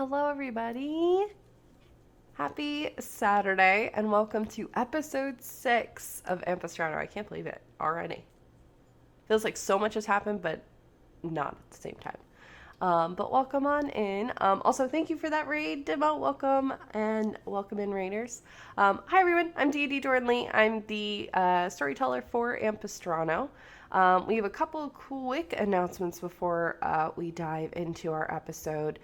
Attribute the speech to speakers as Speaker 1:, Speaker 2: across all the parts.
Speaker 1: Hello, everybody. Happy Saturday, and welcome to episode 6 of Ampistrano. I can't believe it already. Feels like so much has happened, but not at the same time. But welcome on in. Also, thank you for that raid, Demo. Welcome, and welcome in, raiders. Hi, everyone. I'm D&D Jordan Lee. I'm the storyteller for Ampistrano. We have a couple of quick announcements before we dive into our episode.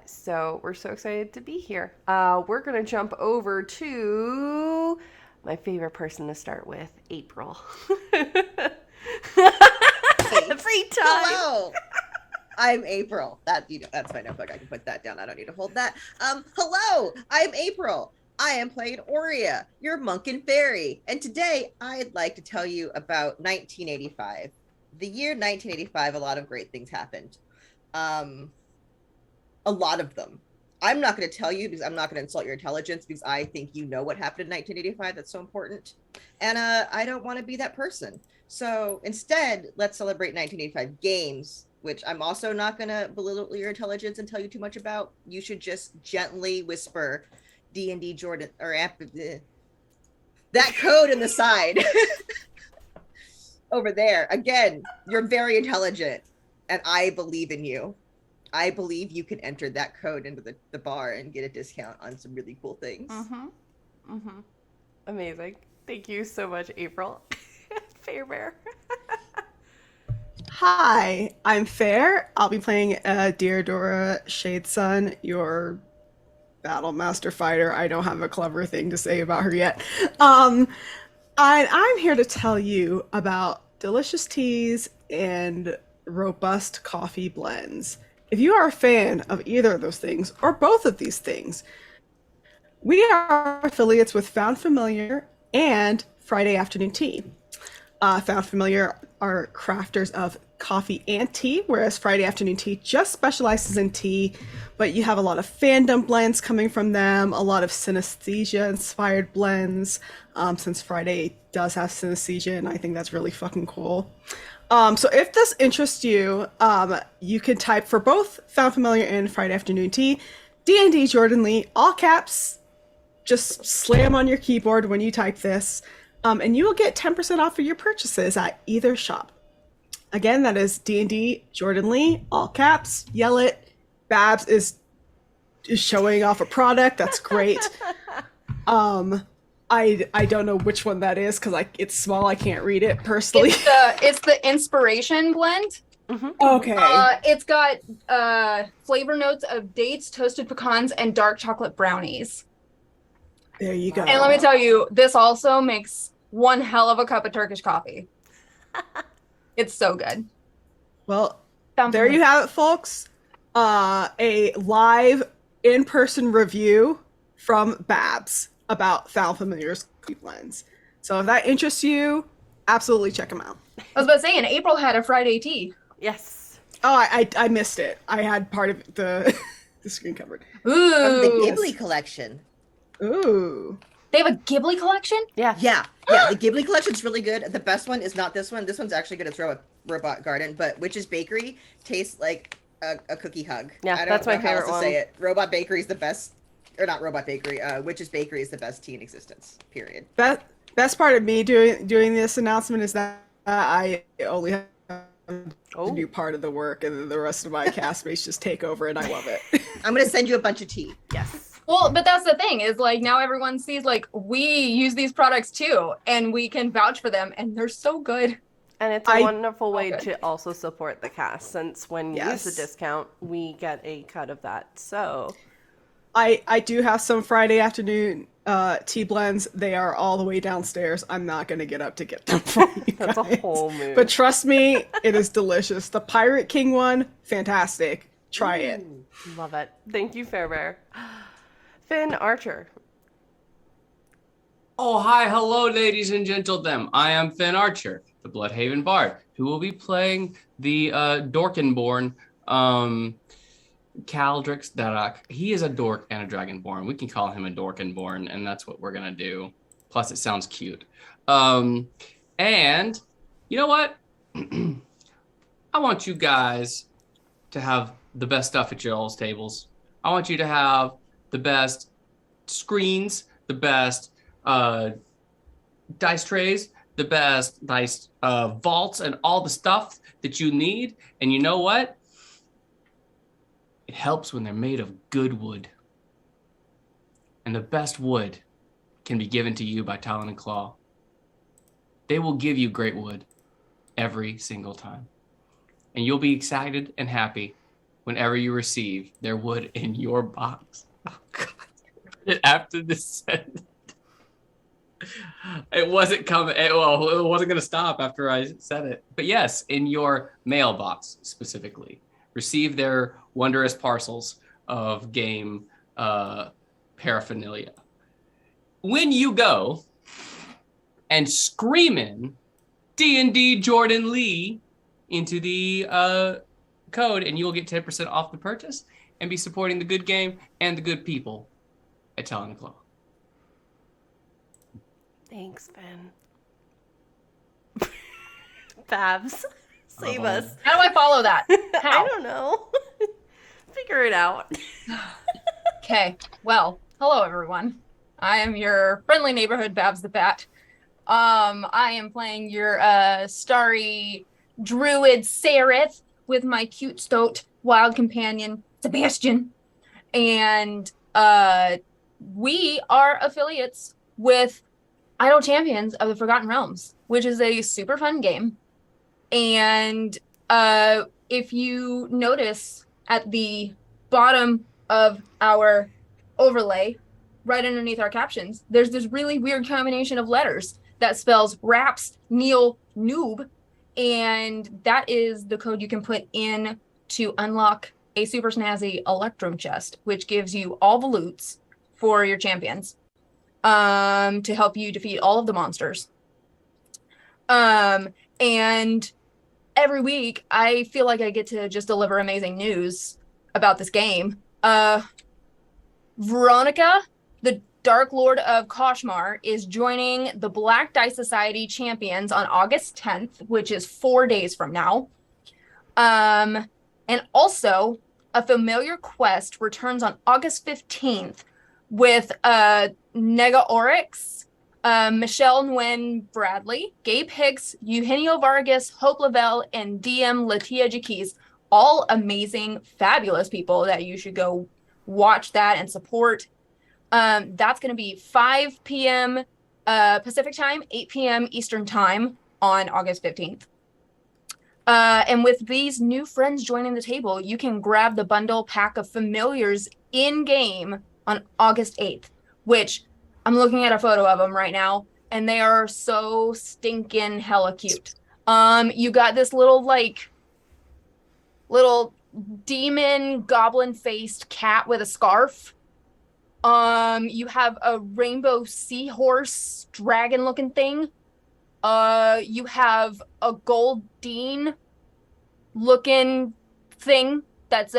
Speaker 1: So we're so excited to be here. We're going to jump over to my favorite person to start with, April. Every time.
Speaker 2: Hello. I'm April. That's my notebook. I can put that down. I don't need to hold that. Hello. I'm April. I am playing Aurea, your monk and fairy. And today I'd like to tell you about 1985. The year 1985, a lot of great things happened. A lot of them. I'm not going to tell you because I'm not going to insult your intelligence because I think you know what happened in 1985. That's so important. And I don't want to be that person. So instead, let's celebrate 1985 games, which I'm also not going to belittle your intelligence and tell you too much about. You should just gently whisper D&D Jordan or that code in the side over there. Again, you're very intelligent and I believe in you. I believe you can enter that code into the bar and get a discount on some really cool things.
Speaker 1: Amazing. Thank you so much, April. Fair Bear.
Speaker 3: Hi, I'm Fair. I'll be playing Deirdora Shadesun, your battle master fighter. I don't have a clever thing to say about her yet. And I'm here to tell you about delicious teas and robust coffee blends. If you are a fan of either of those things, or both of these things, we are affiliates with Found Familiar and Friday Afternoon Tea. Found Familiar are crafters of coffee and tea, whereas Friday Afternoon Tea just specializes in tea, but you have a lot of fandom blends coming from them, a lot of synesthesia-inspired blends, since Friday does have synesthesia, and I think that's really fucking cool. So if this interests you, you can type for both Found Familiar and Friday Afternoon Tea, D&D Jordan Lee, all caps, just slam on your keyboard when you type this, and you will get 10% off of your purchases at either shop. Again, that is D&D Jordan Lee, all caps, yell it. Babs is showing off a product, that's great. I don't know which one that is because it's small. I can't read it personally.
Speaker 4: It's the inspiration blend.
Speaker 1: Mm-hmm.
Speaker 3: Okay.
Speaker 4: It's got flavor notes of dates, toasted pecans, and dark chocolate brownies.
Speaker 3: There you go.
Speaker 4: And let me tell you, this also makes one hell of a cup of Turkish coffee. It's so good.
Speaker 3: Well, there you have it, folks. A live in-person review from Babs about Found Familiar's coffee blends. So if that interests you, absolutely check them out.
Speaker 4: I was about to say, and April had a Friday tea.
Speaker 1: Yes.
Speaker 3: Oh, I missed it. I had part of the screen covered.
Speaker 4: Ooh.
Speaker 2: From the Ghibli collection.
Speaker 3: Ooh.
Speaker 4: They have a Ghibli collection?
Speaker 1: Yeah.
Speaker 2: Yeah, the Ghibli collection's really good. The best one is not this one. This one's actually good. It's Robot Garden, but Witch's Bakery tastes like a cookie hug.
Speaker 1: Yeah,
Speaker 2: I don't
Speaker 1: that's
Speaker 2: know
Speaker 1: my
Speaker 2: how else
Speaker 1: favorite
Speaker 2: to say
Speaker 1: one.
Speaker 2: it. Robot Bakery is the best, or not Robot Bakery. Witch's Bakery is the best tea in existence. Period.
Speaker 3: Best part of me doing this announcement is that I only have to do part of the work, and then the rest of my castmates just take over, and I love it.
Speaker 2: I'm gonna send you a bunch of tea.
Speaker 1: Yes.
Speaker 4: Well, but that's the thing is like now everyone sees like we use these products too, and we can vouch for them, and they're so good.
Speaker 1: And it's a wonderful way
Speaker 4: Okay.
Speaker 1: to also support the cast, since when you use the discount, we get a cut of that. So
Speaker 3: I do have some Friday afternoon tea blends. They are all the way downstairs. I'm not going to get up to get them for you
Speaker 1: that's
Speaker 3: guys.
Speaker 1: a whole move.
Speaker 3: But trust me, it is delicious. The Pirate King one, fantastic. Try it.
Speaker 1: Love it. Thank you, Fair Bear. Finn Archer.
Speaker 5: Oh, hi, hello, ladies and gentlemen. I am Finn Archer, the Bloodhaven Bard, who will be playing the Dorkenborn Caldrix Darak. He is a dork and a dragonborn. We can call him a Dorkenborn, and that's what we're gonna do. Plus, it sounds cute. And you know what? I want you guys to have the best stuff at your all's tables. I want you to have the best screens, the best dice trays, the best dice vaults, and all the stuff that you need. And you know what? It helps when they're made of good wood. And the best wood can be given to you by Talon and Claw. They will give you great wood every single time. And you'll be excited and happy whenever you receive their wood in your box. Oh, God. After this sentence. It wasn't coming. It wasn't going to stop after I said it. But yes, in your mailbox specifically, receive their wondrous parcels of game paraphernalia. When you go and scream in D&D Jordan Lee into the code, and you'll get 10% off the purchase and be supporting the good game and the good people at Talon and Claw.
Speaker 1: Thanks, Ben. Babs, save us.
Speaker 4: How do I follow that?
Speaker 1: I
Speaker 4: How?
Speaker 1: don't know. Figure it out.
Speaker 4: Okay. Well, hello everyone. I am your friendly neighborhood Babs the Bat. I am playing your starry druid Sereth with my cute stoat wild companion Sebastian, and we are affiliates with Idle Champions of the Forgotten Realms, which is a super fun game. And if you notice at the bottom of our overlay, right underneath our captions, there's this really weird combination of letters that spells Raps Neil Noob. And that is the code you can put in to unlock a super snazzy Electrum chest, which gives you all the loots for your champions. To help you defeat all of the monsters. And every week I feel like I get to just deliver amazing news about this game. Veronica, the Dark Lord of Koshmar, is joining the Black Dice Society Champions on August 10th, which is 4 days from now. And also, a familiar quest returns on August 15th with Nega Oryx, Michelle Nguyen Bradley, Gabe Hicks, Eugenio Vargas, Hope Lavelle, and DM Latia Jaquez. All amazing, fabulous people that you should go watch that and support. That's going to be 5 p.m. Pacific time, 8 p.m. Eastern time on August 15th. And with these new friends joining the table, you can grab the bundle pack of familiars in-game on August 8th, which I'm looking at a photo of them right now, and they are so stinking hella cute. You got this little demon goblin-faced cat with a scarf. You have a rainbow seahorse dragon-looking thing. You have a gold dean-looking thing that's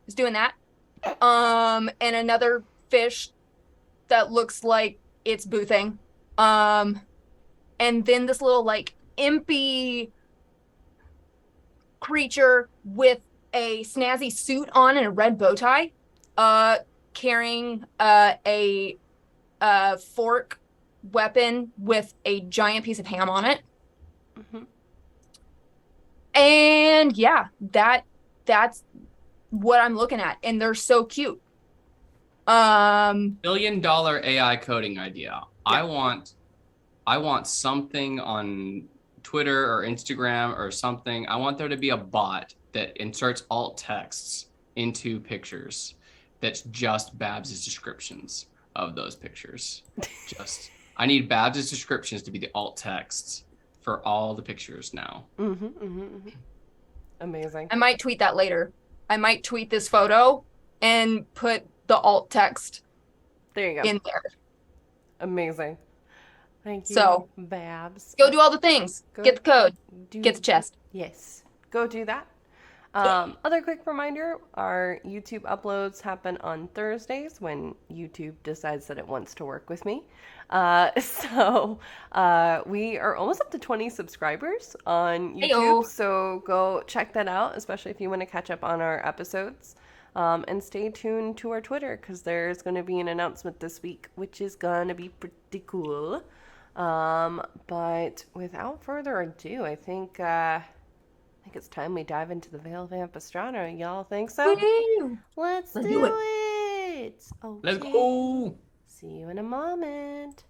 Speaker 4: is doing that. And another fish that looks like it's boothing. And then this little impy creature with a snazzy suit on and a red bow tie, carrying a fork weapon with a giant piece of ham on it.
Speaker 1: Mm-hmm.
Speaker 4: And yeah, that's what I'm looking at, and they're so cute.
Speaker 5: $1 million AI coding idea. Yeah. I want something on Twitter or Instagram or something. I want there to be a bot that inserts alt texts into pictures that's just Babs's descriptions of those pictures. I need Babs's descriptions to be the alt texts for all the pictures now.
Speaker 1: Mm-hmm, mm-hmm, mm-hmm. Amazing.
Speaker 4: I might tweet that later. I might tweet this photo and put the alt text
Speaker 1: there you go.
Speaker 4: in there.
Speaker 1: Amazing. Thank you,
Speaker 4: So,
Speaker 1: Babs.
Speaker 4: Go do all the things. Get the code. Get the chest.
Speaker 1: Yes. Go do that. Other quick reminder, our YouTube uploads happen on Thursdays when YouTube decides that it wants to work with me. So we are almost up to 20 subscribers on YouTube,
Speaker 4: Heyo.
Speaker 1: so go check that out, especially if you want to catch up on our episodes. And stay tuned to our Twitter because there's going to be an announcement this week, which is going to be pretty cool. But without further ado, I think it's time we dive into the Veil of Ampistrano. Y'all think so?
Speaker 4: Woo!
Speaker 1: Let's
Speaker 4: Let's
Speaker 1: do
Speaker 4: do
Speaker 1: it. Okay.
Speaker 5: Let's go.
Speaker 1: See you in a moment.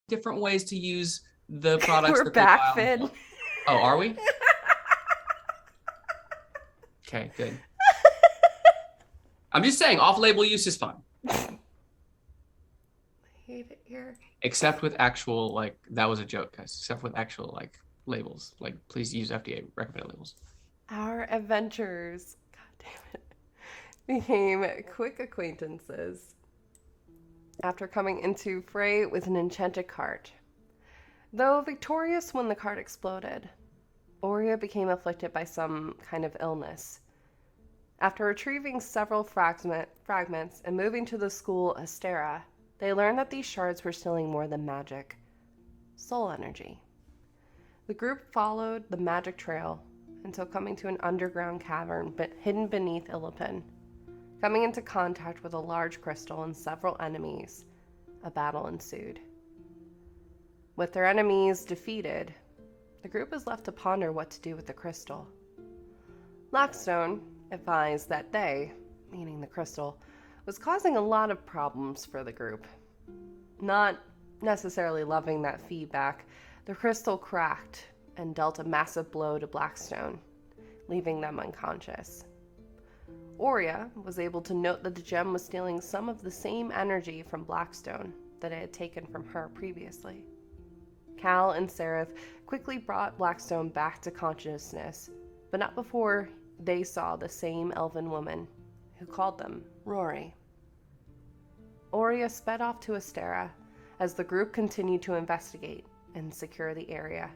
Speaker 5: Different ways to use the products.
Speaker 1: We're
Speaker 5: that they
Speaker 1: back,
Speaker 5: file.
Speaker 1: Finn.
Speaker 5: Oh, are we? Okay, good. I'm just saying, off-label use is fun.
Speaker 1: I hate it here.
Speaker 5: Except with actual, like, that was a joke, guys. Except with actual, like, labels. Like, please use FDA recommended labels.
Speaker 1: Our adventures, god damn it, became quick acquaintances after coming into fray with an enchanted cart. Though victorious when the cart exploded, Aurea became afflicted by some kind of illness. After retrieving several fragments and moving to the school Astera, they learned that these shards were stealing more than magic, soul energy. The group followed the magic trail until coming to an underground cavern hidden beneath Illipin. Coming into contact with a large crystal and several enemies, a battle ensued. With their enemies defeated, the group is left to ponder what to do with the crystal. Blackstone advised that they, meaning the crystal, was causing a lot of problems for the group. Not necessarily loving that feedback, the crystal cracked and dealt a massive blow to Blackstone, leaving them unconscious. Aurea was able to note that the gem was stealing some of the same energy from Blackstone that it had taken from her previously. Cal and Seraph quickly brought Blackstone back to consciousness, but not before they saw the same elven woman who called them Rory. Aurea sped off to Astera as the group continued to investigate and secure the area,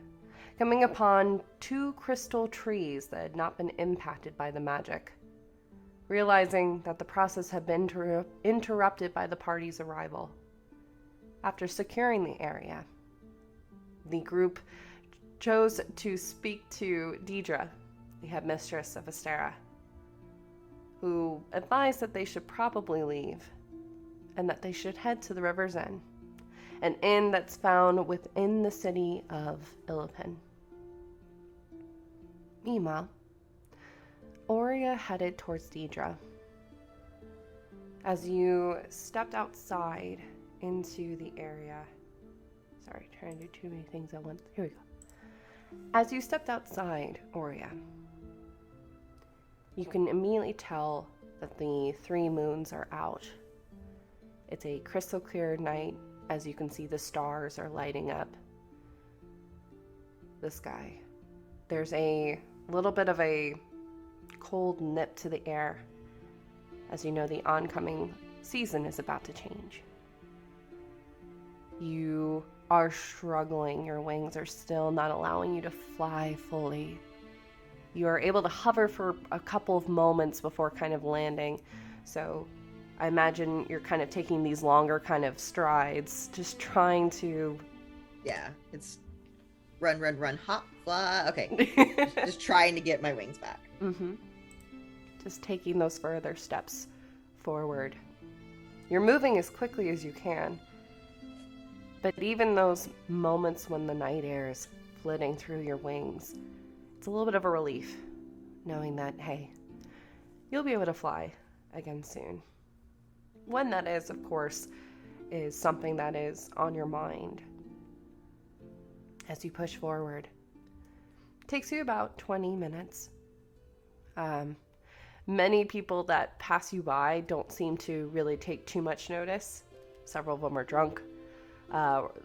Speaker 1: coming upon 2 crystal trees that had not been impacted by the magic. Realizing that the process had been interrupted by the party's arrival. After securing the area, the group chose to speak to Deidre, the headmistress of Astera, who advised that they should probably leave and that they should head to the River's End, an inn that's found within the city of Illipin. Meanwhile, Aurea headed towards Deidre. As you stepped outside into the area... Sorry, trying to do too many things at once. Here we go. As you stepped outside, Aurea, you can immediately tell that the 3 moons are out. It's a crystal clear night. As you can see, the stars are lighting up the sky. There's a little bit of a cold nip to the air as you know the oncoming season is about to change. You are struggling. Your wings are still not allowing you to fly fully. You are able to hover for a couple of moments before kind of landing. So I imagine you're kind of taking these longer kind of strides, just trying to...
Speaker 2: Yeah, it's run, hop, fly. Okay, just trying to get my wings back.
Speaker 1: Mm-hmm. Just taking those further steps forward. You're moving as quickly as you can. But even those moments when the night air is flitting through your wings, it's a little bit of a relief knowing that, hey, you'll be able to fly again soon. When that is, of course, is something that is on your mind as you push forward. It takes you about 20 minutes. Many people that pass you by don't seem to really take too much notice. Several of them are drunk.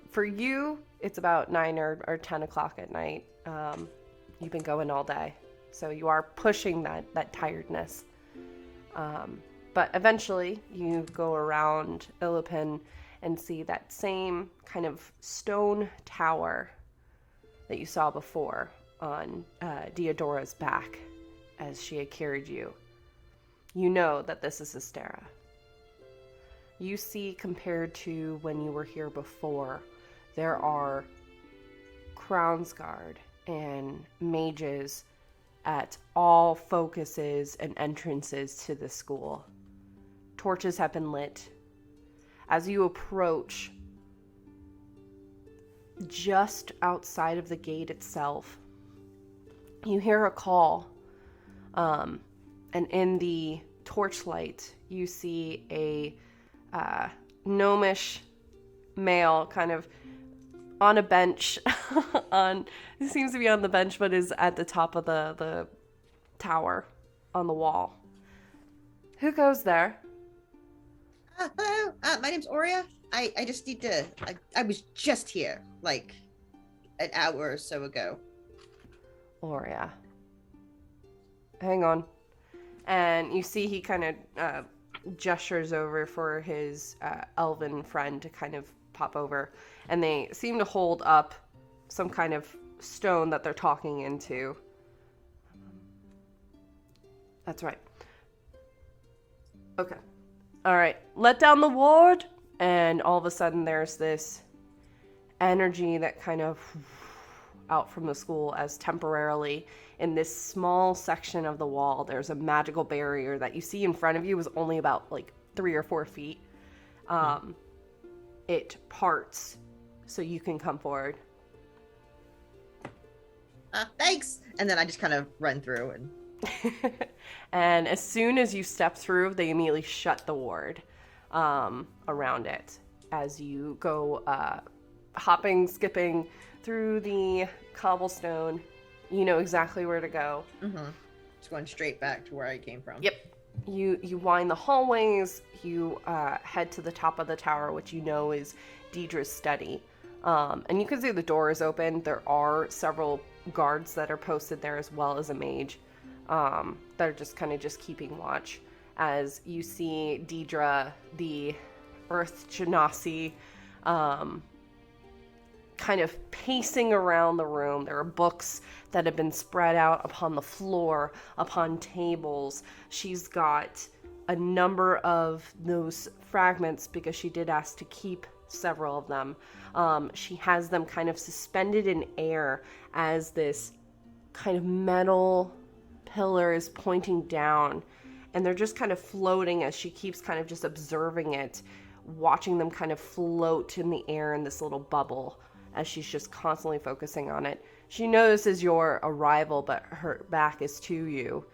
Speaker 1: For you, it's about 9 or 10 o'clock at night. You've been going all day, so you are pushing that tiredness. But eventually, you go around Illipin and see that same kind of stone tower that you saw before on Deodora's back as she had carried you. You know that this is Astera. You see, compared to when you were here before, there are Crownsguard and mages at all focuses and entrances to the school. Torches have been lit. As you approach, just outside of the gate itself, you hear a call. And in the torchlight, you see a gnomish male kind of on a bench. He seems to be on the bench, but is at the top of the tower on the wall. Who goes there?
Speaker 2: Hello, my name's Aurea. I just need to... I was just here, like, an hour or so ago.
Speaker 1: Aurea. Hang on. And you see he kind of gestures over for his elven friend to kind of pop over. And they seem to hold up some kind of stone that they're talking into. That's right. Okay. All right. Let down the ward. And all of a sudden there's this energy that kind of out from the school as temporarily in this small section of the wall, there's a magical barrier that you see in front of you is only about like 3 or 4 feet. It parts so you can come forward.
Speaker 2: Thanks. And then I just kind of run through and...
Speaker 1: And as soon as you step through, they immediately shut the ward around it as you go hopping, skipping through the cobblestone. You know exactly where to go.
Speaker 2: Mm-hmm. Just going straight back to where I came from.
Speaker 1: Yep. You wind the hallways, you head to the top of the tower, which you know is Deidre's study. And you can see the door is open. There are several guards that are posted there as well as a mage that are just kind of just keeping watch. As you see Deidre, the Earth Genasi, kind of pacing around the room. There are books that have been spread out upon the floor, upon tables. She's got a number of those fragments because she did ask to keep several of them. She has them kind of suspended in air as this kind of metal pillar is pointing down, and they're just kind of floating as she keeps kind of just observing it, watching them kind of float in the air in this little bubble as she's just constantly focusing on it. She notices your arrival, but her back is to you.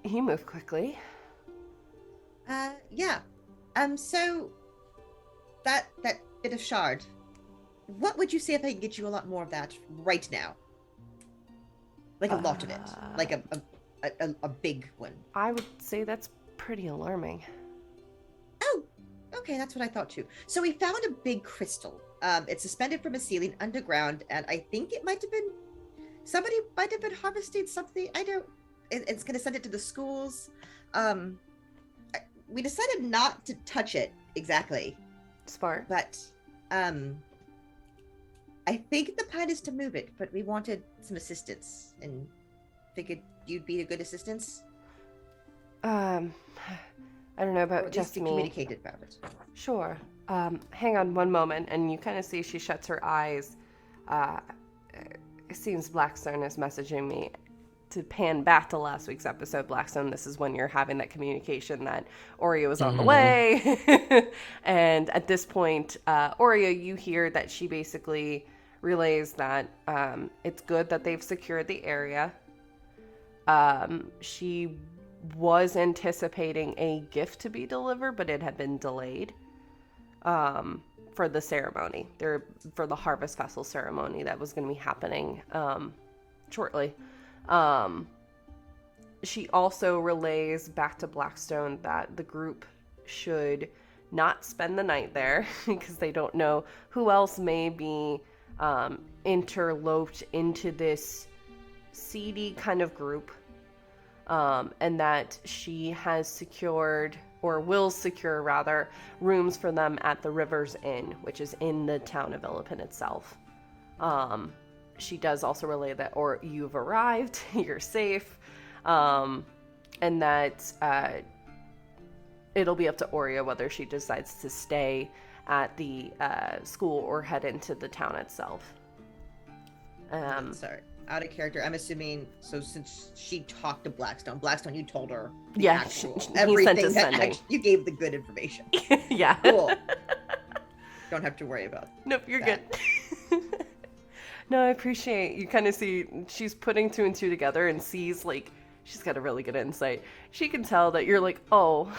Speaker 1: He moved quickly.
Speaker 2: Yeah. So that bit of shard, what would you say if I could get you a lot more of that right now? Like a lot of it. Like a big one.
Speaker 1: I would say that's pretty alarming.
Speaker 2: Oh, okay, that's what I thought too. So we found a big crystal. It's suspended from a ceiling underground, and I think it might have been... Somebody might have been harvesting something. it's going to send it to the schools. We decided not to touch it exactly,
Speaker 1: Smart.
Speaker 2: but I think the plan is to move it, but we wanted some assistance and figured you'd be a good assistance.
Speaker 1: I don't know
Speaker 2: Or
Speaker 1: about
Speaker 2: at least
Speaker 1: just
Speaker 2: you
Speaker 1: me.
Speaker 2: communicated about it.
Speaker 1: Sure. Hang on one moment, and you kind of see she shuts her eyes. It seems Blackstone is messaging me. To pan back to last week's episode, Blackstone, this is when you're having that communication that Oreo is on the way. And at this point, Oreo, you hear that she basically relays that it's good that they've secured the area. She was anticipating a gift to be delivered, but it had been delayed for the ceremony, for the Harvest Festival ceremony that was going to be happening shortly. She also relays back to Blackstone that the group should not spend the night there because they don't know who else may be interloped into this seedy kind of group, and that she has secured, or will secure rather, rooms for them at the River's Inn, which is in the town of Illipin itself. She does also relay that, or you've arrived, you're safe, and that it'll be up to Oreo whether she decides to stay at the school or head into the town itself.
Speaker 2: Sorry, out of character. I'm assuming, so since she talked to Blackstone, you told her
Speaker 1: Yeah,
Speaker 2: actual,
Speaker 1: he sent
Speaker 2: everything
Speaker 1: us
Speaker 2: that
Speaker 1: sending.
Speaker 2: you gave the good information.
Speaker 1: Yeah.
Speaker 2: Cool. Don't have to worry about
Speaker 1: Nope, you're
Speaker 2: that.
Speaker 1: good. No, I appreciate you kind of see she's putting two and two together and sees like she's got a really good insight. She can tell that you're like, oh,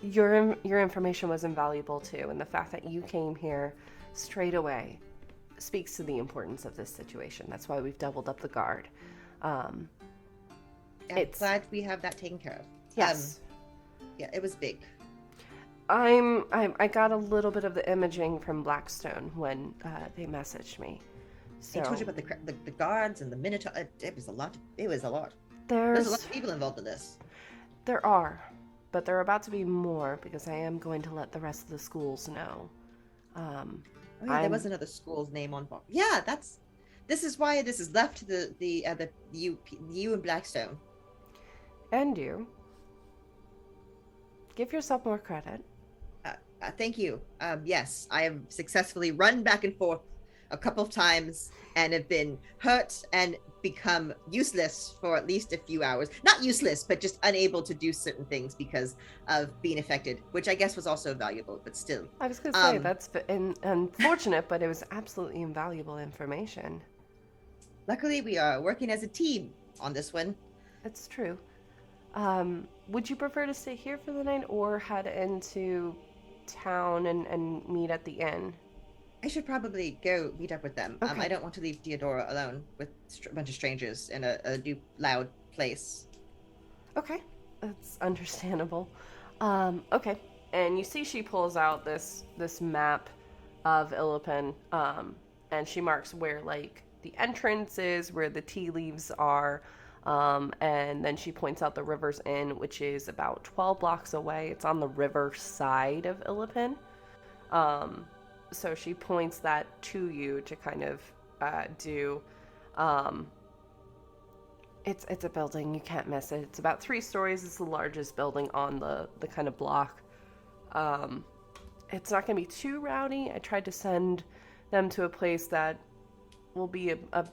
Speaker 1: your information was invaluable too, and the fact that you came here straight away speaks to the importance of this situation. That's why we've doubled up the guard.
Speaker 2: I'm
Speaker 1: It's-
Speaker 2: glad we have that taken care of.
Speaker 1: Yes.
Speaker 2: Yeah, it was big.
Speaker 1: I got a little bit of the imaging from Blackstone when they messaged me. So
Speaker 2: I told you about the guards and the Minotaur. It was a lot. It was a lot.
Speaker 1: there's
Speaker 2: There's a lot of people involved in this.
Speaker 1: There are, but there are about to be more because I am going to let the rest of the schools know.
Speaker 2: Oh, yeah, there was another school's name on board. Yeah, this is why this is left to you and Blackstone.
Speaker 1: And you. Give yourself more credit.
Speaker 2: Thank you. Yes, I have successfully run back and forth a couple of times and have been hurt and become useless for at least a few hours. Not useless, but just unable to do certain things because of being affected, which I guess was also valuable, but still.
Speaker 1: I was going to say, that's unfortunate, but it was absolutely invaluable information.
Speaker 2: Luckily, we are working as a team on this one.
Speaker 1: It's true. Would you prefer to stay here for the night or head into town and meet at the inn?
Speaker 2: I should probably go meet up with them.
Speaker 1: Okay.
Speaker 2: I don't want to leave Theodora alone with a bunch of strangers in a new loud place.
Speaker 1: Okay, that's understandable. Okay, and you see she pulls out this map of Illipin, and she marks where like the entrance is, where the tea leaves are, and then she points out the River's Inn, which is about 12 blocks away. It's on the river side of Illipin. So she points that to you to kind of do. It's a building, you can't miss it. It's about 3 stories. It's the largest building on the kind of block. It's not going to be too rowdy. I tried to send them to a place that will be a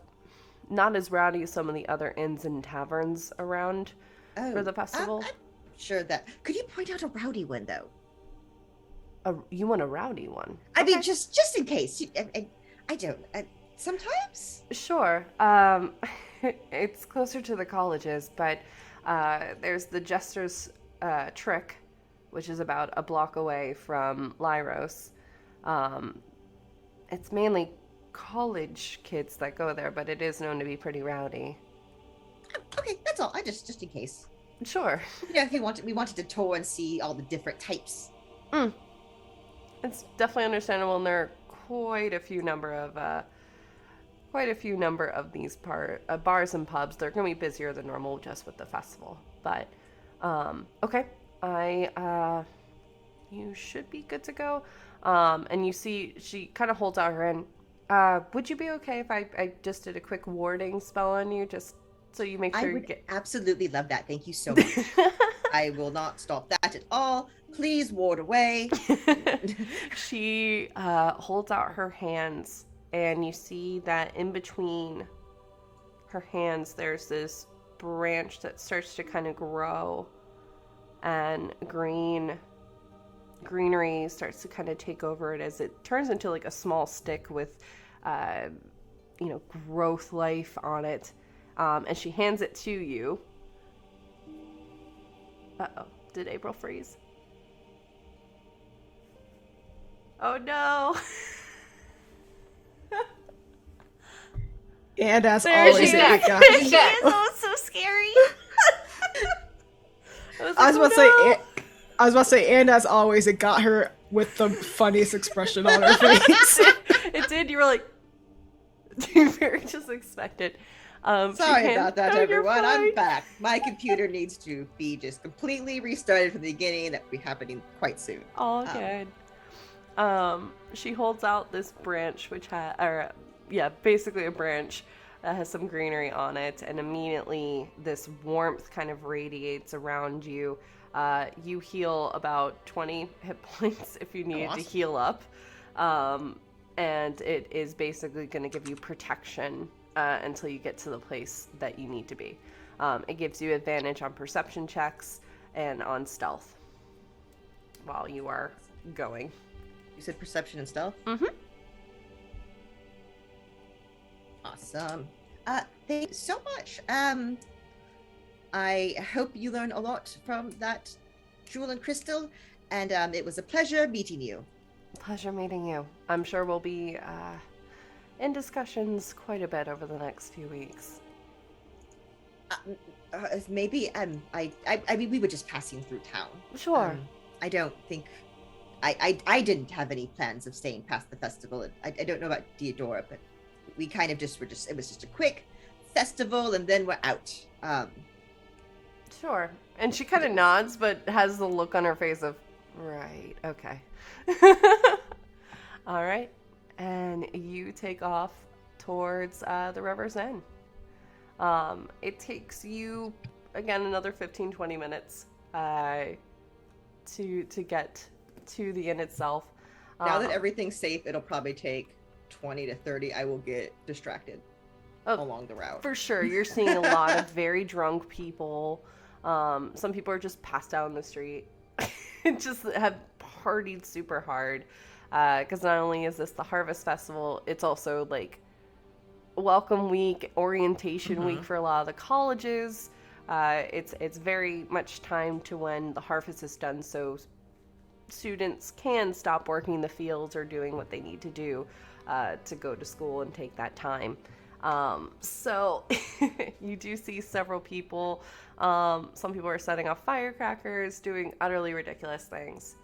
Speaker 1: not as rowdy as some of the other inns and taverns around for the festival.
Speaker 2: I'm sure that. Could you point out a rowdy one though?
Speaker 1: You want a rowdy one?
Speaker 2: I mean,
Speaker 1: Okay.
Speaker 2: just in case. I don't. Sometimes.
Speaker 1: Sure. It's closer to the colleges, but there's the Jester's Trick, which is about a block away from Lyros. It's mainly college kids that go there, but it is known to be pretty rowdy.
Speaker 2: Okay, that's all. I just in case.
Speaker 1: Sure.
Speaker 2: You know, if we wanted to tour and see all the different types.
Speaker 1: It's definitely understandable, and there are quite a few number of quite a few number of these bars and pubs. They're going to be busier than normal just with the festival. But, okay. You should be good to go. And you see she kind of holds out her hand. Would you be okay if I just did a quick warding spell on you, just so you make sure
Speaker 2: I would
Speaker 1: you get...
Speaker 2: absolutely love that. Thank you so much. I will not stop that at all. Please ward away.
Speaker 1: She holds out her hands, and you see that in between her hands there's this branch that starts to kind of grow, and greenery starts to kind of take over it as it turns into like a small stick with growth life on it, and she hands it to you. Uh-oh, did April freeze? Oh no.
Speaker 3: And as
Speaker 1: There
Speaker 3: always,
Speaker 1: she
Speaker 3: it
Speaker 1: is.
Speaker 3: got
Speaker 1: She is. Oh, it's so scary.
Speaker 3: I was about to say, and as always, it got her with the funniest expression on her face.
Speaker 1: It did. You were like, you very just expected.
Speaker 2: Sorry about that,
Speaker 1: Oh, you're
Speaker 2: everyone. I'm
Speaker 1: fine.
Speaker 2: back. My computer needs to be just completely restarted from the beginning. That will be happening quite soon.
Speaker 1: All good. She holds out this branch, which basically a branch that has some greenery on it, and immediately this warmth kind of radiates around you. You heal about 20 hit points if you needed to
Speaker 2: Awesome.
Speaker 1: heal up. And it is basically going to give you protection until you get to the place that you need to be. It gives you advantage on perception checks and on stealth while you are going.
Speaker 2: You said perception and stealth?
Speaker 1: Mm-hmm.
Speaker 2: Awesome. Thank you so much. I hope you learn a lot from that Jewel and Crystal, and it was a pleasure meeting you.
Speaker 1: Pleasure meeting you. I'm sure we'll be in discussions quite a bit over the next few weeks.
Speaker 2: Maybe I mean we were just passing through town.
Speaker 1: Sure.
Speaker 2: I don't think I didn't have any plans of staying past the festival. I don't know about Deodora, but we kind of it was just a quick festival and then we're out.
Speaker 1: Sure. And she kind of nods, but has the look on her face of, right, okay. All right. And you take off towards the river's end. It takes you, again, another 15-20 minutes to get to the inn itself.
Speaker 2: Now that everything's safe, it'll probably take 20 to 30. I will get distracted along the route.
Speaker 1: For sure. You're seeing a lot of very drunk people. Some people are just passed out on the street. Just have partied super hard. Because not only is this the Harvest Festival, it's also like Welcome Week, Orientation Week for a lot of the colleges. It's very much time to when the harvest is done, so students can stop working the fields or doing what they need to do to go to school and take that time. So you do see several people. Some people are setting off firecrackers, doing utterly ridiculous things.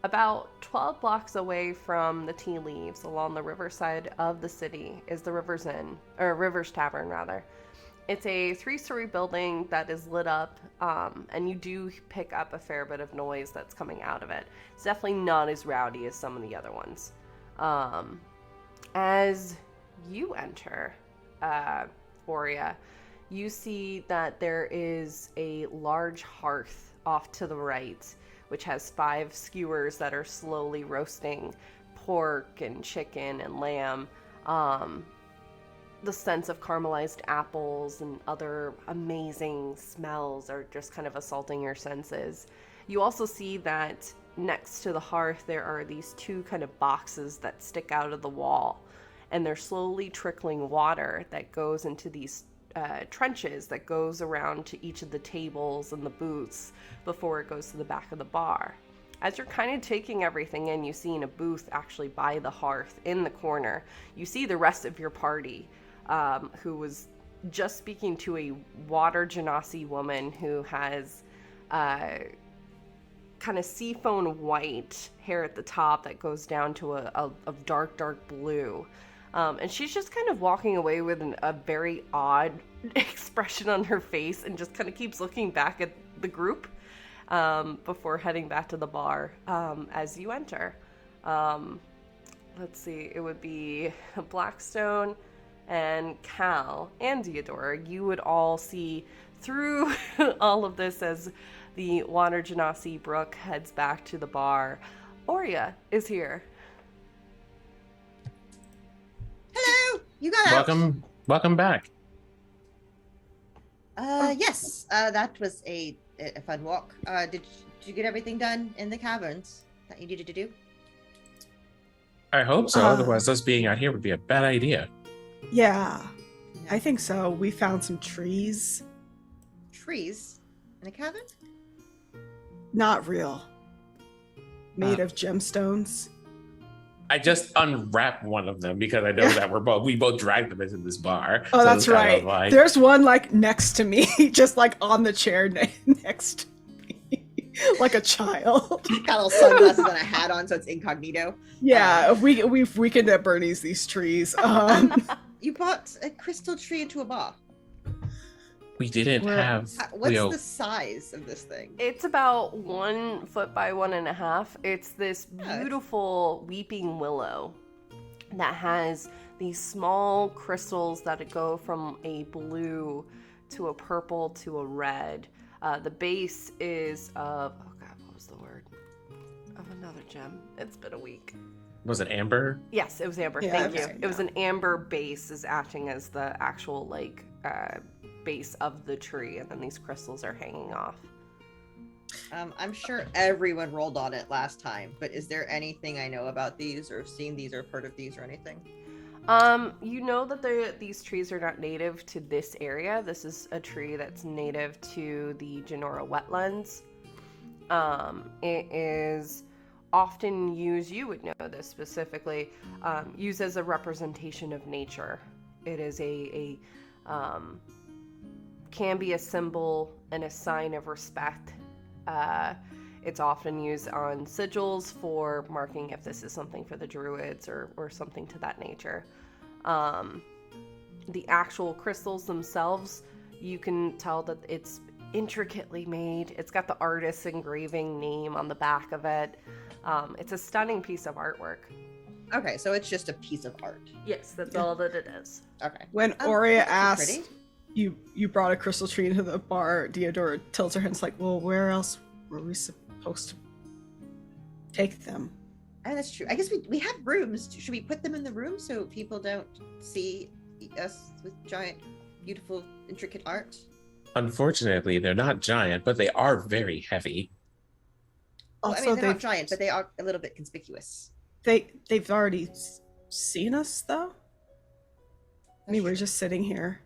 Speaker 1: About 12 blocks away from the Tea Leaves, along the riverside of the city, is the River's Inn, or River's Tavern, rather. It's a 3-story building that is lit up, and you do pick up a fair bit of noise that's coming out of it. It's definitely not as rowdy as some of the other ones. As you enter, Aurea, you see that there is a large hearth off to the right, which has 5 skewers that are slowly roasting pork and chicken and lamb. The sense of caramelized apples and other amazing smells are just kind of assaulting your senses. You also see that next to the hearth there are these 2 kind of boxes that stick out of the wall, and they're slowly trickling water that goes into these trenches that goes around to each of the tables and the booths before it goes to the back of the bar. As you're kind of taking everything in, you see in a booth actually by the hearth in the corner, you see the rest of your party, who was just speaking to a water genasi woman who has kind of seafoam white hair at the top that goes down to a dark blue. And she's just kind of walking away with a very odd expression on her face and just kind of keeps looking back at the group before heading back to the bar as you enter. Let's see, it would be Blackstone and Cal and Deodora. You would all see through all of this as the Water Genasi Brook heads back to the bar. Oria is here.
Speaker 2: Hello, you got out.
Speaker 6: Welcome back.
Speaker 2: Yes, that was a fun walk. Did you get everything done in the caverns that you needed to do?
Speaker 6: I hope so. Otherwise, us being out here would be a bad idea.
Speaker 3: Yeah, I think so. We found some trees.
Speaker 2: Trees in a cavern?
Speaker 3: Not real. Made of gemstones.
Speaker 6: I just unwrapped one of them because I know that we both dragged them into this bar.
Speaker 3: Oh,
Speaker 6: So
Speaker 3: that's
Speaker 6: it's kind
Speaker 3: right.
Speaker 6: of like-
Speaker 3: There's one like next to me, just like on the chair next to me, like a child.
Speaker 2: Got little sunglasses and a hat on, so it's incognito.
Speaker 3: Yeah, we've weakened at Bernie's these trees.
Speaker 2: You bought a crystal tree into a bar.
Speaker 6: We didn't have.
Speaker 2: What's
Speaker 6: Leo.
Speaker 2: the size of this thing?
Speaker 1: It's about 1 foot by 1.5. It's this beautiful weeping willow that has these small crystals that go from a blue to a purple to a red. The base is of, oh god, what was the word? Of another gem. It's been a week.
Speaker 6: Was it amber?
Speaker 1: Yes, it was amber.
Speaker 3: Yeah,
Speaker 1: Thank you.
Speaker 3: okay,
Speaker 1: It was an amber base is acting as the actual base of the tree, and then these crystals are hanging off.
Speaker 2: I'm sure everyone rolled on it last time, but is there anything I know about these, or seen these, or heard of these, or anything?
Speaker 1: You know that these trees are not native to this area. This is a tree that's native to the Genora wetlands. It is often used, you would know this specifically, used as a representation of nature. It is can be a symbol and a sign of respect. It's often used on sigils for marking if this is something for the druids or something to that nature. The actual crystals themselves, you can tell that it's intricately made. It's got the artist's engraving name on the back of it. It's a stunning piece of artwork.
Speaker 2: Okay, so it's just a piece of art.
Speaker 1: Yes, that's all that it is.
Speaker 2: Okay.
Speaker 3: When Oria
Speaker 2: that's so
Speaker 3: asks,
Speaker 2: pretty.
Speaker 3: you brought a crystal tree into the bar, Deodora tilts her head and is like, well, where else were we supposed to take them?
Speaker 2: Oh, that's true. I guess we have rooms. Should we put them in the room so people don't see us with giant, beautiful, intricate art?
Speaker 6: Unfortunately, they're not giant, but they are very heavy.
Speaker 2: Well, I
Speaker 3: Also,
Speaker 2: mean, they're not
Speaker 3: they've
Speaker 2: giant, but they are a little bit conspicuous.
Speaker 3: they've already seen us though. I mean,
Speaker 2: That's
Speaker 3: we're
Speaker 2: true.
Speaker 3: just sitting here.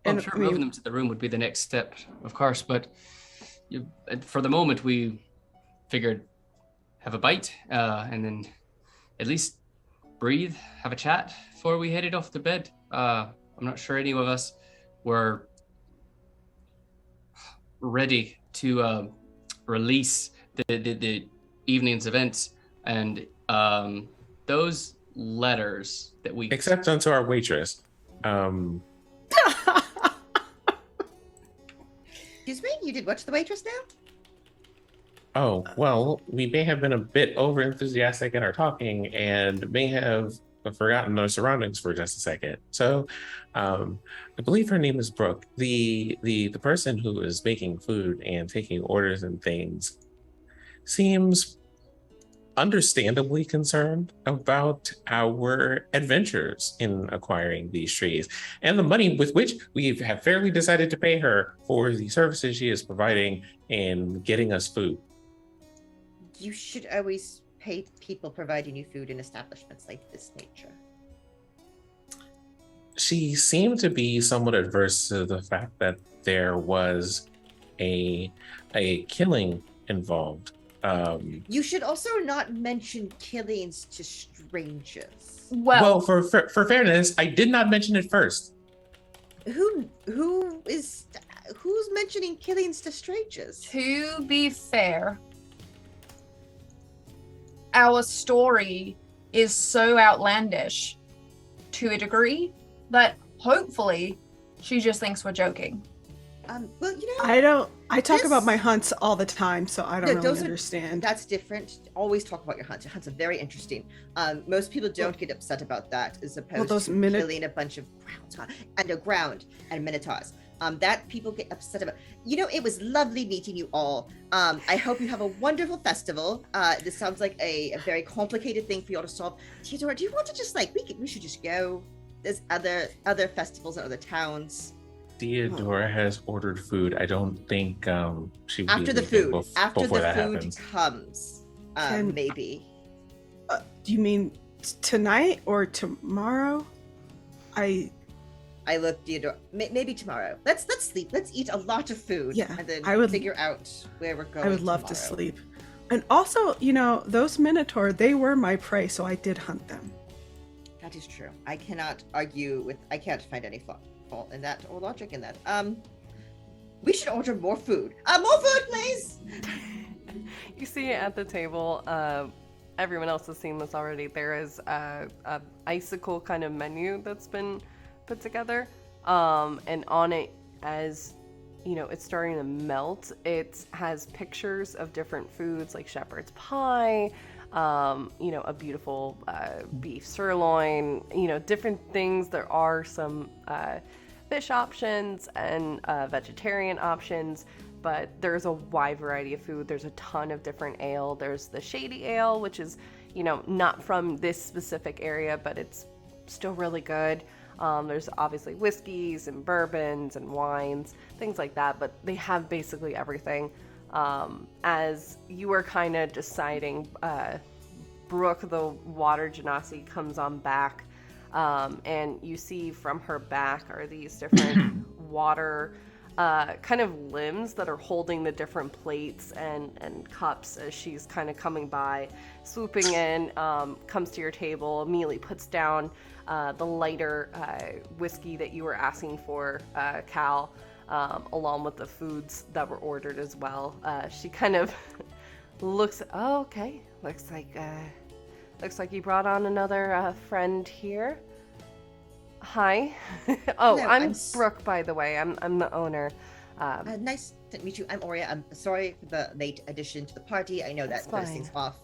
Speaker 5: I'm
Speaker 3: And
Speaker 5: sure
Speaker 3: I mean,
Speaker 5: moving them to the room would be the next step, of course, but for the moment, we figured have a bite and then at least breathe, have a chat before we headed off to bed. I'm not sure any of us were ready to release the evening's events, and those letters that we
Speaker 6: Except unto our waitress.
Speaker 2: Excuse me? You did what to the waitress now?
Speaker 6: Oh, well, we may have been a bit over enthusiastic in our talking and may have forgotten our surroundings for just a second. So, I believe her name is Brooke. The person who is making food and taking orders and things seems understandably concerned about our adventures in acquiring these trees and the money with which we have fairly decided to pay her for the services she is providing in getting us food.
Speaker 2: You should always pay people providing you food in establishments like this nature.
Speaker 6: She seemed to be somewhat adverse to the fact that there was a killing involved.
Speaker 2: You should also not mention killings to strangers.
Speaker 6: Well, for fairness, I did not mention it first.
Speaker 2: Who's mentioning killings to strangers?
Speaker 4: To be fair, our story is so outlandish to a degree, but hopefully she just thinks we're joking.
Speaker 2: Well, you know,
Speaker 3: I talk
Speaker 2: this-
Speaker 3: about my hunts all the time, so I don't
Speaker 2: No,
Speaker 3: really
Speaker 2: those are-
Speaker 3: understand.
Speaker 2: That's different. Always talk about your hunts. Your hunts are very interesting. Most people don't get upset about that, as opposed
Speaker 3: those
Speaker 2: to killing a bunch of ground and minotaurs. That people get upset about. You know, it was lovely meeting you all. I hope you have a wonderful festival. This sounds like a very complicated thing for you all to solve. Theodora, do you want to just we should just go? There's other festivals in other towns.
Speaker 6: Theodora has ordered food. I don't think she would be
Speaker 2: After the
Speaker 6: leaving
Speaker 2: food, after
Speaker 6: before
Speaker 2: the
Speaker 6: that
Speaker 2: food
Speaker 6: happens.
Speaker 2: comes, maybe.
Speaker 3: Do you mean tonight or tomorrow?
Speaker 2: I look, Theodora. Maybe tomorrow. Let's sleep. Let's eat a lot of food.
Speaker 3: Yeah,
Speaker 2: and then
Speaker 3: I would-
Speaker 2: figure out where we're going.
Speaker 3: I would love to
Speaker 2: tomorrow.
Speaker 3: sleep. And also, you know, those Minotaur, they were my prey, so I did hunt them.
Speaker 2: That is true. I cannot argue with. I can't find any fault in that or logic in that. We should order more food. More food, please.
Speaker 1: You see at the table, everyone else has seen this already. There is a icicle kind of menu that's been put together, and on it, as you know, it's starting to melt. It has pictures of different foods like shepherd's pie, you know, a beautiful beef sirloin, you know, different things. There are some fish options and vegetarian options, but there's a wide variety of food. There's a ton of different ale. There's the shady ale, which is, you know, not from this specific area, but it's still really good. There's obviously whiskeys and bourbons and wines, things like that, but they have basically everything. As you were kind of deciding, Brooke, the water genasi, comes on back, and you see from her back are these different water kind of limbs that are holding the different plates and cups as she's kind of coming by, swooping in, comes to your table, immediately puts down the lighter whiskey that you were asking for, Cal, along with the foods that were ordered as well. She kind of looks, oh, okay, looks like you brought on another friend here. Hi. Oh,
Speaker 2: Hello,
Speaker 1: I'm
Speaker 2: I'm
Speaker 1: Brooke, by the way. I'm the owner.
Speaker 2: Nice to meet you. I'm Aurea. I'm sorry for the late addition to the party. I know
Speaker 1: That's
Speaker 2: that throws
Speaker 1: fine.
Speaker 2: things off.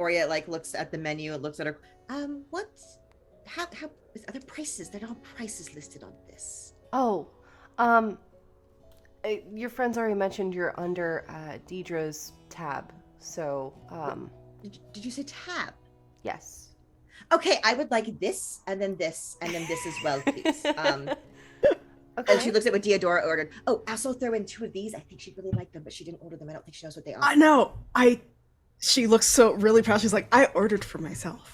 Speaker 2: Aurea looks at the menu and looks at her. How are the prices? There are prices listed on this.
Speaker 1: Oh, your friends already mentioned you're under Deidre's tab, so
Speaker 2: Did you say tab?
Speaker 1: yes.
Speaker 2: Okay, I would like this, and then this, and then this as well, please.
Speaker 1: Okay.
Speaker 2: And she looks at what Theodora ordered. Oh, also throw in 2 of these. I think she'd really like them, but she didn't order them. I don't think she knows what they are.
Speaker 3: I know. She looks so really proud. She's like, I ordered for myself.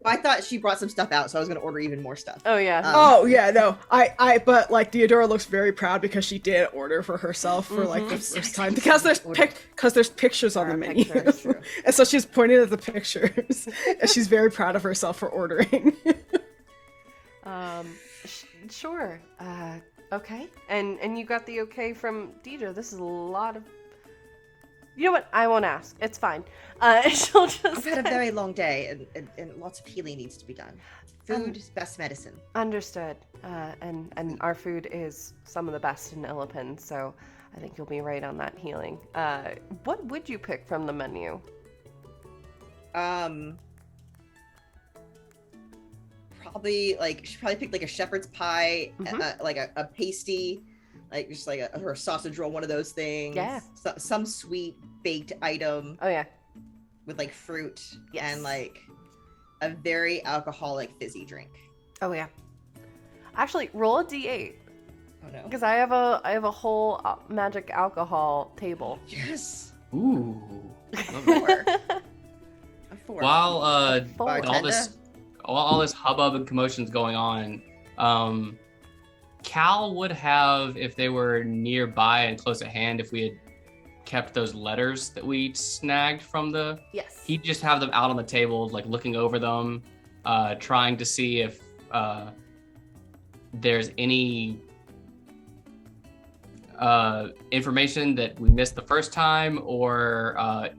Speaker 2: I thought she brought some stuff out, so I was going to order even more stuff.
Speaker 1: Oh yeah.
Speaker 3: Oh yeah, no. But like Theodora looks very proud because she did order for herself for like the first time because there's pictures on the menu,
Speaker 1: Pictures.
Speaker 3: and so she's pointing at the pictures, and she's very proud of herself for ordering.
Speaker 1: Sure. Okay. And you got the okay from Deidre. This is a lot of. You know what? I won't ask. It's fine. She'll just.
Speaker 2: I've had a very long day, and lots of healing needs to be done. Food is best medicine.
Speaker 1: Understood. And our food is some of the best in Illipin, so I think you'll be right on that healing. What would you pick from the menu?
Speaker 2: She probably picked like a shepherd's pie,
Speaker 1: Mhm.
Speaker 2: like a pasty, like just like or a sausage roll, one of those things.
Speaker 1: Yeah.
Speaker 2: Some sweet baked item
Speaker 1: Oh yeah.
Speaker 2: with like fruit
Speaker 1: Yes.
Speaker 2: and like a very alcoholic fizzy drink.
Speaker 1: Oh yeah. Actually, roll a d8
Speaker 2: Oh no.
Speaker 1: because I have a whole magic alcohol table.
Speaker 2: Yes.
Speaker 5: Ooh. Love it.
Speaker 2: 4. A 4.
Speaker 5: While
Speaker 1: Four.
Speaker 5: all this hubbub and commotion's going on, Cal would have, if they were nearby and close at hand, if we had kept those letters that we snagged from
Speaker 1: Yes.
Speaker 5: he'd just have them out on the table, like looking over them, trying to see if there's any information that we missed the first time, or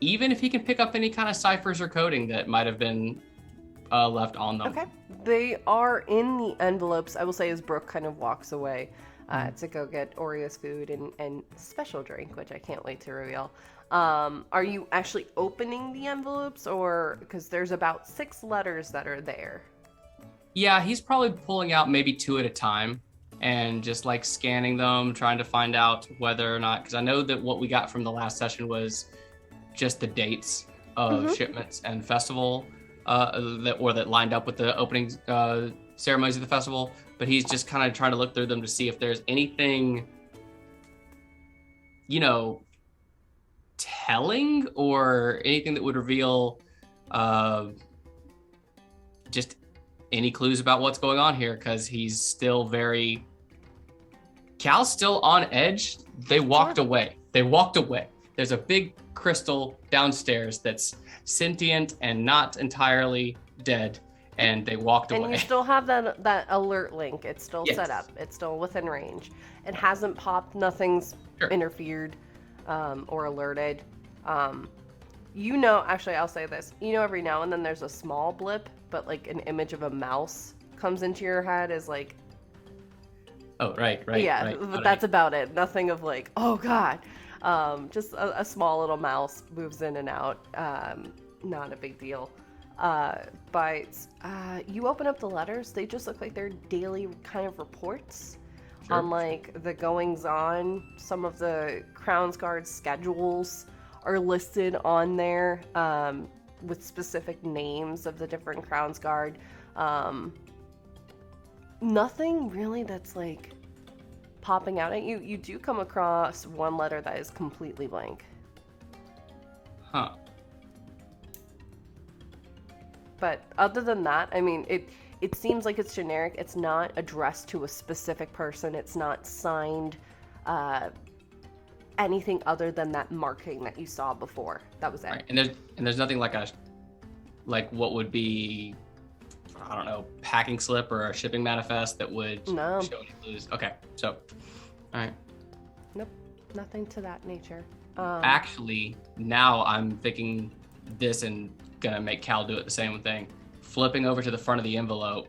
Speaker 5: even if he can pick up any kind of ciphers or coding that might have been left on them.
Speaker 1: Okay. They are in the envelopes, I will say, as Brooke kind of walks away to go get Oreo's food and special drink, which I can't wait to reveal. Are you actually opening the envelopes, or because there's about 6 letters that are there?
Speaker 5: Yeah, he's probably pulling out maybe 2 at a time and just like scanning them, trying to find out whether or not, because I know that what we got from the last session was just the dates of shipments and festival that lined up with the opening ceremonies of the festival, but he's just kind of trying to look through them to see if there's anything, telling or anything that would reveal just any clues about what's going on here, because he's still Cal's still on edge. They walked away. There's a big crystal downstairs that's sentient and not entirely dead, and they walked away.
Speaker 1: And you still have that alert link. It's still
Speaker 5: Yes.
Speaker 1: set up. It's still within range. It hasn't popped. Nothing's interfered or alerted. Actually, I'll say this. Every now and then there's a small blip, but like an image of a mouse comes into your head as like...
Speaker 5: Oh, right.
Speaker 1: Yeah,
Speaker 5: right.
Speaker 1: but that's about it. Nothing of like, oh God. Just a small little mouse moves in and out. Not a big deal. But you open up the letters, they just look like they're daily kind of reports on like the goings on. Some of the Crown's Guard schedules are listed on there with specific names of the different Crown's Guard. Nothing really that's like popping out at you. You do come across one letter that is completely blank.
Speaker 5: Huh.
Speaker 1: But other than that, I mean, it seems like it's generic. It's not addressed to a specific person. It's not signed anything other than that marking that you saw before. That was it.
Speaker 5: Right. And there's nothing like what would be, I don't know, packing slip or a shipping manifest that would show any clues. Okay, so, all right.
Speaker 1: Nope, nothing to that nature.
Speaker 5: Actually, now I'm thinking this and gonna make Cal do it the same thing. Flipping over to the front of the envelope.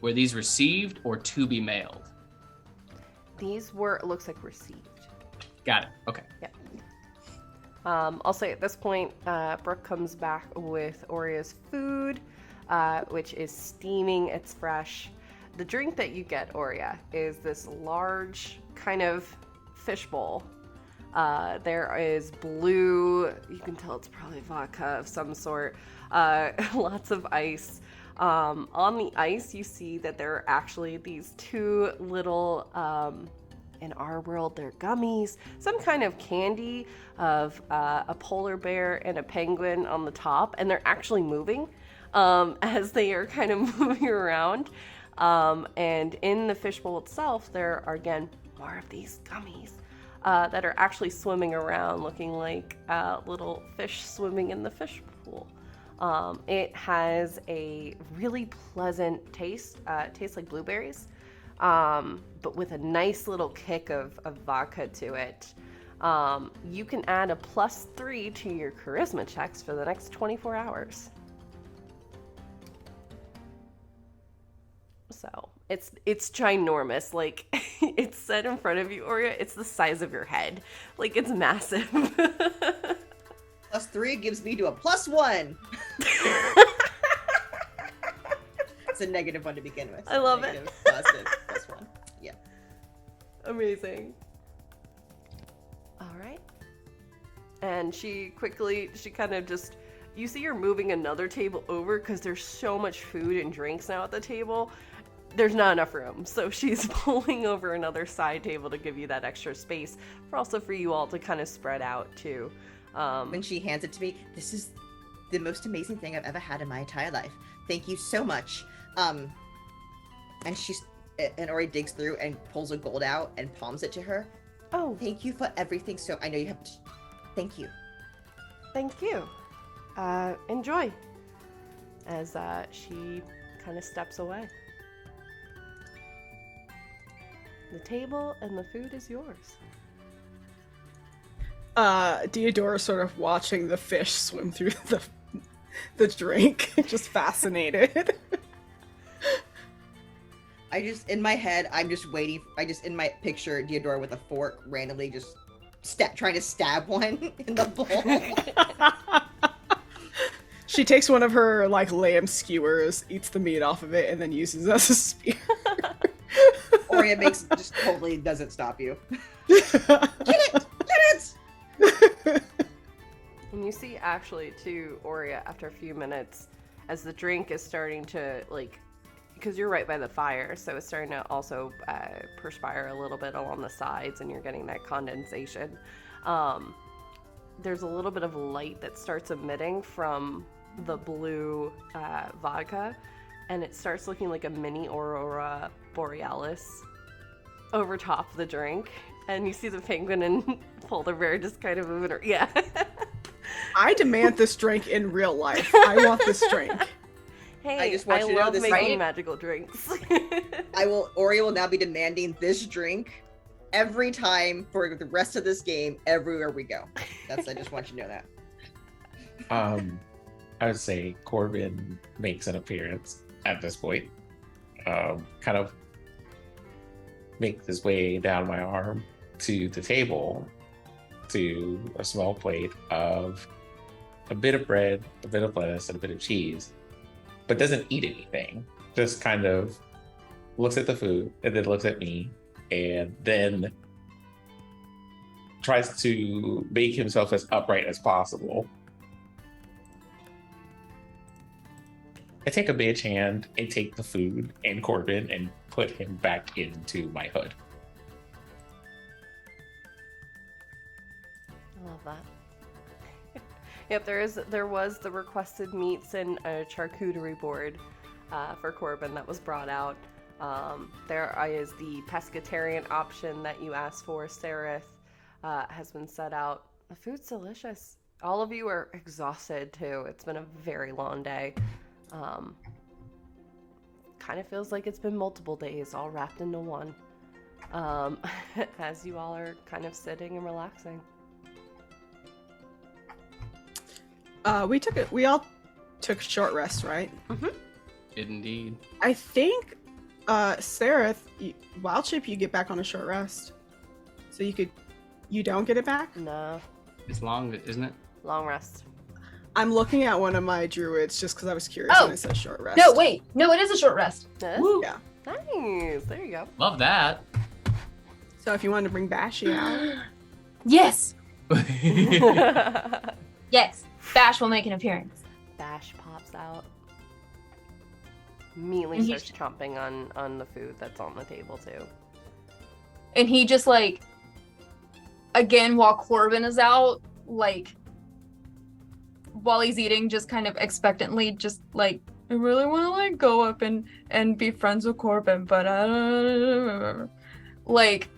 Speaker 5: Were these received or to be mailed?
Speaker 1: These were, it looks like, received.
Speaker 5: Got it. Okay.
Speaker 1: Yeah. I'll say at this point, Brooke comes back with Oreo's food, which is steaming. It's fresh. The drink that you get, Oreo, is this large kind of fishbowl. There is blue, you can tell it's probably vodka of some sort, lots of ice. On the ice, you see that there are actually these 2 little, in our world, they're gummies, some kind of candy of a polar bear and a penguin on the top, and they're actually moving as they are kind of moving around. And in the fishbowl itself, there are, again, more of these gummies that are actually swimming around, looking like little fish swimming in the fish pool. It has a really pleasant taste. It tastes like blueberries, but with a nice little kick of vodka to it. You can add a +3 to your charisma checks for the next 24 hours. So it's ginormous. Like, it's set in front of you, Oreo. It's the size of your head. Like, it's massive.
Speaker 2: +3 gives me to a +1. It's a -1 to begin with.
Speaker 1: I love it.
Speaker 2: Positive +1. Yeah.
Speaker 1: Amazing. All right. And she kind of just, you see her moving another table over because there's so much food and drinks now at the table. There's not enough room. So she's pulling over another side table to give you that extra space, for you all to kind of spread out too.
Speaker 2: When she hands it to me, this is the most amazing thing I've ever had in my entire life. Thank you so much. And Ori digs through and pulls a gold out and palms it to her.
Speaker 1: Oh,
Speaker 2: Thank you for everything. So I know you have to. Thank you.
Speaker 1: thank you. Enjoy. As she kind of steps away. The table and the food is yours.
Speaker 3: Deodora sort of watching the fish swim through the drink, just fascinated.
Speaker 2: I just, in my head, I'm just waiting. In my picture, Deodora with a fork randomly just trying to stab one in the bowl.
Speaker 3: She takes one of her like lamb skewers, eats the meat off of it, and then uses it as a spear.
Speaker 2: Oria just totally doesn't stop you. Get it! Get it!
Speaker 1: And you see actually too, Oria, after a few minutes, as the drink is starting to like, because you're right by the fire, so it's starting to also perspire a little bit along the sides, and you're getting that condensation. There's a little bit of light that starts emitting from the blue vodka, and it starts looking like a mini aurora borealis over top of the drink. And you see the penguin and polar bear just kind of moving. Yeah.
Speaker 3: I demand this drink in real life. I want this drink.
Speaker 1: Hey,
Speaker 2: I just want you to know
Speaker 1: love
Speaker 2: this
Speaker 1: making
Speaker 2: right?
Speaker 1: magical drinks.
Speaker 2: Oria will now be demanding this drink every time for the rest of this game, everywhere we go. I just want you to know that.
Speaker 6: I would say Corbin makes an appearance at this point. Kind of makes his way down my arm to the table, to a small plate of a bit of bread, a bit of lettuce, and a bit of cheese, but doesn't eat anything. Just kind of looks at the food and then looks at me, and then tries to make himself as upright as possible. I take a bitch hand and take the food and Corbin and put him back into my hood.
Speaker 1: I love that. Yep, there was the requested meats and a charcuterie board for Corbin that was brought out. There is the pescatarian option that you asked for, Sereth, has been set out. The food's delicious. All of you are exhausted too. It's been a very long day. Kind of feels like it's been multiple days all wrapped into one, as you all are kind of sitting and relaxing.
Speaker 3: We all took a short rest, right?
Speaker 1: Mm-hmm.
Speaker 5: Indeed.
Speaker 3: I think, Sereth, Wild Shape, you get back on a short rest. So you don't get it back?
Speaker 1: No,
Speaker 5: It's long, isn't it?
Speaker 1: long rest.
Speaker 3: I'm looking at one of my druids just because I was curious
Speaker 4: Oh.
Speaker 3: when I said short rest.
Speaker 4: No, wait. No, it is a short rest.
Speaker 1: This?
Speaker 4: Woo.
Speaker 3: Yeah.
Speaker 1: Nice. There you go.
Speaker 5: Love that.
Speaker 3: So if you wanted to bring Bashy out.
Speaker 4: Yes. Yes. Bash will make an appearance.
Speaker 1: Bash pops out. Immediately
Speaker 4: And
Speaker 1: starts chomping on the food that's on the table too.
Speaker 4: And he just like, again, while Corbin is out, like, while he's eating, just kind of expectantly, just like, I really want to like go up and be friends with Corbin, but like,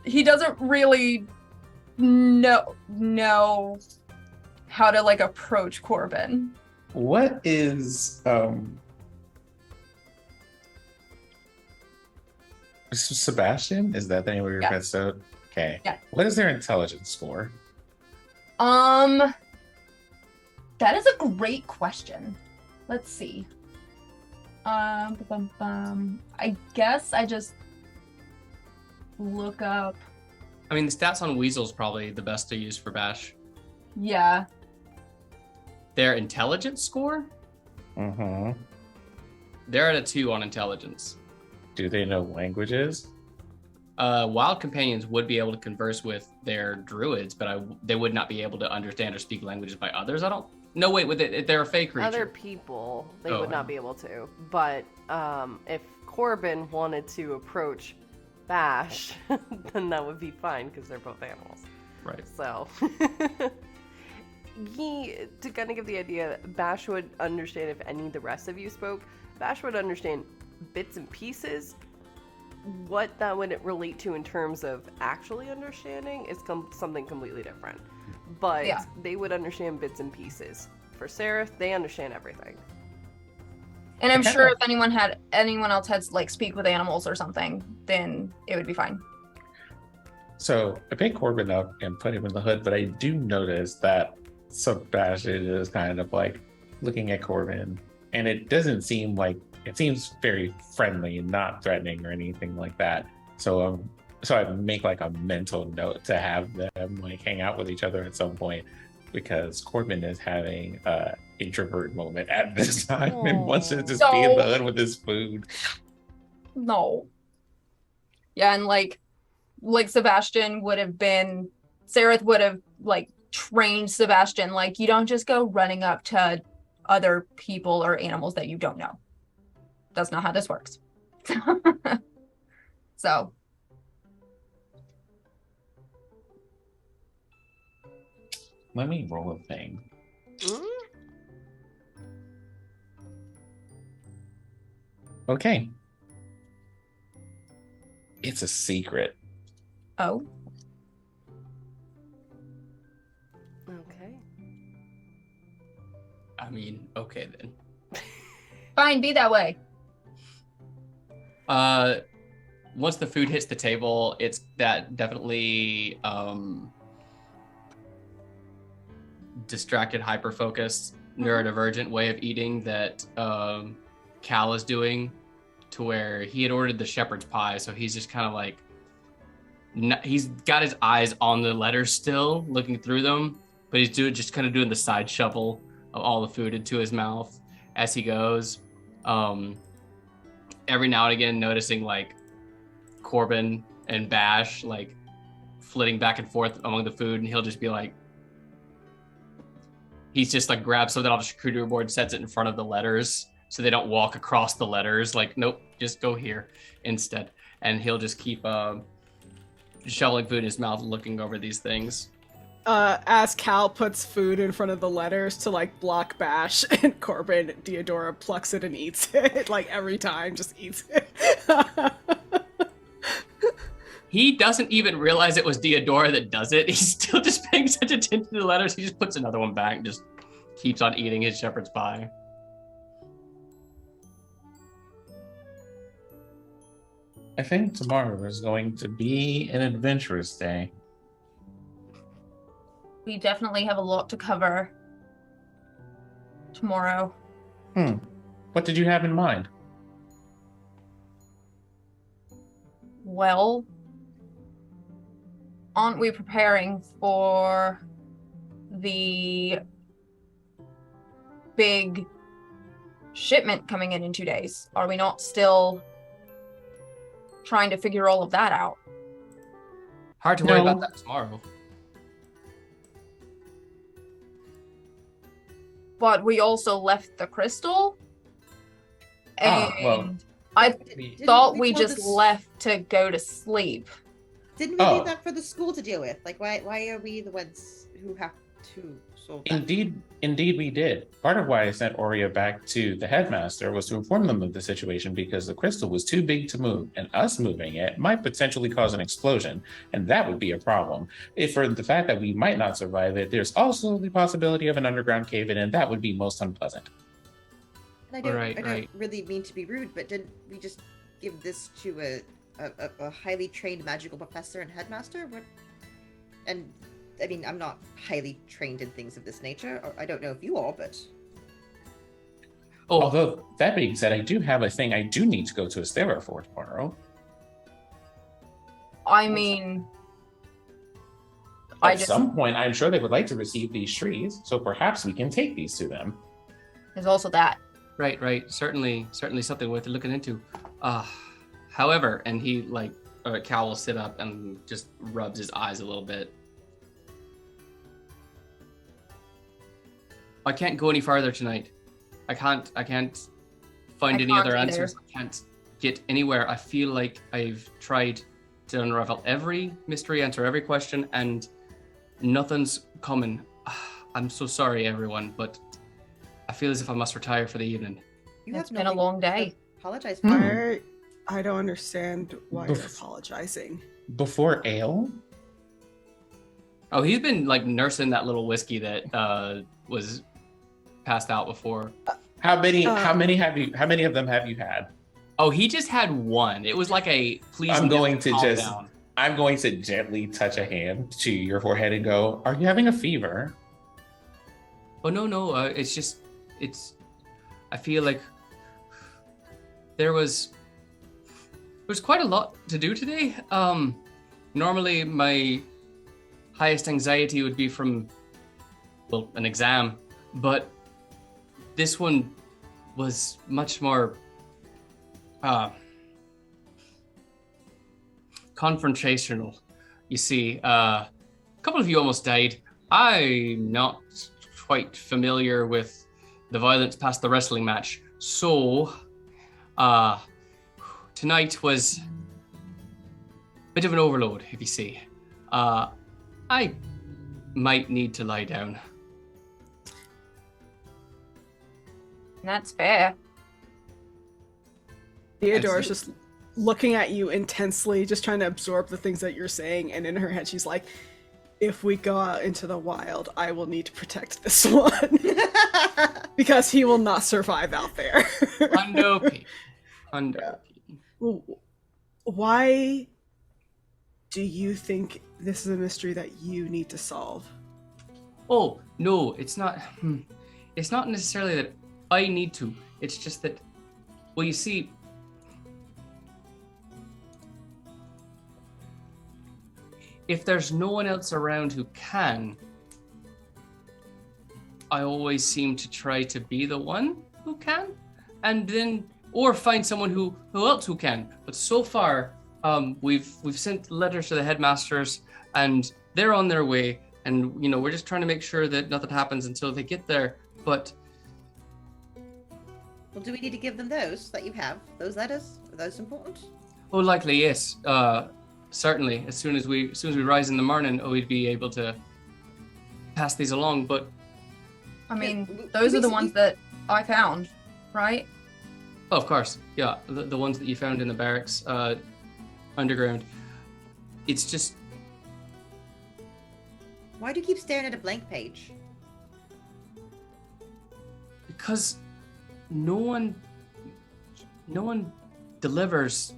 Speaker 4: he doesn't really know how to like approach Corbin.
Speaker 6: What is Sebastian? Is that the name of your
Speaker 4: Yeah.
Speaker 6: pet? So okay.
Speaker 4: Yeah.
Speaker 6: What is their intelligence score?
Speaker 4: That is a great question. Let's see. I guess I just look up.
Speaker 5: I mean, the stats on Weasel's probably the best to use for Bash.
Speaker 4: Yeah.
Speaker 5: Their intelligence score?
Speaker 6: Mm-hmm.
Speaker 5: They're at a 2 on intelligence.
Speaker 6: Do they know languages?
Speaker 5: Wild companions would be able to converse with their druids, but they would not be able to understand or speak languages by others. I don't. No, wait, they're a fake creature.
Speaker 1: Other people, they
Speaker 5: Oh.
Speaker 1: would not be able to. But if Corbin wanted to approach Bash, then that would be fine because they're both animals.
Speaker 5: Right.
Speaker 1: So, to kind of give the idea, Bash would understand if any of the rest of you spoke. Bash would understand bits and pieces. What that would relate to in terms of actually understanding is something completely different. But
Speaker 4: Yeah.
Speaker 1: they would understand bits and pieces. For Sereth, they understand everything.
Speaker 4: And I'm
Speaker 6: Okay.
Speaker 4: sure if anyone else had like speak with animals or something, then it would be fine.
Speaker 6: So I pick Corbin up and put him in the hood, but I do notice that Sebastian is kind of like looking at Corbin, and it doesn't seem like it seems very friendly and not threatening or anything like that. So I make like a mental note to have them like hang out with each other at some point, because Corbin is having a introvert moment at this time and wants to just be in the hood with his food.
Speaker 4: No. Yeah, and like Sebastian would have been, Sereth would have like trained Sebastian, like you don't just go running up to other people or animals that you don't know. That's not how this works. So.
Speaker 6: Let me roll a thing. Okay. It's a secret.
Speaker 4: Oh.
Speaker 1: Okay.
Speaker 5: I mean, okay then.
Speaker 4: Fine, be that way.
Speaker 5: Once the food hits the table, it's that definitely distracted, hyper-focused, neurodivergent way of eating that Cal is doing, to where he had ordered the shepherd's pie, so he's just kind of like, he's got his eyes on the letters still, looking through them, but he's just kind of doing the side shovel of all the food into his mouth as he goes. Every now and again, noticing like Corbin and Bash like flitting back and forth among the food, and he'll just be like, he's just like grabs something off the charcuterie board, sets it in front of the letters so they don't walk across the letters. Like, nope, just go here instead. And he'll just keep shoveling food in his mouth, looking over these things.
Speaker 3: As Cal puts food in front of the letters to like block Bash, and Corbin, Deodora plucks it and eats it. Like every time, just eats it.
Speaker 5: He doesn't even realize it was Deodora that does it. He's still just paying such attention to the letters. He just puts another one back and just keeps on eating his shepherd's pie.
Speaker 6: I think tomorrow is going to be an adventurous day.
Speaker 4: We definitely have a lot to cover tomorrow.
Speaker 6: What did you have in mind?
Speaker 4: Well, aren't we preparing for the big shipment coming in 2 days? Are we not still trying to figure all of that out?
Speaker 5: Hard to worry about that tomorrow.
Speaker 4: But we also left the crystal, and I thought we just left to go to sleep.
Speaker 2: Didn't we leave that for the school to deal with? Like, why are we the ones who have to solve that?
Speaker 6: Indeed we did. Part of why I sent Aurea back to the headmaster was to inform them of the situation, because the crystal was too big to move, and us moving it might potentially cause an explosion, and that would be a problem. If for the fact that we might not survive it, there's also the possibility of an underground cave-in, and that would be most unpleasant.
Speaker 2: And I don't really mean to be rude, but didn't we just give this to a highly trained magical professor and headmaster? And I mean, I'm not highly trained in things of this nature. Or I don't know if you are, but...
Speaker 6: Although, that being said, I do have a thing I do need to go to Astera for tomorrow.
Speaker 4: I mean...
Speaker 6: At some point, I'm sure they would like to receive these trees, so perhaps we can take these to them.
Speaker 4: There's also that.
Speaker 5: Right. Certainly something worth looking into. However, and he Cal will sit up and just rubs his eyes a little bit. I can't go any farther tonight. I can't find any other answers. I can't get anywhere. I feel like I've tried to unravel every mystery, answer every question, and nothing's coming. I'm so sorry, everyone, but I feel as if I must retire for the evening.
Speaker 4: It's been a long day.
Speaker 2: Apologize for
Speaker 3: I don't understand why you're apologizing.
Speaker 6: Before ale?
Speaker 5: Oh, he's been nursing that little whiskey that was passed out before.
Speaker 6: How many of them have you had?
Speaker 5: Oh, he just had one. It was like a please.
Speaker 6: I'm going to gently touch a hand to your forehead and go, "Are you having a fever?"
Speaker 5: Oh no, it's just I feel like there was quite a lot to do today. Normally my highest anxiety would be from, well, an exam, but this one was much more confrontational. You see, a couple of you almost died. I'm not quite familiar with the violence past the wrestling match, so tonight was a bit of an overload, if you see. I might need to lie down.
Speaker 4: That's fair.
Speaker 3: Theodora's just looking at you intensely, just trying to absorb the things that you're saying, and in her head she's like, if we go out into the wild, I will need to protect this one. Because he will not survive out there.
Speaker 5: Hundo.
Speaker 3: Why do you think this is a mystery that you need to solve?
Speaker 5: Oh, no, it's not. It's not necessarily that I need to. It's just that, well, you see, if there's no one else around who can, I always seem to try to be the one who can, and then, or find someone who else who can. But so far, we've sent letters to the headmasters, and they're on their way. And we're just trying to make sure that nothing happens until they get there. But
Speaker 2: well, do we need to give them those that you have? Those letters? Are those important?
Speaker 5: oh, likely yes. Certainly, as soon as we rise in the morning, we'd be able to pass these along. But
Speaker 4: I mean, those are the ones that I found, right?
Speaker 5: oh, of course, yeah, the ones that you found in the barracks underground. It's just,
Speaker 2: Why do you keep staring at a blank page?
Speaker 5: because no one delivers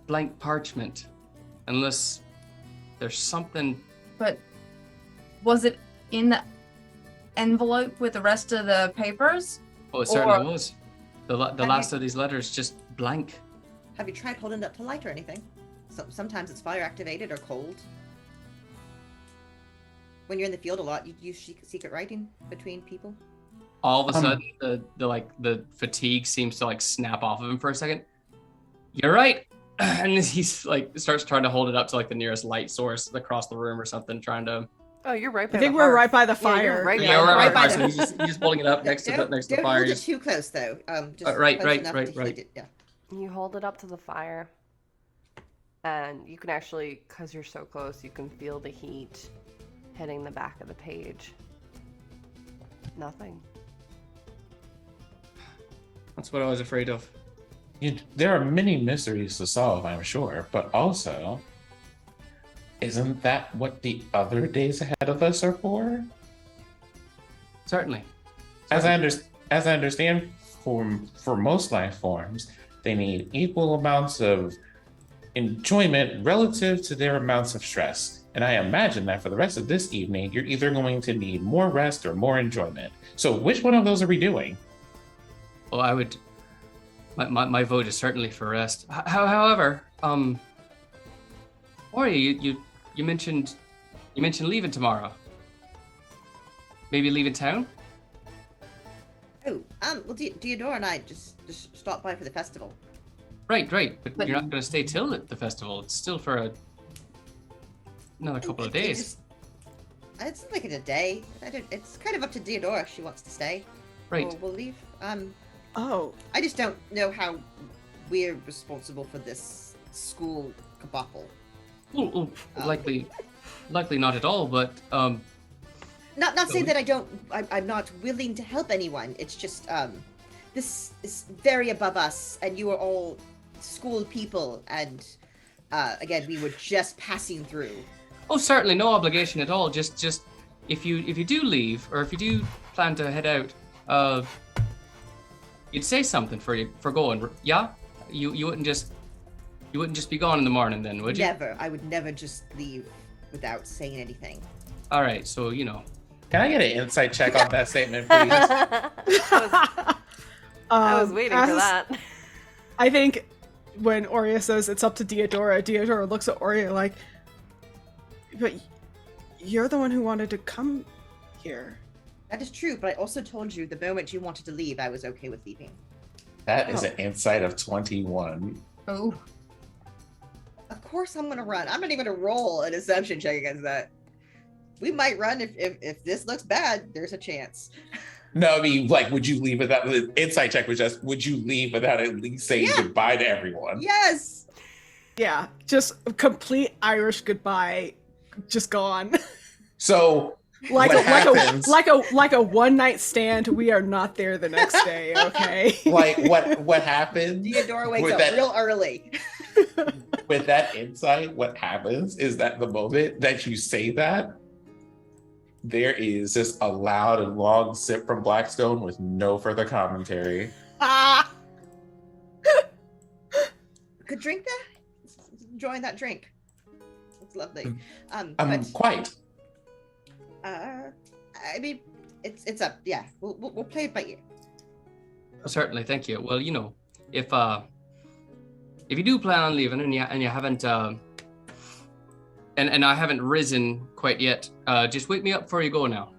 Speaker 5: blank parchment unless there's something.
Speaker 4: But was it in the envelope with the rest of the papers?
Speaker 5: Oh, it certainly
Speaker 4: Or-
Speaker 5: was. The last of these letters just blank.
Speaker 2: Have you tried holding it up to light or anything? Sometimes it's fire activated or cold. When you're in the field a lot, you use secret writing between people.
Speaker 5: All of a sudden, the fatigue seems to snap off of him for a second. You're right, and he's starts trying to hold it up to the nearest light source across the room or something, trying to.
Speaker 1: Oh, you're right by
Speaker 3: I think
Speaker 1: the
Speaker 3: we're
Speaker 1: hearth.
Speaker 3: right by the
Speaker 1: Yeah, you're
Speaker 3: fire.
Speaker 1: right
Speaker 5: Yeah,
Speaker 2: right by
Speaker 5: so
Speaker 2: the-
Speaker 5: he's just holding it up next to the
Speaker 2: Don't
Speaker 5: fire.
Speaker 2: hold it
Speaker 5: Just,
Speaker 2: too close though. Just
Speaker 5: right,
Speaker 2: close
Speaker 5: right,
Speaker 2: enough
Speaker 5: right,
Speaker 2: to
Speaker 5: right.
Speaker 2: heat it. Yeah.
Speaker 1: You hold it up to the fire, and you can actually, because you're so close, you can feel the heat hitting the back of the page. Nothing.
Speaker 5: that's what I was afraid of.
Speaker 6: There are many mysteries to solve, I'm sure, but also, isn't that what the other days ahead of us are for?
Speaker 5: Certainly.
Speaker 6: As I understand, for most life forms, they need equal amounts of enjoyment relative to their amounts of stress. And I imagine that for the rest of this evening, you're either going to need more rest or more enjoyment. So which one of those are we doing?
Speaker 5: Well, I would. My vote is certainly for rest. However, Ori, you mentioned leaving tomorrow. Maybe leaving town.
Speaker 2: Oh, well, Deodora and I just stopped by for the festival.
Speaker 5: Right. But
Speaker 4: But-
Speaker 5: you're not going to stay till the festival. It's still for another couple of days.
Speaker 2: It's like in a day. It's kind of up to Deodora if she wants to stay.
Speaker 5: Right.
Speaker 2: Or we'll leave.
Speaker 3: Oh,
Speaker 2: I just don't know how we're responsible for this school kerfuffle.
Speaker 5: Well, likely not at all. But
Speaker 2: Not saying that I'm not willing to help anyone. It's just this is very above us, and you are all school people, and again, we were just passing through.
Speaker 5: oh, certainly no obligation at all. Just if you do leave, or if you do plan to head out, you'd say something for going. Yeah, you wouldn't just be gone in the morning then, would you?
Speaker 2: Never. I would never just leave without saying anything.
Speaker 5: All right, so
Speaker 6: Can I get an insight check on that statement, please?
Speaker 1: I was waiting for that.
Speaker 3: I think when Oria says it's up to Deodora looks at Oria like, but you're the one who wanted to come here.
Speaker 2: That is true, but I also told you the moment you wanted to leave, I was okay with leaving.
Speaker 6: That is an insight of 21.
Speaker 4: Oh.
Speaker 2: Of course I'm gonna run. I'm not even gonna roll a deception check against that. We might run if this looks bad, there's a chance.
Speaker 6: No, I mean, like, would you leave without the insight check was just, would you leave without at least saying goodbye to everyone?
Speaker 2: Yes!
Speaker 3: Yeah, just a complete Irish goodbye, just gone.
Speaker 6: So
Speaker 3: like
Speaker 6: what
Speaker 3: a one night stand. We are not there the next day. Okay.
Speaker 6: Like what happens?
Speaker 2: Theodora wakes up real early.
Speaker 6: With that insight, what happens is that the moment that you say that, there is just a loud and long sip from Blackstone with no further commentary.
Speaker 2: Could drink that? Enjoying that drink. It's lovely.
Speaker 6: Quite.
Speaker 2: I mean, it's up. Yeah, we'll play it by ear.
Speaker 5: Certainly, thank you. Well, you know, if you do plan on leaving and you haven't and I haven't risen quite yet, just wake me up before you go now.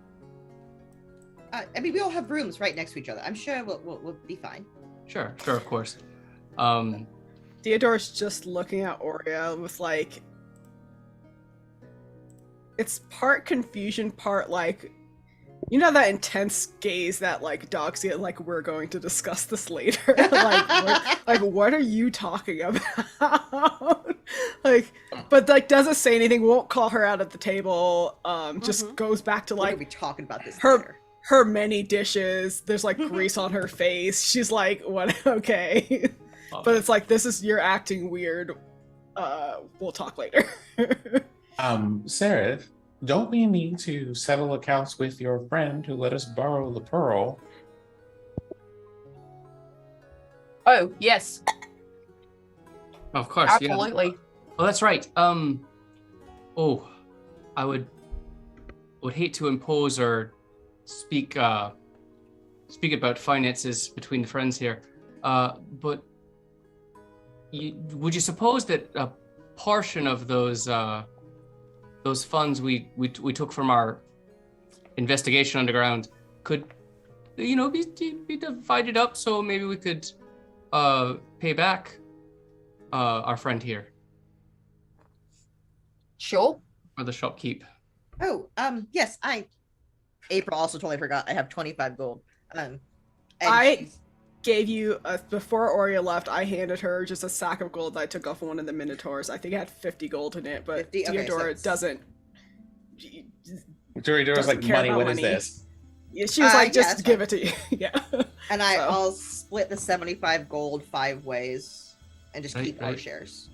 Speaker 2: I mean, we all have rooms right next to each other. I'm sure we'll be fine.
Speaker 5: Sure, of course.
Speaker 3: Theodore's just looking at Oria with like, it's part confusion, part like, you know, that intense gaze that like dogs get, like, we're going to discuss this later. What are you talking about? Like, but like doesn't say anything, won't call her out at the table, just goes back to like,
Speaker 2: we'll be talking about this
Speaker 3: her many dishes. There's like grease on her face. She's like, what? Okay. But it's like, you're acting weird. We'll talk later.
Speaker 6: Seraph, don't we need to settle accounts with your friend who let us borrow the pearl?
Speaker 4: Oh, yes.
Speaker 5: Of course,
Speaker 4: absolutely.
Speaker 5: Yeah. Oh, that's right. I would hate to impose or speak about finances between the friends here, but would you suppose that a portion of those funds we took from our investigation underground could, you know, be divided up so maybe we could pay back our friend here?
Speaker 4: Sure.
Speaker 5: For the shopkeep.
Speaker 2: Oh, yes, April also totally forgot. I have 25 gold.
Speaker 3: Gave you before Oria left, I handed her just a sack of gold that I took off one of the Minotaurs. I think it had 50 gold in it, but 50? Theodora doesn't.
Speaker 6: Theodora's like, money, what is this?
Speaker 3: Yeah, she was like, just give it to you. Yeah.
Speaker 2: And I'll split the 75 gold 5 ways and just keep our shares.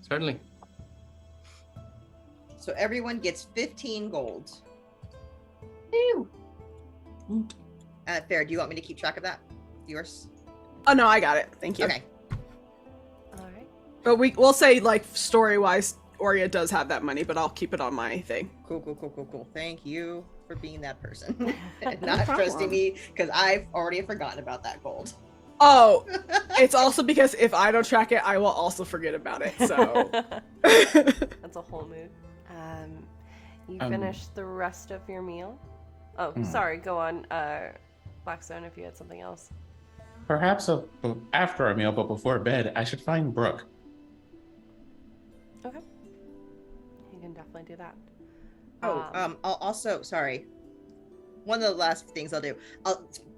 Speaker 5: Certainly.
Speaker 2: So everyone gets 15 gold.
Speaker 4: Ew.
Speaker 2: Fair, do you want me to keep track of that? Yours?
Speaker 3: Oh no, I got it. Thank you.
Speaker 2: Okay.
Speaker 1: All right.
Speaker 3: But we'll say, like, story-wise, Oria does have that money, but I'll keep it on my thing.
Speaker 2: Cool. Thank you for being that person. And not trusting me, because I've already forgotten about that gold.
Speaker 3: Oh, it's also because if I don't track it, I will also forget about it, so.
Speaker 1: That's a whole mood. You finished the rest of your meal? Oh, sorry, go on, Blackstone, if you had something else.
Speaker 6: Perhaps after a meal, but before bed, I should find Brooke.
Speaker 1: Okay. You can definitely do that.
Speaker 2: I'll also, sorry. One of the last things I'll do,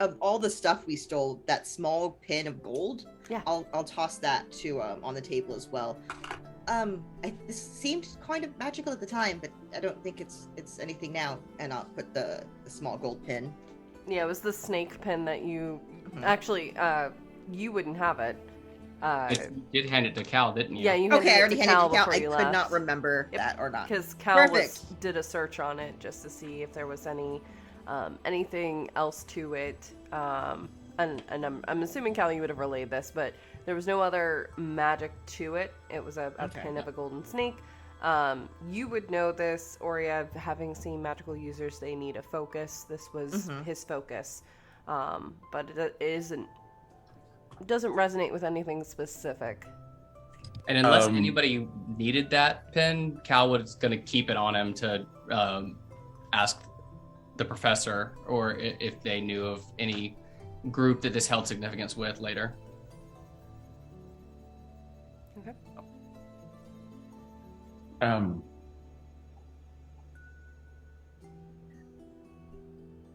Speaker 2: of all the stuff we stole, that small pin of gold,
Speaker 1: yeah,
Speaker 2: I'll toss that to on the table as well. This seemed kind of magical at the time, but I don't think it's anything now. And I'll put the small gold pin.
Speaker 1: Yeah, it was the snake pin that you actually you wouldn't have it.
Speaker 5: You did hand it to Cal, didn't you?
Speaker 1: Yeah, you
Speaker 2: I already handed it to Cal. I
Speaker 1: you
Speaker 2: could
Speaker 1: left.
Speaker 2: not remember that or not.
Speaker 1: Because Cal did a search on it just to see if there was any anything else to it. And I'm assuming, Cal, you would have relayed this, but there was no other magic to it. It was a pin of a golden snake. You would know this, Oria, having seen magical users, they need a focus. This was his focus. But it doesn't resonate with anything specific.
Speaker 5: And unless anybody needed that pin, Cal was going to keep it on him to ask the professor or if they knew of any group that this held significance with later.
Speaker 1: Okay.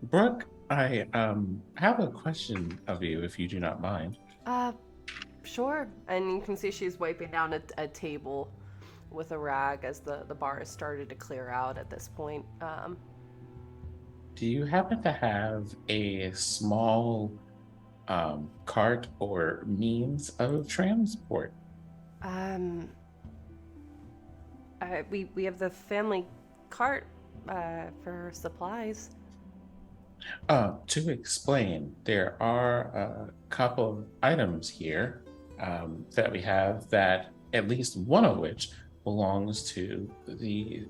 Speaker 6: Brooke, I have a question of you, if you do not mind.
Speaker 1: Sure. And you can see she's wiping down a table with a rag as the bar has started to clear out at this point.
Speaker 6: Do you happen to have a small cart or means of transport?
Speaker 1: We have the family cart for supplies.
Speaker 6: To explain, there are a couple of items here that we have that at least one of which belongs to the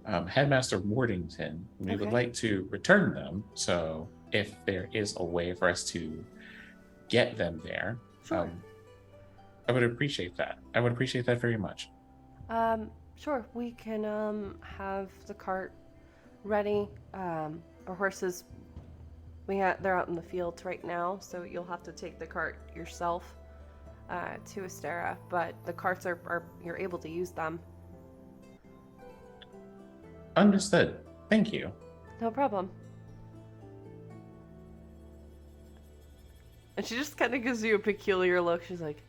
Speaker 6: Headmaster Wardington. We would like to return them, so if there is a way for us to get them there,
Speaker 1: Sure.
Speaker 6: I would appreciate that. I would appreciate that very much.
Speaker 1: Sure. We can have the cart ready. Our horses, they're out in the fields right now, so you'll have to take the cart yourself to Astera. But the carts are you're able to use them.
Speaker 6: Understood. Thank you.
Speaker 1: No problem. And she just kind of gives you a peculiar look. She's like,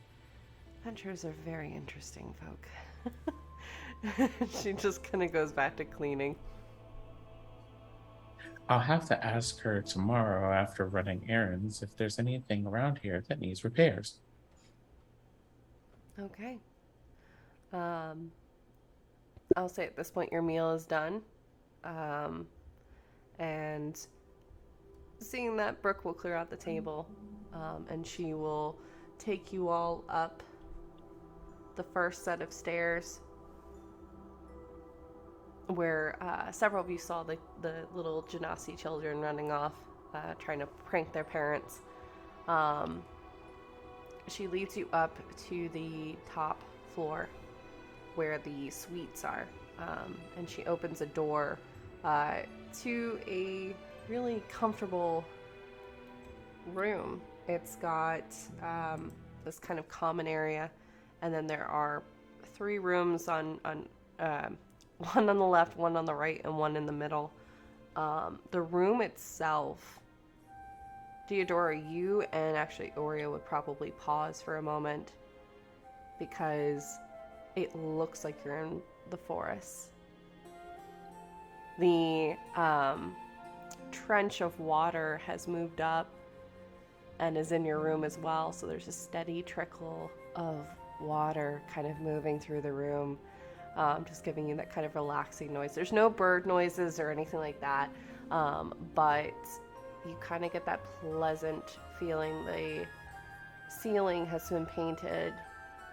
Speaker 1: adventurers are very interesting folk. She just kind of goes back to cleaning.
Speaker 6: I'll have to ask her tomorrow after running errands if there's anything around here that needs repairs.
Speaker 1: Okay. I'll say at this point your meal is done. And seeing that, Brooke will clear out the table, and she will take you all up the first set of stairs where several of you saw the little Genasi children running off, trying to prank their parents. She leads you up to the top floor where the suites are, and she opens a door to a really comfortable room. It's got this kind of common area, and then there are 3 rooms on one on the left, one on the right, and one in the middle. The room itself, Theodora, you and actually Oreo would probably pause for a moment because it looks like you're in the forest. The trench of water has moved up and is in your room as well, so there's a steady trickle of water kind of moving through the room, just giving you that kind of relaxing noise. There's no bird noises or anything like that, but you kind of get that pleasant feeling. The ceiling has been painted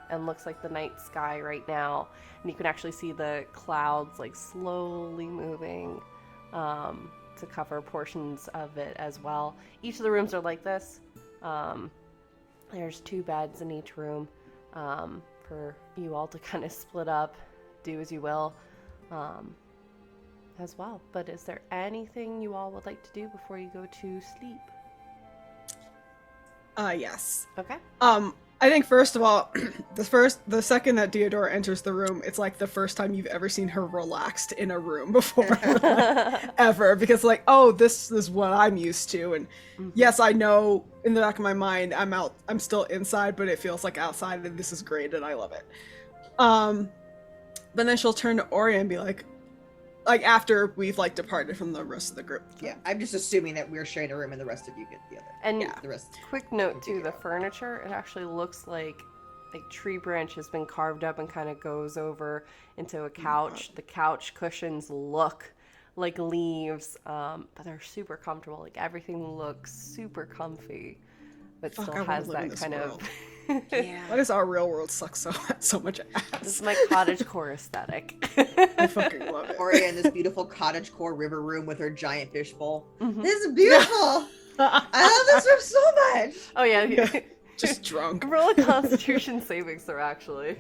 Speaker 1: and looks like the night sky right now, and you can actually see the clouds like slowly moving to cover portions of it as well. Each of the rooms are like this. There's 2 beds in each room for you all to kind of split up, do as you will, as well. But is there anything you all would like to do before you go to sleep?
Speaker 3: Yes.
Speaker 1: Okay.
Speaker 3: I think first of all, the second that Theodora enters the room, it's like the first time you've ever seen her relaxed in a room before, ever, because like, oh, this is what I'm used to, and yes, I know in the back of my mind I'm still inside, but it feels like outside, and this is great, and I love it. But then she'll turn to Ori and be like after we've like departed from the rest of the group.
Speaker 2: Yeah, I'm just assuming that we're sharing a room and the rest of you get the other.
Speaker 1: And
Speaker 3: Yeah.
Speaker 2: The rest.
Speaker 1: quick note too, the furniture, it actually looks like a tree branch has been carved up and kind of goes over into a couch. The couch cushions look like leaves, but they're super comfortable. Like everything looks super comfy, but
Speaker 3: Fuck, I
Speaker 1: still
Speaker 3: wanna
Speaker 1: has
Speaker 3: live in
Speaker 1: that
Speaker 3: this
Speaker 1: kind
Speaker 3: world.
Speaker 1: of
Speaker 2: Yeah.
Speaker 3: Why does our real world suck so much
Speaker 1: This
Speaker 3: ass?
Speaker 1: is my cottagecore aesthetic.
Speaker 3: I fucking love it.
Speaker 2: Gloria in this beautiful cottagecore river room with her giant fishbowl.
Speaker 1: Mhm.
Speaker 2: This is beautiful. I love this room so much.
Speaker 1: Oh yeah,
Speaker 3: Yeah. Just drunk.
Speaker 1: roll a Constitution saving throw actually.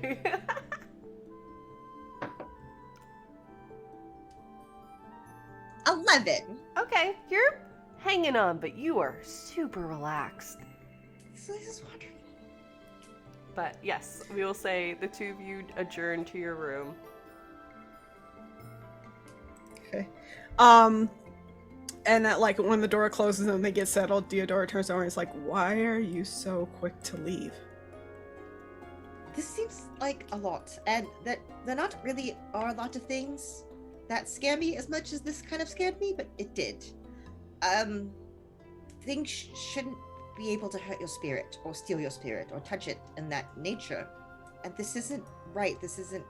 Speaker 2: 11.
Speaker 1: Okay, you're hanging on, but you are super relaxed.
Speaker 2: This is wonderful.
Speaker 1: But yes, we will say the two of you adjourn to your room.
Speaker 3: Okay. And that, like, when the door closes and they get settled, Theodora turns over and is like, "Why are you so quick to leave?"
Speaker 2: This seems like a lot, and that there not really are a lot of things that scare me as much as this kind of scared me, but it did. Things shouldn't be able to hurt your spirit or steal your spirit or touch it in that nature, and this isn't right. This isn't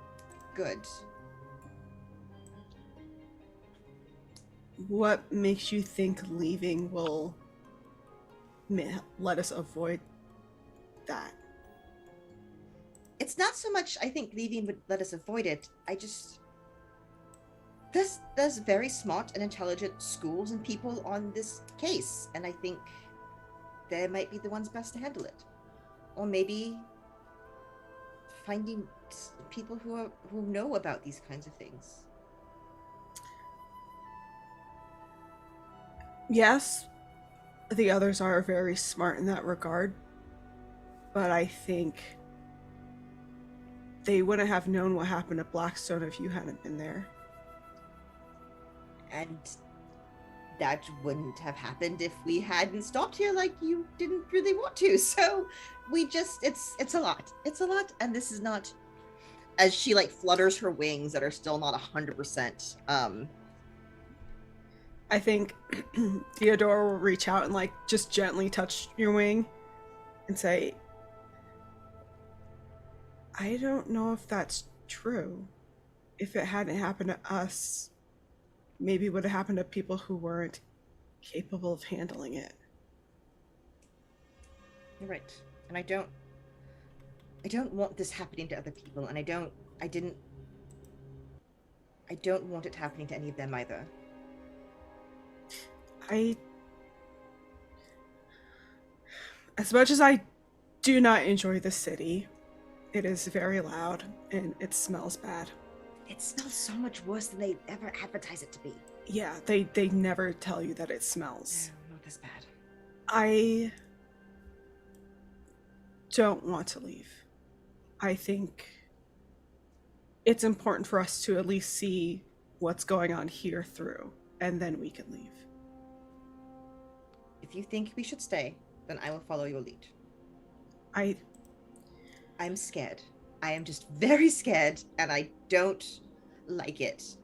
Speaker 2: good.
Speaker 3: What makes you think leaving will let us avoid that?
Speaker 2: It's not so much I think leaving would let us avoid it. There's very smart and intelligent schools and people on this case, and I think they might be the ones best to handle it. Or maybe finding people who know about these kinds of things.
Speaker 3: Yes, the others are very smart in that regard, but I think they wouldn't have known what happened at Blackstone if you hadn't been there.
Speaker 2: And that wouldn't have happened if we hadn't stopped here like you didn't really want to. So we just, it's a lot. It's a lot, and this is not, as she like flutters her wings that are still not 100%.
Speaker 3: I think Theodora will reach out and, like, just gently touch your wing and say, "I don't know if that's true. If it hadn't happened to us, maybe it would have happened to people who weren't capable of handling it."
Speaker 2: You're right. And I don't want this happening to other people, and I don't want it happening to any of them either.
Speaker 3: As much as I do not enjoy the city, it is very loud and it smells bad.
Speaker 2: It smells so much worse than they ever advertise it to be.
Speaker 3: Yeah, they never tell you that it smells.
Speaker 2: No, not this bad.
Speaker 3: I don't want to leave. I think it's important for us to at least see what's going on here through, and then we can leave.
Speaker 2: If you think we should stay, then I will follow your lead. I'm scared. I am just very scared, and I don't like it.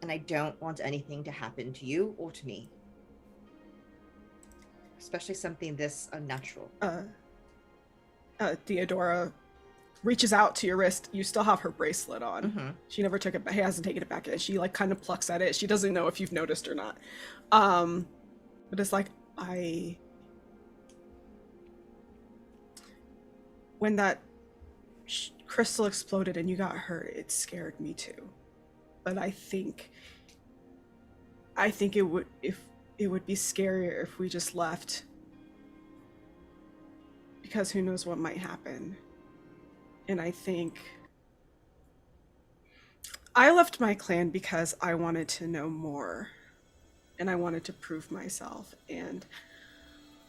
Speaker 2: And I don't want anything to happen to you or to me. Especially something this unnatural.
Speaker 3: Theodora reaches out to your wrist. You still have her bracelet on.
Speaker 2: Mm-hmm.
Speaker 3: She never took it back. He hasn't taken it back yet. She, like, kind of plucks at it. She doesn't know if you've noticed or not. But it's like, when that crystal exploded and you got hurt, it scared me too. But I think it would be scarier if we just left, because who knows what might happen. And I think I left my clan because I wanted to know more. And I wanted to prove myself. And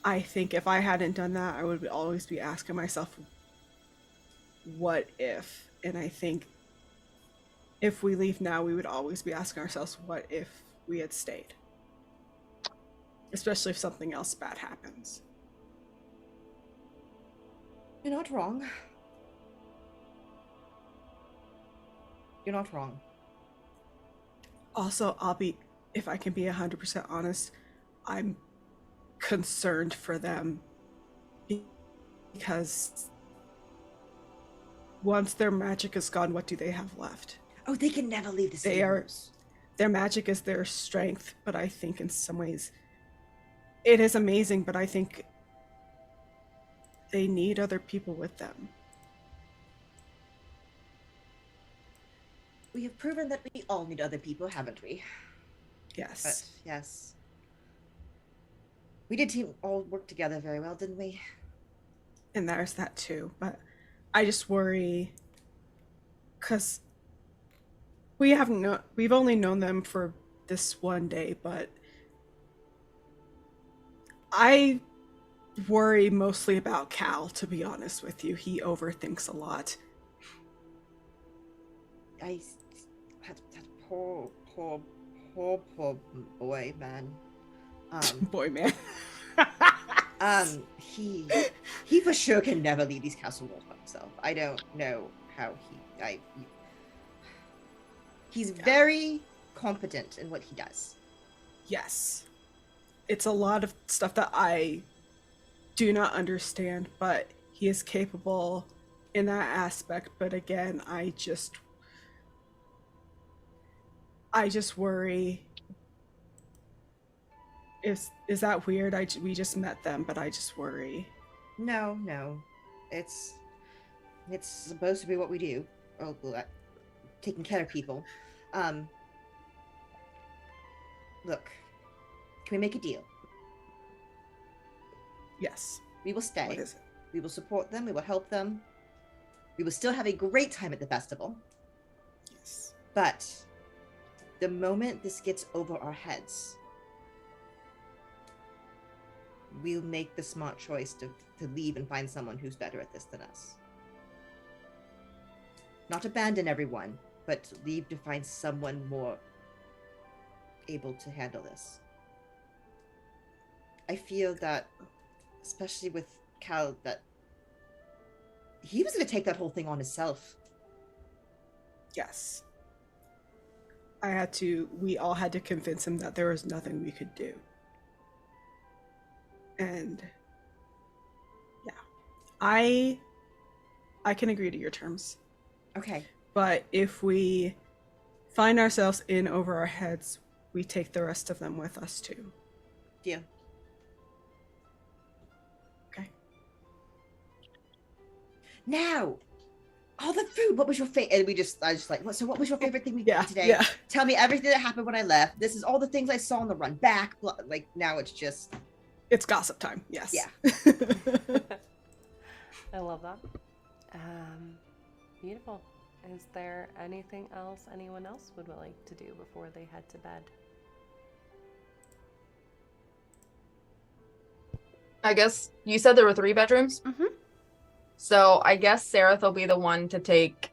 Speaker 3: I think if I hadn't done that, I would always be asking myself, what if? And I think if we leave now, we would always be asking ourselves, what if we had stayed? Especially if something else bad happens.
Speaker 2: You're not wrong. You're not wrong.
Speaker 3: Also, if I can be 100% honest, I'm concerned for them, because once their magic is gone, what do they have left?
Speaker 2: Oh, they can never leave the city.
Speaker 3: Their magic is their strength, but I think in some ways it is amazing, but I think they need other people with them.
Speaker 2: We have proven that we all need other people, haven't we?
Speaker 3: Yes.
Speaker 2: But yes. We did all work together very well, didn't we?
Speaker 3: And there's that too. But I just worry because we've only known them for this one day, but I worry mostly about Cal, to be honest with you. He overthinks a lot.
Speaker 2: That poor boy, man.
Speaker 3: Boy, man.
Speaker 2: He for sure can never leave these castle walls by himself. I don't know how he's very competent in what he does.
Speaker 3: Yes. It's a lot of stuff that I do not understand, but he is capable in that aspect. But again, I just worry. Is that weird? We just met them, but I just worry.
Speaker 2: No. It's supposed to be what we do. Oh, taking care of people. Look, can we make a deal?
Speaker 3: Yes.
Speaker 2: We will stay.
Speaker 3: What is it?
Speaker 2: We will support them. We will help them. We will still have a great time at the festival.
Speaker 3: Yes.
Speaker 2: But the moment this gets over our heads, we'll make the smart choice to leave and find someone who's better at this than us. Not abandon everyone, but leave to find someone more able to handle this. I feel that, especially with Cal, that he was going to take that whole thing on himself.
Speaker 3: Yes. We all had to convince him that there was nothing we could do. And yeah, I can agree to your terms.
Speaker 2: Okay.
Speaker 3: But if we find ourselves in over our heads, we take the rest of them with us too.
Speaker 2: Deal.
Speaker 3: Okay.
Speaker 2: Now, all the food. What was your favorite? And I just like, so what was your favorite thing we did today?
Speaker 3: Yeah.
Speaker 2: Tell me everything that happened when I left. This is all the things I saw on the run back. Like, now it's just...
Speaker 3: It's gossip time, yes.
Speaker 2: Yeah.
Speaker 1: I love that. Beautiful. Is there anything else anyone else would like to do before they head to bed?
Speaker 4: I guess you said there were 3 bedrooms?
Speaker 1: Mm-hmm.
Speaker 4: So I guess Seraph will be the one to take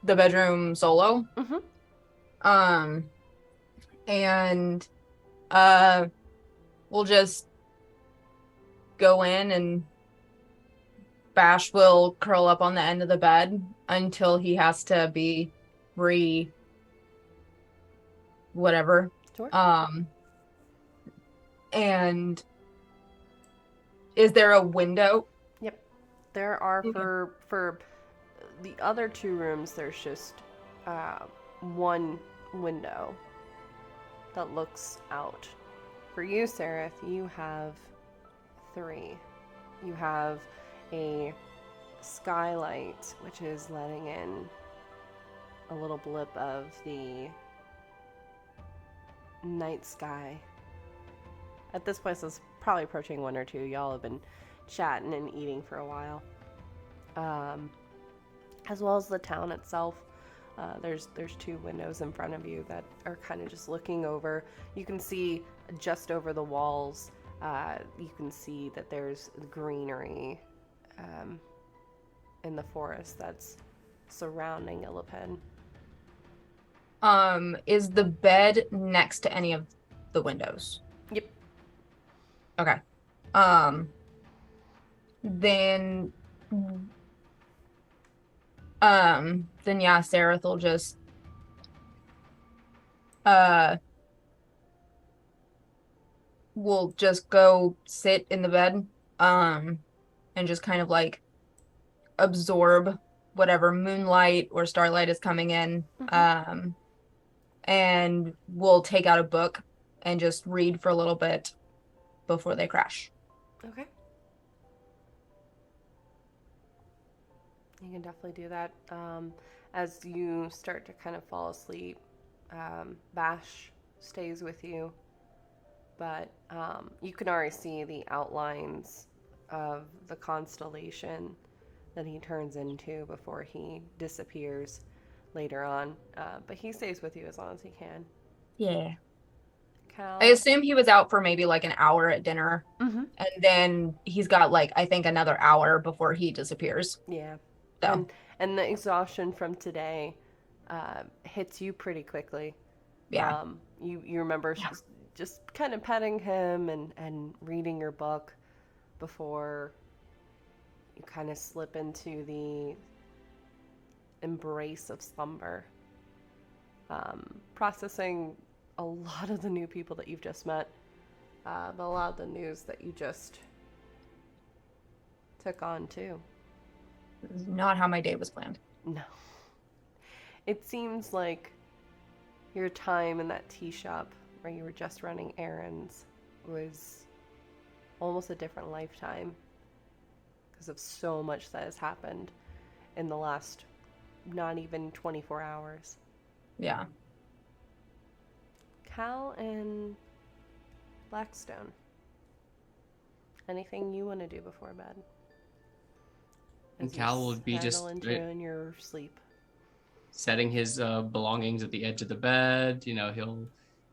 Speaker 4: the bedroom solo.
Speaker 1: Mm-hmm.
Speaker 4: And we'll just go in and Bash will curl up on the end of the bed until he has to be whatever.
Speaker 1: Sure.
Speaker 4: And is there a window?
Speaker 1: Yep. There are
Speaker 4: Okay.
Speaker 1: for the other 2 rooms, there's just one window that looks out. For you, Seraph, you have 3. You have a skylight, which is letting in a little blip of the night sky. At this place, it's probably approaching 1 or 2. Y'all have been chatting and eating for a while. As well as the town itself. There's 2 windows in front of you that are kind of just looking over. You can see just over the walls. You can see that there's greenery in the forest that's surrounding Illipin.
Speaker 4: Is the bed next to any of the windows?
Speaker 1: Yep.
Speaker 4: Okay. Then yeah, Seraph will just will just go sit in the bed and just kind of like absorb whatever moonlight or starlight is coming in.
Speaker 1: Mm-hmm.
Speaker 4: And we'll take out a book and just read for a little bit before they crash.
Speaker 1: Okay. You can definitely do that. As you start to kind of fall asleep, Bash stays with you, but you can already see the outlines of the constellation that he turns into before he disappears later on. But he stays with you as long as he can.
Speaker 4: Yeah.
Speaker 1: Cal?
Speaker 4: I assume he was out for maybe like an hour at dinner,
Speaker 1: Mm-hmm.
Speaker 4: and then he's got like I think another hour before he disappears.
Speaker 1: Yeah.
Speaker 4: So.
Speaker 1: And the exhaustion from today hits you pretty quickly.
Speaker 4: Yeah.
Speaker 1: You remember just kind of petting him and reading your book before you kind of slip into the embrace of slumber. Processing a lot of the new people that you've just met, but a lot of the news that you just took on too.
Speaker 4: This is not how my day was planned.
Speaker 1: No. It seems like your time in that tea shop where you were just running errands was almost a different lifetime because of so much that has happened in the last not even 24 hours.
Speaker 4: Yeah.
Speaker 1: Cal and Blackstone. Anything you want to do before bed?
Speaker 5: And
Speaker 1: As you
Speaker 5: Cal will be just
Speaker 1: settle into in your sleep.
Speaker 5: setting his belongings at the edge of the bed. You know, he'll,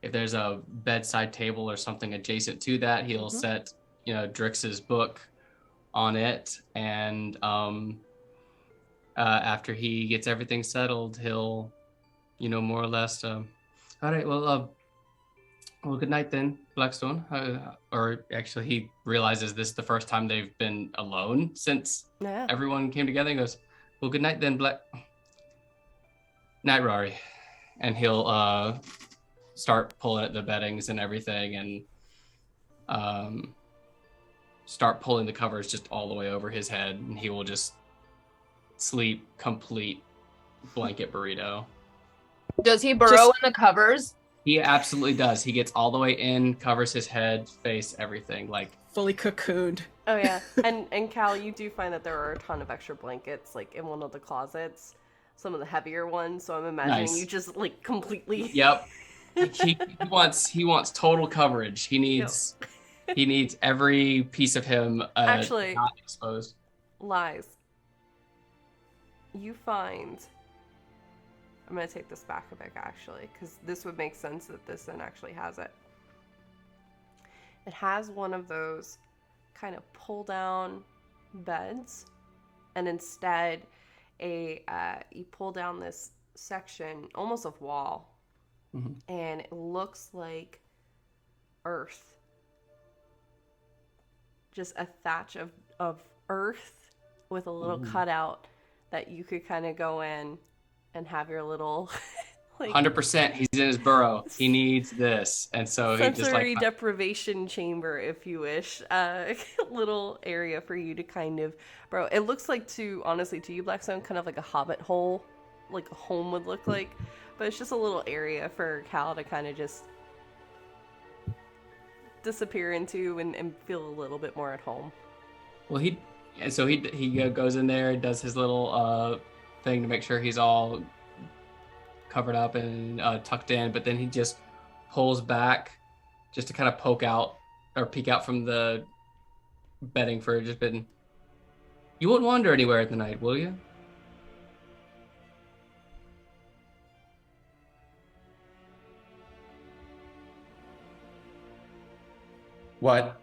Speaker 5: if there's a bedside table or something adjacent to that, he'll set, you know, Drix's book on it. And after he gets everything settled, he'll, you know, more or less, all right, well, good night then, Blackstone. Or actually, he realizes this is the first time they've been alone since everyone came together. He goes, well, good night then, Night, Rory. And he'll start pulling at the beddings and everything, and start pulling the covers just all the way over his head, and he will just sleep complete blanket burrito.
Speaker 4: Does he burrow in the covers?
Speaker 5: He absolutely does. He gets all the way in, covers his head, face, everything. Like
Speaker 3: fully cocooned.
Speaker 1: Oh yeah, and Cal, you do find that there are a ton of extra blankets, like in one of the closets, some of the heavier ones. So I'm imagining you just like completely.
Speaker 5: Yep. he wants total coverage. He needs every piece of him
Speaker 1: actually
Speaker 5: not exposed.
Speaker 1: Lies. You find. I'm going to take this back a bit, actually, because this would make sense that this then actually has it. It has one of those kind of pull-down beds, and instead, you pull down this section, almost of wall, and it looks like earth. Just a thatch of earth with a little cutout that you could kind of go in and have your little like
Speaker 5: 100%. He's in his burrow. He needs this, and so he just
Speaker 1: sensory
Speaker 5: like
Speaker 1: deprivation chamber, if you wish, little area for you to kind of, bro. It looks like honestly to you, Blackstone, kind of like a hobbit hole, like a home would look like, but it's just a little area for Cal to kind of just disappear into and feel a little bit more at home.
Speaker 5: Well, he goes in there, does his little thing to make sure he's all covered up and tucked in, but then he just pulls back just to kind of poke out or peek out from the bedding for just bitten. You won't wander anywhere at the night, will you?
Speaker 6: What?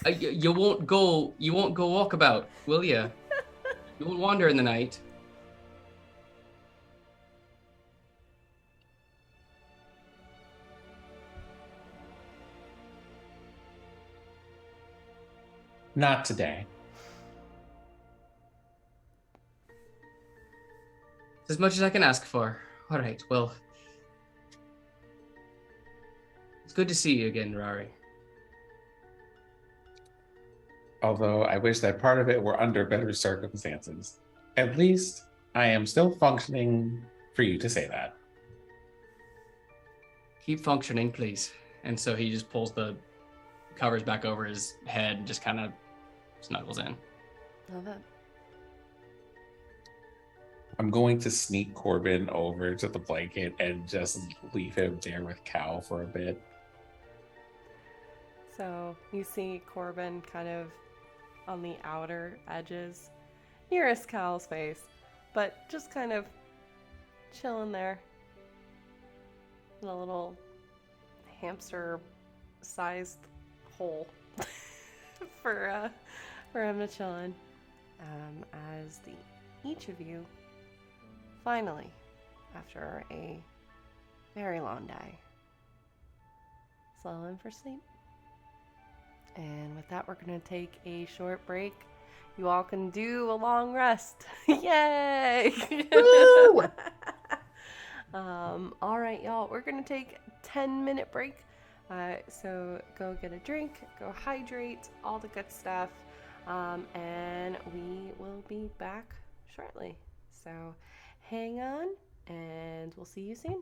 Speaker 5: You won't go walkabout, will you? You won't wander in the night.
Speaker 6: Not today.
Speaker 5: It's as much as I can ask for. All right, well, it's good to see you again, Rari.
Speaker 6: Although I wish that part of it were under better circumstances. At least I am still functioning for you to say that.
Speaker 5: Keep functioning, please. And so he just pulls the covers back over his head and just kind of snuggles in.
Speaker 1: Love it.
Speaker 6: I'm going to sneak Corbin over to the blanket and just leave him there with Cal for a bit.
Speaker 1: So you see Corbin kind of on the outer edges, nearest Cal's face, but just kind of chilling there in a little hamster-sized hole for him to chill in. As each of you finally, after a very long day, settle in for sleep. And with that, we're going to take a short break. You all can do a long rest. Yay!
Speaker 4: Woo!
Speaker 1: All right, y'all. We're going to take a 10-minute break. So go get a drink, go hydrate, all the good stuff. And we will be back shortly. So hang on, and we'll see you soon.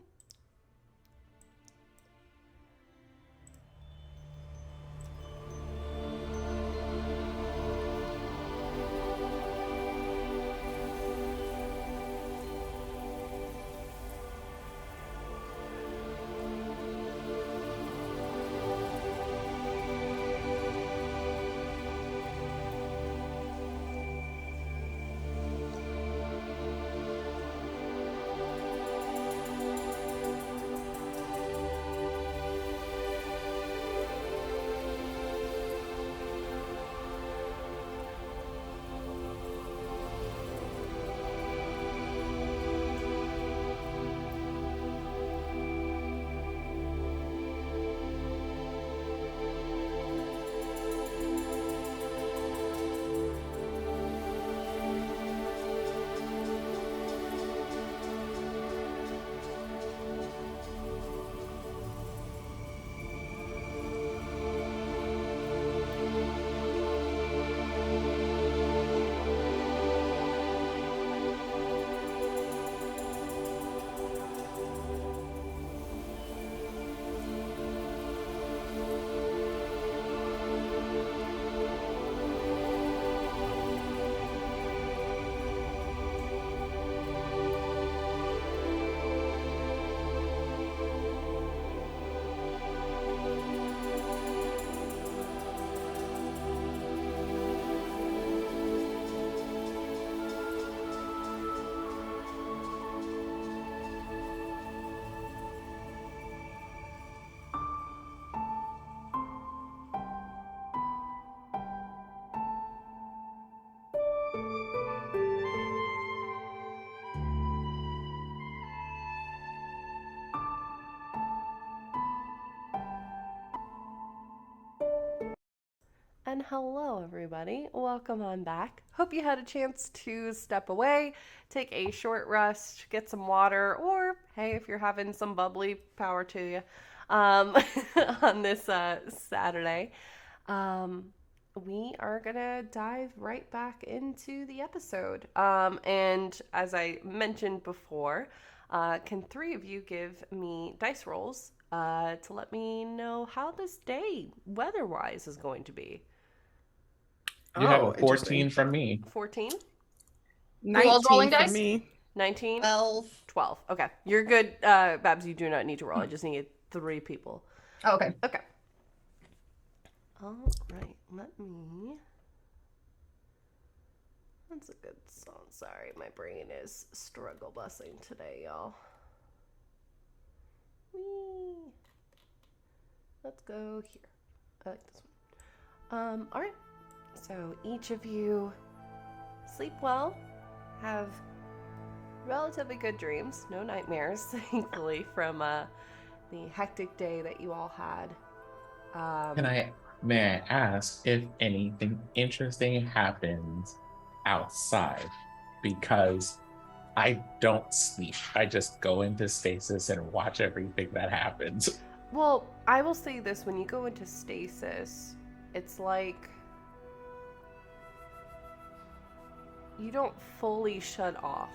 Speaker 1: And hello, everybody. Welcome on back. Hope you had a chance to step away, take a short rest, get some water, or hey, if you're having some bubbly, power to you on this Saturday. We are gonna dive right back into the episode. And as I mentioned before, can three of you give me dice rolls to let me know how this day, weather-wise, is going to be?
Speaker 6: You have a 14
Speaker 3: interesting.
Speaker 6: from me.
Speaker 1: 14?
Speaker 3: 19
Speaker 4: rolling
Speaker 3: for
Speaker 4: dice?
Speaker 3: me.
Speaker 1: 19?
Speaker 2: 12.
Speaker 1: 12. Okay. You're good, Babs. You do not need to roll. I just need 3 people.
Speaker 4: Oh, okay.
Speaker 1: Okay. All right. Let me... That's a good song. Sorry, my brain is struggle busing today, y'all. Whee! Let's go here. I like this one. All right. So each of you sleep well, have relatively good dreams, no nightmares, thankfully, from the hectic day that you all had.
Speaker 6: May I ask if anything interesting happens outside? Because I don't sleep. I just go into stasis and watch everything that happens.
Speaker 1: Well, I will say this, when you go into stasis, it's like you don't fully shut off.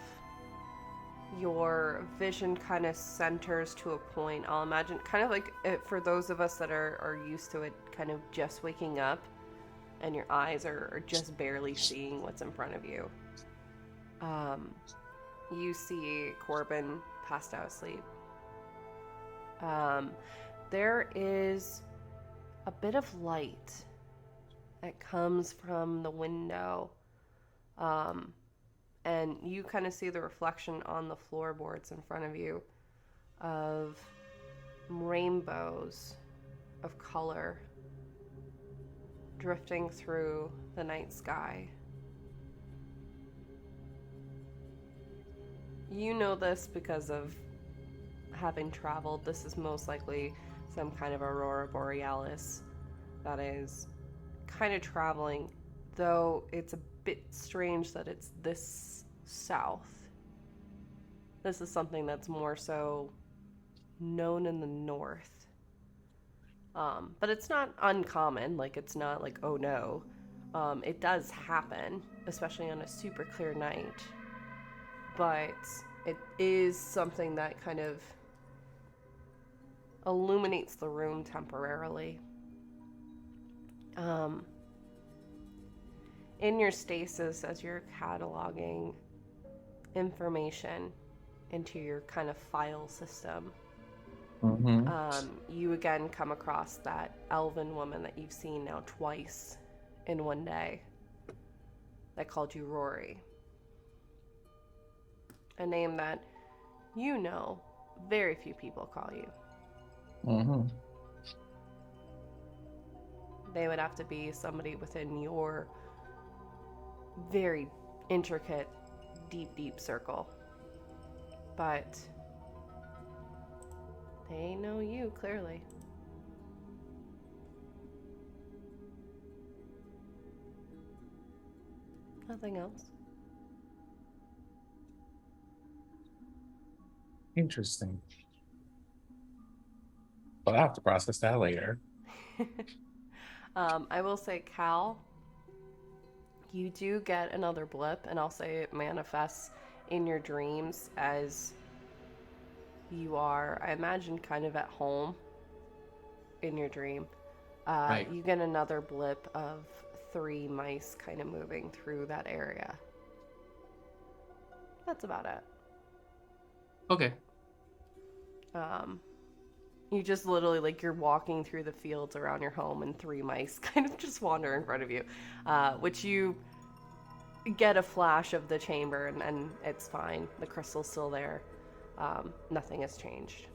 Speaker 1: Your vision kind of centers to a point. I'll imagine, kind of like for those of us that are used to it, kind of just waking up and your eyes are just barely seeing what's in front of you. you see Corbin passed out asleep. There is a bit of light that comes from the window. And you kind of see the reflection on the floorboards in front of you of rainbows of color drifting through the night sky. You know this because of having traveled. This is most likely some kind of aurora borealis that is kind of traveling, though it's a bit strange that it's this south. This is something that's more so known in the north. But it's not uncommon, like it's not like, oh no. It does happen, especially on a super clear night. But it is something that kind of illuminates the room temporarily. In your stasis, as you're cataloging information into your kind of file system, you again come across that elven woman that you've seen now twice in one day that called you Rory. A name that you know very few people call you. They would have to be somebody within your very intricate, deep circle. But they know you, clearly. Nothing else.
Speaker 6: Interesting. But I'll have to process that later.
Speaker 1: I will say, Cal, you do get another blip, and I'll say it manifests in your dreams as you are, I imagine, kind of at home in your dream.
Speaker 5: Right.
Speaker 1: You get another blip of 3 mice kind of moving through that area. That's about it.
Speaker 5: Okay.
Speaker 1: You just literally, like, you're walking through the fields around your home and 3 mice kind of just wander in front of you, which you get a flash of the chamber, and it's fine. The crystal's still there. Nothing has changed.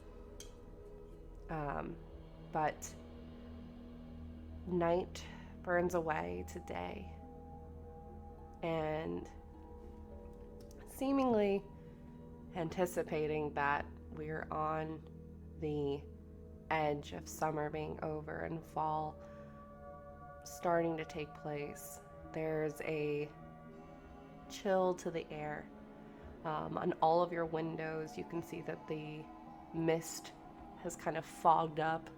Speaker 1: But night burns away to day, and seemingly anticipating that we're on the edge of summer being over and fall starting to take place, there's a chill to the air. On all of your windows, you can see that the mist has kind of fogged up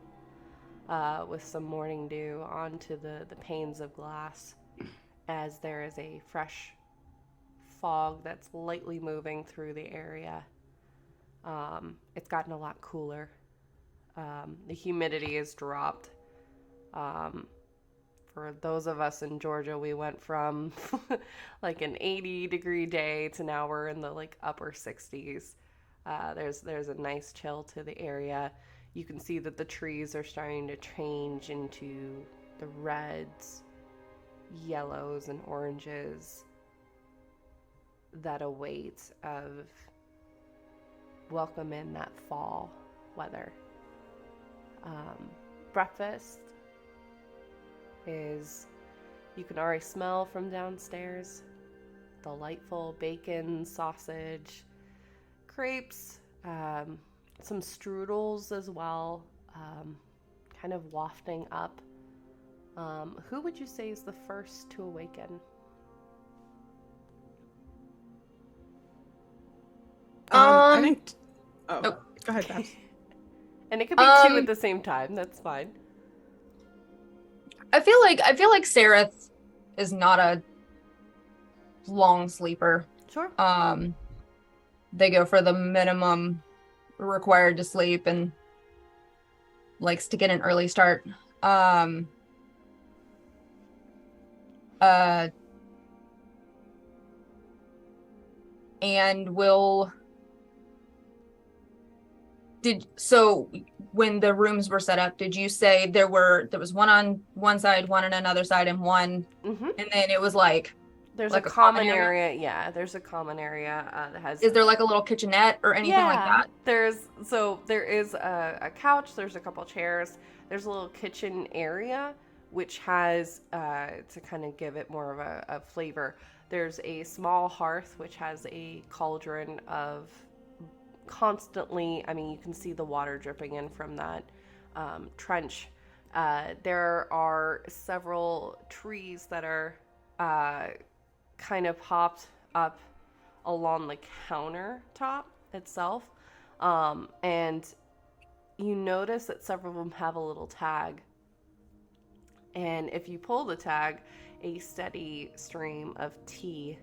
Speaker 1: with some morning dew onto the panes of glass, as there is a fresh fog that's lightly moving through the area. It's gotten a lot cooler. The humidity has dropped. For those of us in Georgia, we went from like an 80-degree day to now we're in the like upper 60s. There's a nice chill to the area. You can see that the trees are starting to change into the reds, yellows, and oranges that await of welcome in that fall weather. Breakfast is, you can already smell from downstairs, delightful bacon, sausage, crepes, some strudels as well, kind of wafting up. Who would you say is the first to awaken?
Speaker 3: I think. Oh,
Speaker 4: oh.
Speaker 3: go ahead, Babs.
Speaker 1: And it could be 2 at the same time. That's fine.
Speaker 4: I feel like Sereth is not a long sleeper.
Speaker 1: Sure.
Speaker 4: They go for the minimum required to sleep and likes to get an early start. and will. When the rooms were set up, did you say there was one on one side, one on another side, and one,
Speaker 1: Mm-hmm.
Speaker 4: and then it was like
Speaker 1: There's
Speaker 4: like
Speaker 1: a common area. Yeah, there's a common area that has.
Speaker 4: Is there like a little kitchenette or anything like that?
Speaker 1: There is a couch. There's a couple chairs. There's a little kitchen area which has to kind of give it more of a flavor. There's a small hearth which has a cauldron of constantly. I mean, you can see the water dripping in from that trench. There are several trees that are kind of popped up along the countertop itself. And you notice that several of them have a little tag. And if you pull the tag, a steady stream of tea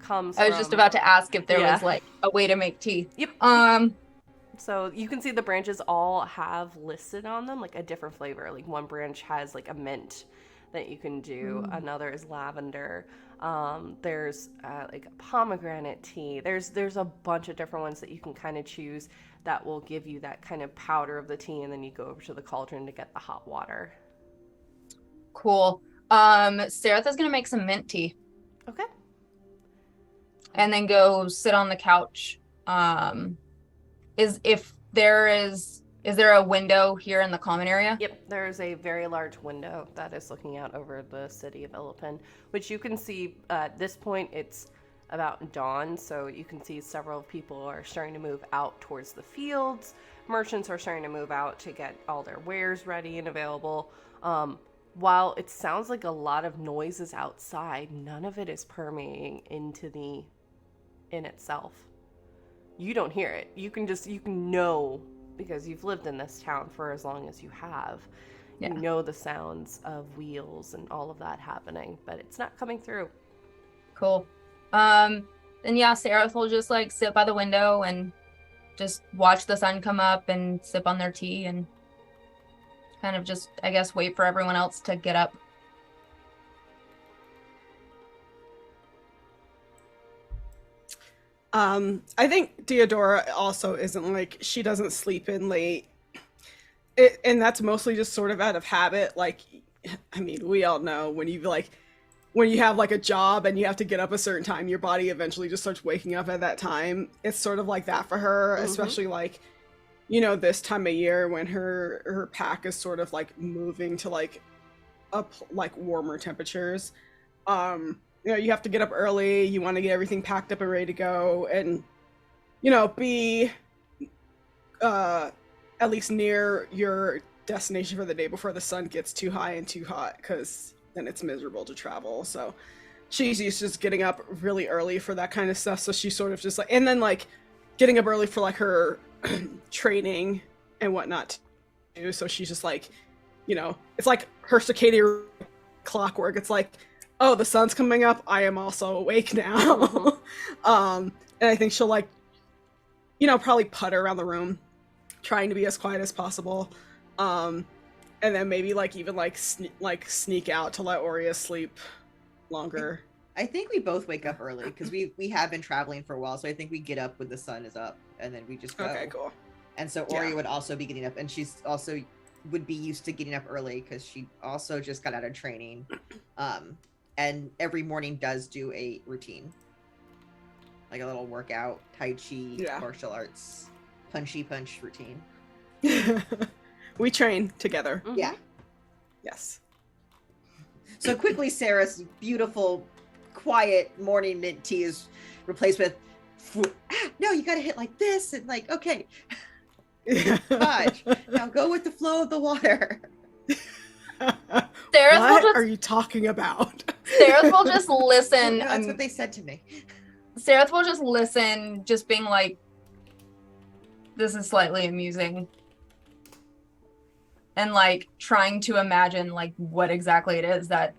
Speaker 1: comes
Speaker 4: I was just about to ask if there was like a way to make tea.
Speaker 1: Yep. So you can see the branches all have listed on them like a different flavor. Like one branch has like a mint that you can do. Another is lavender. There's like a pomegranate tea. There's a bunch of different ones that you can kind of choose that will give you that kind of powder of the tea, and then you go over to the cauldron to get the hot water.
Speaker 4: Cool. Saratha's gonna make some mint tea.
Speaker 1: Okay.
Speaker 4: And then go sit on the couch. Is there a window here in the common area?
Speaker 1: Yep, there's a very large window that is looking out over the city of Illipin, which you can see at this point. It's about dawn, so you can see several people are starting to move out towards the fields. Merchants are starting to move out to get all their wares ready and available. While it sounds like a lot of noise is outside, none of it is permeating into the inn itself. You don't hear it. You can know, because you've lived in this town for as long as you have. Yeah. You know the sounds of wheels and all of that happening, but it's not coming through.
Speaker 4: Cool. Then yeah, Sarah will just like sit by the window and just watch the sun come up and sip on their tea and kind of just, I guess, wait for everyone else to get up.
Speaker 3: I think Deodora also isn't like, she doesn't sleep in late. And that's mostly just sort of out of habit. Like, I mean, we all know when you have like a job and you have to get up a certain time, your body eventually just starts waking up at that time. It's sort of like that for her, especially like, you know, this time of year when her pack is sort of like moving to like up like warmer temperatures. You know, you have to get up early, you want to get everything packed up and ready to go, and, you know, be at least near your destination for the day before the sun gets too high and too hot, because then it's miserable to travel. So she's used to just getting up really early for that kind of stuff, so she's sort of just like, and then like getting up early for like her training and whatnot too, so she's just like, you know, it's like her circadian clockwork. It's like, oh, the sun's coming up, I am also awake now. And I think she'll like, you know, probably putter around the room, trying to be as quiet as possible. And then maybe like even like sneak out to let Aurea sleep longer.
Speaker 2: I think we both wake up early because we have been traveling for a while, so I think we get up when the sun is up, and then we just go.
Speaker 3: Okay, cool.
Speaker 2: And so Aurea would also be getting up, and she's also would be used to getting up early because she also just got out of training. And every morning does do a routine, like a little workout, tai chi, martial arts, punchy punch routine.
Speaker 3: We train together.
Speaker 2: Yeah.
Speaker 3: Yes.
Speaker 2: So quickly, Sarah's beautiful, quiet morning mint tea is replaced with, no, you got to hit like this, and like, okay, fudge. Now go with the flow of the water.
Speaker 3: What are you talking about?
Speaker 4: Sarah will just listen.
Speaker 2: No, that's what they said to me.
Speaker 4: Sarah will just listen, just being like, this is slightly amusing. And like trying to imagine like what exactly it is that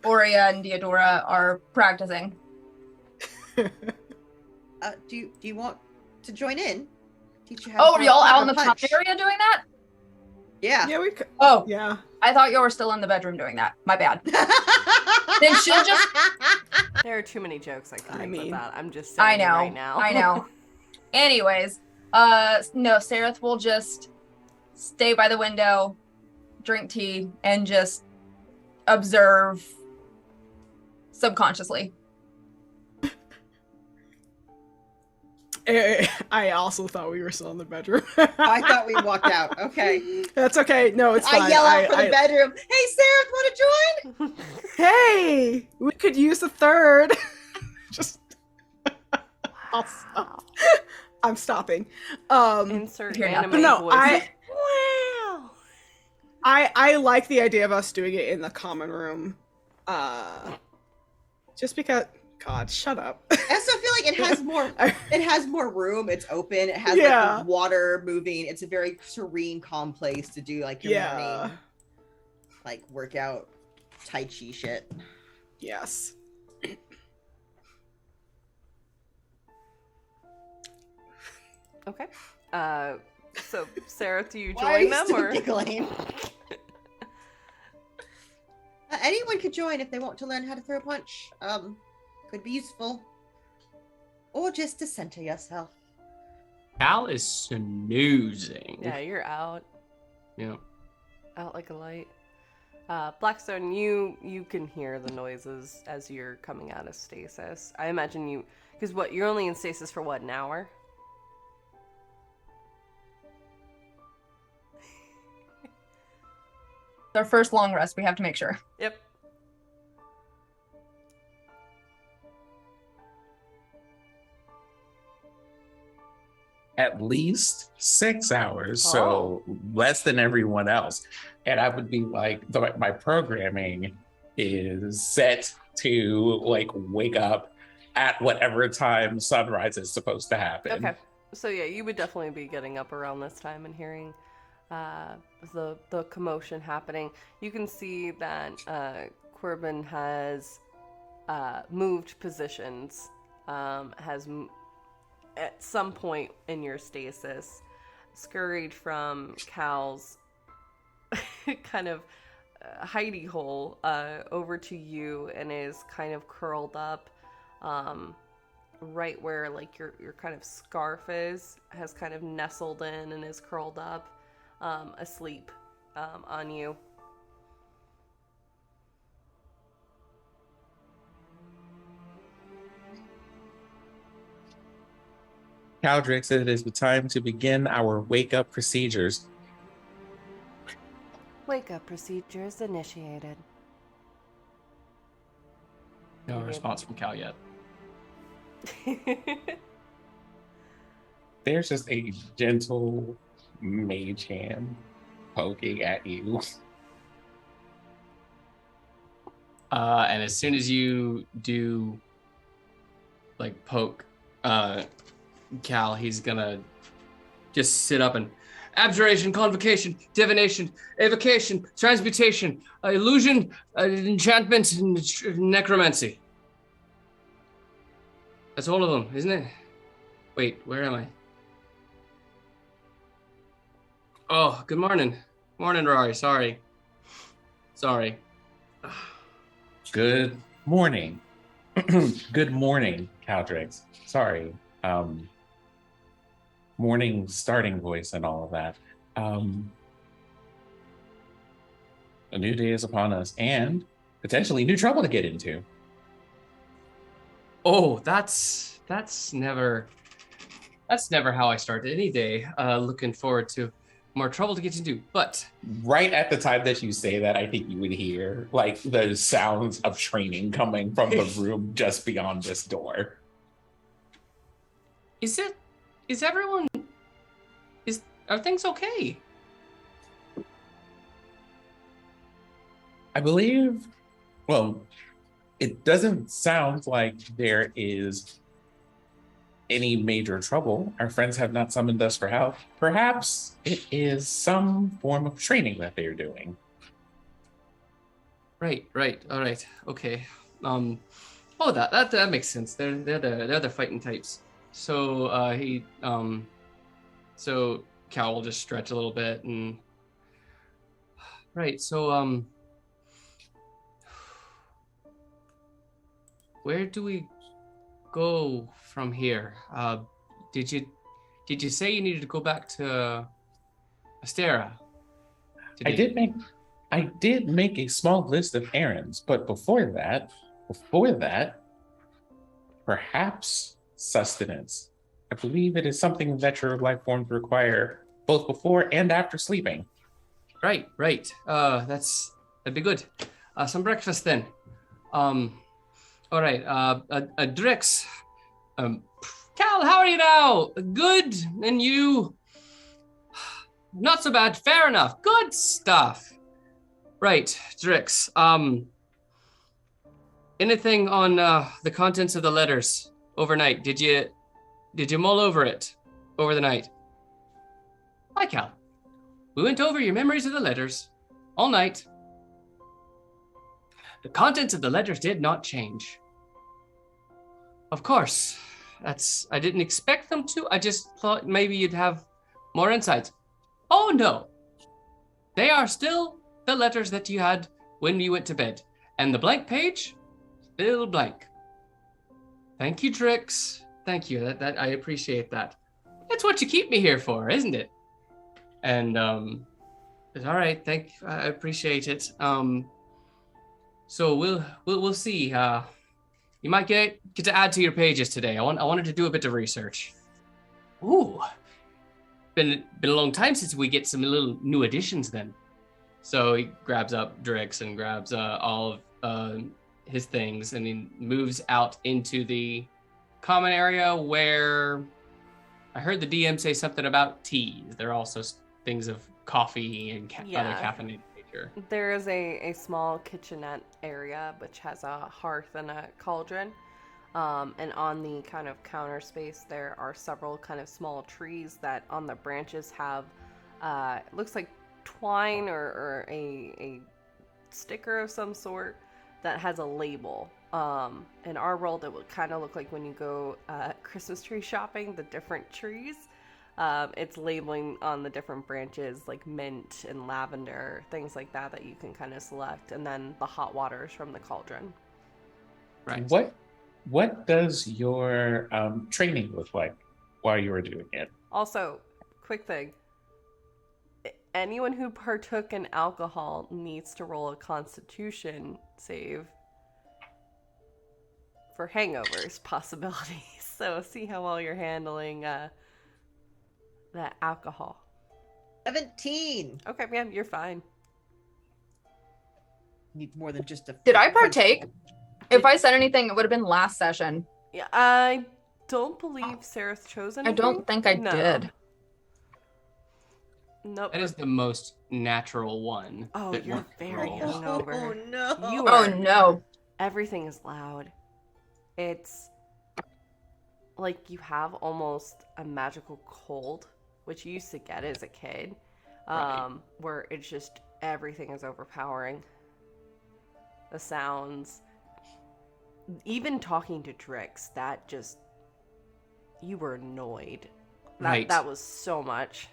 Speaker 4: Aurea and Deodora are practicing.
Speaker 2: Do you want to join in? Teach you how
Speaker 4: are y'all out in the pub area doing that?
Speaker 2: Yeah.
Speaker 3: Yeah, we could.
Speaker 4: Oh,
Speaker 3: yeah.
Speaker 4: I thought you were still in the bedroom doing that. My bad. Then she'll just.
Speaker 1: There are too many jokes I can make with that. I'm just
Speaker 4: I
Speaker 1: saying
Speaker 4: know.
Speaker 1: right now.
Speaker 4: I know. Anyways, no, Sereth will just stay by the window, drink tea, and just observe subconsciously.
Speaker 3: I also thought we were still in the bedroom.
Speaker 2: I thought we walked out. Okay.
Speaker 3: That's okay. No, it's fine.
Speaker 2: I yell out from the bedroom. Hey, Sarah, want to join?
Speaker 3: Hey, we could use a third. Just. I'll stop. I'm stopping.
Speaker 1: Insert
Speaker 4: You're not-
Speaker 1: anime
Speaker 3: But no,
Speaker 1: voice.
Speaker 3: Wow. I like the idea of us doing it in the common room. Just because. God, shut up.
Speaker 2: I also feel like it has more. It has more room. It's open. It has
Speaker 3: Yeah.
Speaker 2: like the water moving. It's a very serene, calm place to do like your morning, like workout, tai chi shit.
Speaker 3: Yes.
Speaker 1: Okay. So Sarah, do you
Speaker 2: Why are you
Speaker 1: join them
Speaker 2: still
Speaker 1: or?
Speaker 2: giggling? Anyone could join if they want to learn how to throw a punch. Could be useful. Or just to center yourself.
Speaker 5: Cal is snoozing.
Speaker 1: Yeah, you're out.
Speaker 5: Yeah.
Speaker 1: Out like a light. Blackstone, you can hear the noises as you're coming out of stasis. I imagine you, because what, you're only in stasis for what, an hour?
Speaker 4: It's our first long rest. We have to make sure.
Speaker 1: Yep.
Speaker 6: At least 6 hours, so less than everyone else. And I would be like, my programming is set to like wake up at whatever time sunrise is supposed to happen.
Speaker 1: Okay. So yeah, you would definitely be getting up around this time and hearing the commotion happening. You can see that Corbin has moved positions, at some point in your stasis, scurried from Cal's kind of hidey hole over to you and is kind of curled up right where like your kind of scarf has kind of nestled in and is curled up asleep on you.
Speaker 6: Caldrix, it is the time to begin our wake-up procedures.
Speaker 1: Wake-up procedures initiated.
Speaker 5: No response from Cal yet.
Speaker 6: There's just a gentle mage hand poking at you.
Speaker 5: And as soon as you do like poke Cal, he's gonna just sit up and abjuration, convocation, divination, evocation, transmutation, illusion, enchantment, and necromancy. That's all of them, isn't it? Wait, where am I? Oh, good morning. Morning, Rory. Sorry.
Speaker 6: Good morning. Good morning, Caldrix. Sorry. Morning starting voice and all of that. A new day is upon us and potentially new trouble to get into.
Speaker 5: Oh, that's never how I start any day. Looking forward to more trouble to get into. But
Speaker 6: right at the time that you say that, I think you would hear like the sounds of training coming from the room just beyond this door.
Speaker 5: Are things okay?
Speaker 6: I believe, well, it doesn't sound like there is any major trouble. Our friends have not summoned us for help. Perhaps it is some form of training that they're doing.
Speaker 5: Right. All right. Okay. That makes sense. They're the fighting types. So so Cal will just stretch a little bit and right. So where do we go from here? Did you say you needed to go back to Astera?
Speaker 6: I did make a small list of errands, but before that, perhaps sustenance. I believe it is something that your life forms require both before and after sleeping.
Speaker 5: Right. That'd be good. Some breakfast then. All right. Drix. Cal, how are you now? Good. And you? Not so bad. Fair enough. Good stuff. Right, Drix. Anything on the contents of the letters overnight? Did you mull over it over the night? Hi, Cal. We went over your memories of the letters all night. The contents of the letters did not change. Of course, I didn't expect them to. I just thought maybe you'd have more insights. Oh no, they are still the letters that you had when you went to bed. And the blank page, still blank. Thank you, Drix. Thank you, that I appreciate that. That's what you keep me here for, isn't it? And it's all right. I appreciate it. So we'll see. You might get to add to your pages today. I wanted to do a bit of research. Ooh, been a long time since we get some little new additions. Then, so he grabs up Drix and grabs all of his things, and he moves out into the common area where I heard the DM say something about teas. There are also things of coffee and other caffeinated nature.
Speaker 1: There is a small kitchenette area which has a hearth and a cauldron. And on the kind of counter space, there are several kind of small trees that on the branches have, it looks like twine or a sticker of some sort that has a label. In our world, it would kind of look like when you go Christmas tree shopping, the different trees. It's labeling on the different branches like mint and lavender, things like that you can kind of select. And then the hot water is from the cauldron.
Speaker 5: Right.
Speaker 6: What does your training look like while you were doing it?
Speaker 1: Also, quick thing. Anyone who partook in alcohol needs to roll a constitution save for hangovers possibilities. So see how well you're handling that alcohol.
Speaker 2: 17.
Speaker 1: Okay, man, you're fine.
Speaker 2: Need more than just a.
Speaker 4: Did I partake? If I said anything, it would have been last session.
Speaker 1: Yeah, I don't believe Sarah's chosen.
Speaker 4: I don't think I did.
Speaker 1: Nope.
Speaker 5: That is the most natural one.
Speaker 1: Oh,
Speaker 5: that
Speaker 1: you're
Speaker 5: one
Speaker 1: very
Speaker 5: rolls.
Speaker 1: hungover.
Speaker 2: Oh no.
Speaker 1: You
Speaker 4: Oh
Speaker 1: are,
Speaker 4: no.
Speaker 1: everything is loud. It's like you have almost a magical cold, which you used to get as a kid, where it's just everything is overpowering. The sounds, even talking to Drix, that just, you were annoyed. That was so much.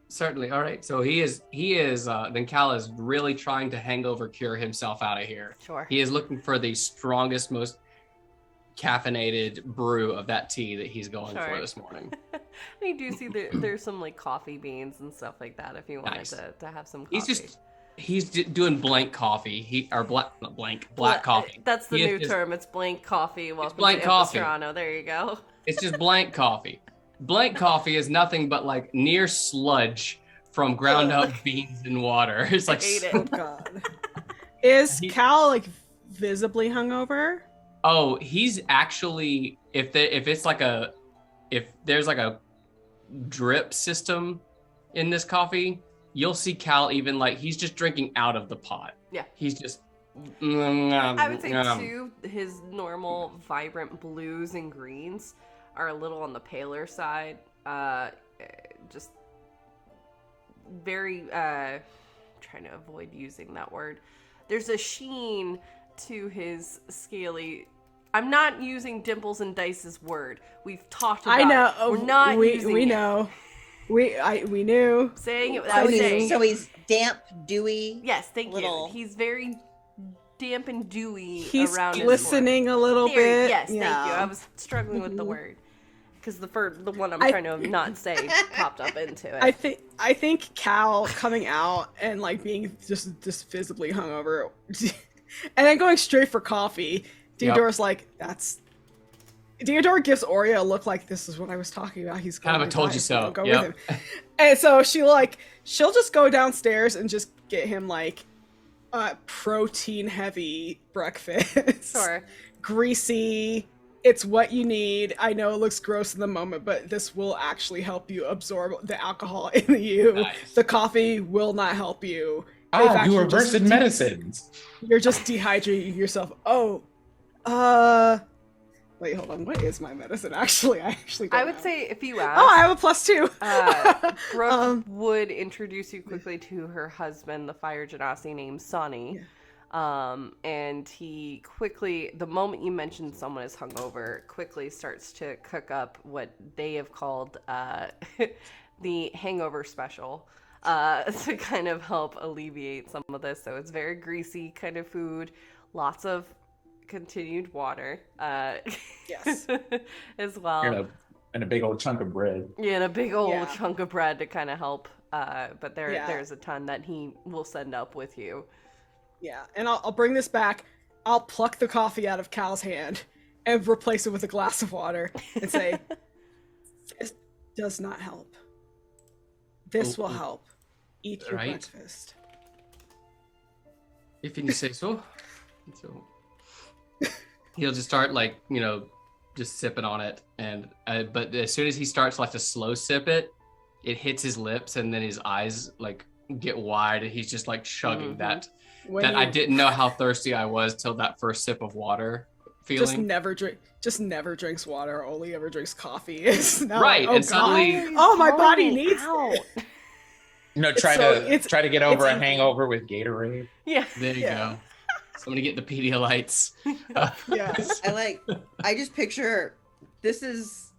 Speaker 5: Certainly. All right. So he is, then Cal is really trying to hangover cure himself out of here.
Speaker 1: Sure.
Speaker 5: He is looking for the strongest, most caffeinated brew of that tea that he's going for this morning.
Speaker 1: You do see there's some like coffee beans and stuff like that if you wanted to have some coffee.
Speaker 5: He's doing blank coffee. Black coffee.
Speaker 1: That's the new term. It's blank coffee. Welcome
Speaker 5: blank
Speaker 1: to
Speaker 5: coffee.
Speaker 1: Ampistrano. There you go.
Speaker 5: It's just blank coffee. Blank coffee is nothing but like near sludge from ground up beans and water. It's like,
Speaker 3: Oh god. Is Cal like visibly hungover?
Speaker 5: oh, he's actually if there's like a drip system in this coffee, you'll see Cal even like he's just drinking out of the pot.
Speaker 1: Yeah.
Speaker 5: He's just.
Speaker 1: I would say too, his normal vibrant blues and greens are a little on the paler side. Just very trying to avoid using that word. There's a sheen to his scaly. I'm not using Dimples and Dice's word. We've talked about
Speaker 3: I know.
Speaker 1: it. We're not using
Speaker 3: we
Speaker 1: it.
Speaker 3: know. We knew.
Speaker 1: Saying it without saying.
Speaker 2: So he's damp, dewy.
Speaker 1: Yes, thank
Speaker 2: little-
Speaker 1: you. He's very damp and dewy
Speaker 3: He's
Speaker 1: around his
Speaker 3: glistening a little bit.
Speaker 1: Yes,
Speaker 3: yeah.
Speaker 1: thank you. I was struggling with the word because the one I'm trying to not say popped up into it.
Speaker 3: I think Cal coming out and like being just visibly hungover, and then going straight for coffee. Deodora's like, that's. Deodora gives Oria a look like, this is what I was talking about. He's going
Speaker 5: Kind of a told you so.
Speaker 3: Go with him. And so she'll just go downstairs and just get him like protein heavy breakfast.
Speaker 1: Sure.
Speaker 3: Greasy. It's what you need. I know it looks gross in the moment, but this will actually help you absorb the alcohol in you.
Speaker 5: Nice.
Speaker 3: The coffee will not help you.
Speaker 6: You are versed in medicines.
Speaker 3: You're just dehydrating yourself. Wait, hold on. What is my medicine? Actually, I don't
Speaker 1: I would
Speaker 3: know.
Speaker 1: say if you ask.
Speaker 3: Oh, I have a +2.
Speaker 1: Brooke would introduce you quickly to her husband, the fire genasi named Sonny. And he quickly, the moment you mention someone is hungover, quickly starts to cook up what they have called the hangover special to kind of help alleviate some of this. So it's very greasy kind of food, lots of continued water
Speaker 3: Yes.
Speaker 1: as well.
Speaker 6: And a big old chunk of bread.
Speaker 1: Yeah, and a big old chunk of bread to kind of help. But
Speaker 3: Yeah.
Speaker 1: there's a ton that he will send up with you.
Speaker 3: Yeah, and I'll bring this back. I'll pluck the coffee out of Cal's hand and replace it with a glass of water and say, this does not help. This will help. Eat your
Speaker 5: Right.
Speaker 3: breakfast.
Speaker 5: If you say so. So he'll just start just sipping on it, and but as soon as he starts to slow sip it, it hits his lips, and then his eyes get wide, and he's just chugging that. I didn't know how thirsty I was till that first sip of water feeling.
Speaker 3: Just never drinks water. Only ever drinks coffee. It's not
Speaker 5: Right,
Speaker 3: like,
Speaker 5: and suddenly,
Speaker 3: my body needs it.
Speaker 6: Try to get over a hangover with Gatorade.
Speaker 1: Yeah.
Speaker 5: there you go. Somebody get the Pedialites.
Speaker 3: Yes.
Speaker 2: I just picture this is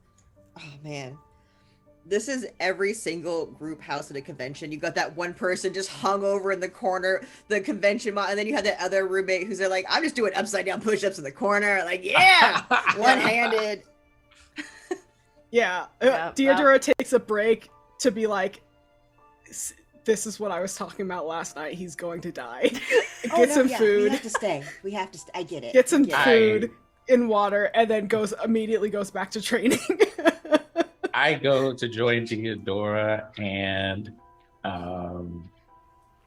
Speaker 2: every single group house at a convention. You got that one person just hung over in the corner, the convention, and then you have that other roommate who's there I'm just doing upside down push-ups in the corner. One-handed.
Speaker 3: Yeah.
Speaker 1: Yeah,
Speaker 3: Deodora takes a break to be like, this is what I was talking about last night. He's going to die. Get some food.
Speaker 2: We have to stay. I get it.
Speaker 3: Get some food and water, and then immediately goes back to training.
Speaker 6: I go to join Theodora and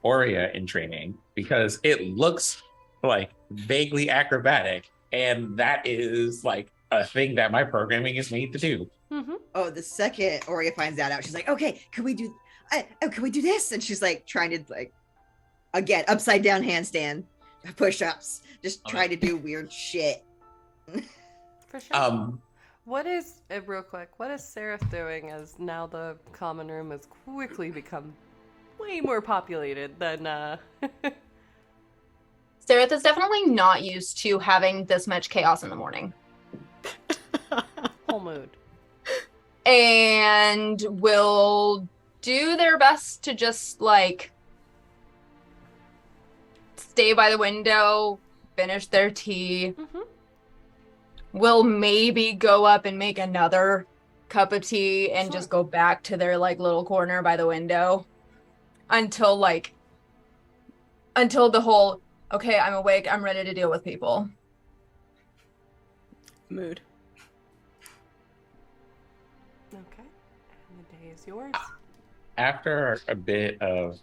Speaker 6: Oria in training because it looks vaguely acrobatic, and that is a thing that my programming is made to do.
Speaker 1: Mm-hmm.
Speaker 2: Oh, the second Oria finds that out, she's like, okay, can we do this? And she's trying to again, upside down handstand, push-ups, just trying to do weird shit.
Speaker 1: For sure. What is, real quick, what is Seraph doing as now the common room has quickly become way more populated than,
Speaker 4: Seraph is definitely not used to having this much chaos in the morning.
Speaker 1: whole mood.
Speaker 4: And will do their best to just stay by the window, finish their tea.
Speaker 1: Mm-hmm.
Speaker 4: Will maybe go up and make another cup of tea and just go back to their little corner by the window until the whole, okay, I'm awake, I'm ready to deal with people
Speaker 3: Mood.
Speaker 1: Okay. And the day is yours.
Speaker 6: After a bit of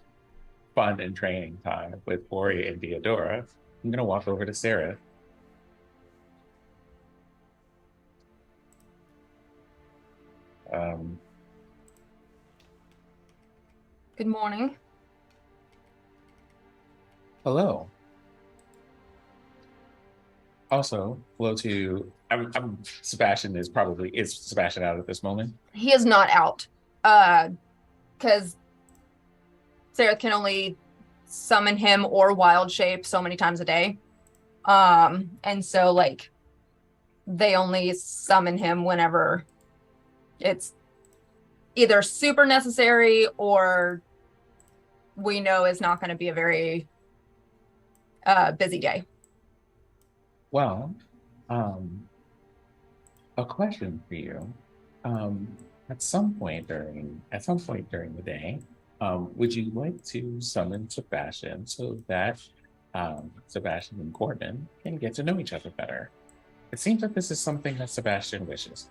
Speaker 6: fun and training time with Oria and Theodora, I'm gonna walk over to Sarah.
Speaker 4: Good morning.
Speaker 6: Hello. Also, hello to Sebastian is Sebastian out at this moment?
Speaker 4: He is not out. Because Sarah can only summon him or wild shape so many times a day. And so they only summon him whenever it's either super necessary or we know is not going to be a very busy day.
Speaker 6: Well, a question for you. Um, at some point during the day, would you like to summon Sebastian so that Sebastian and Corbin can get to know each other better? It seems like this is something that Sebastian wishes.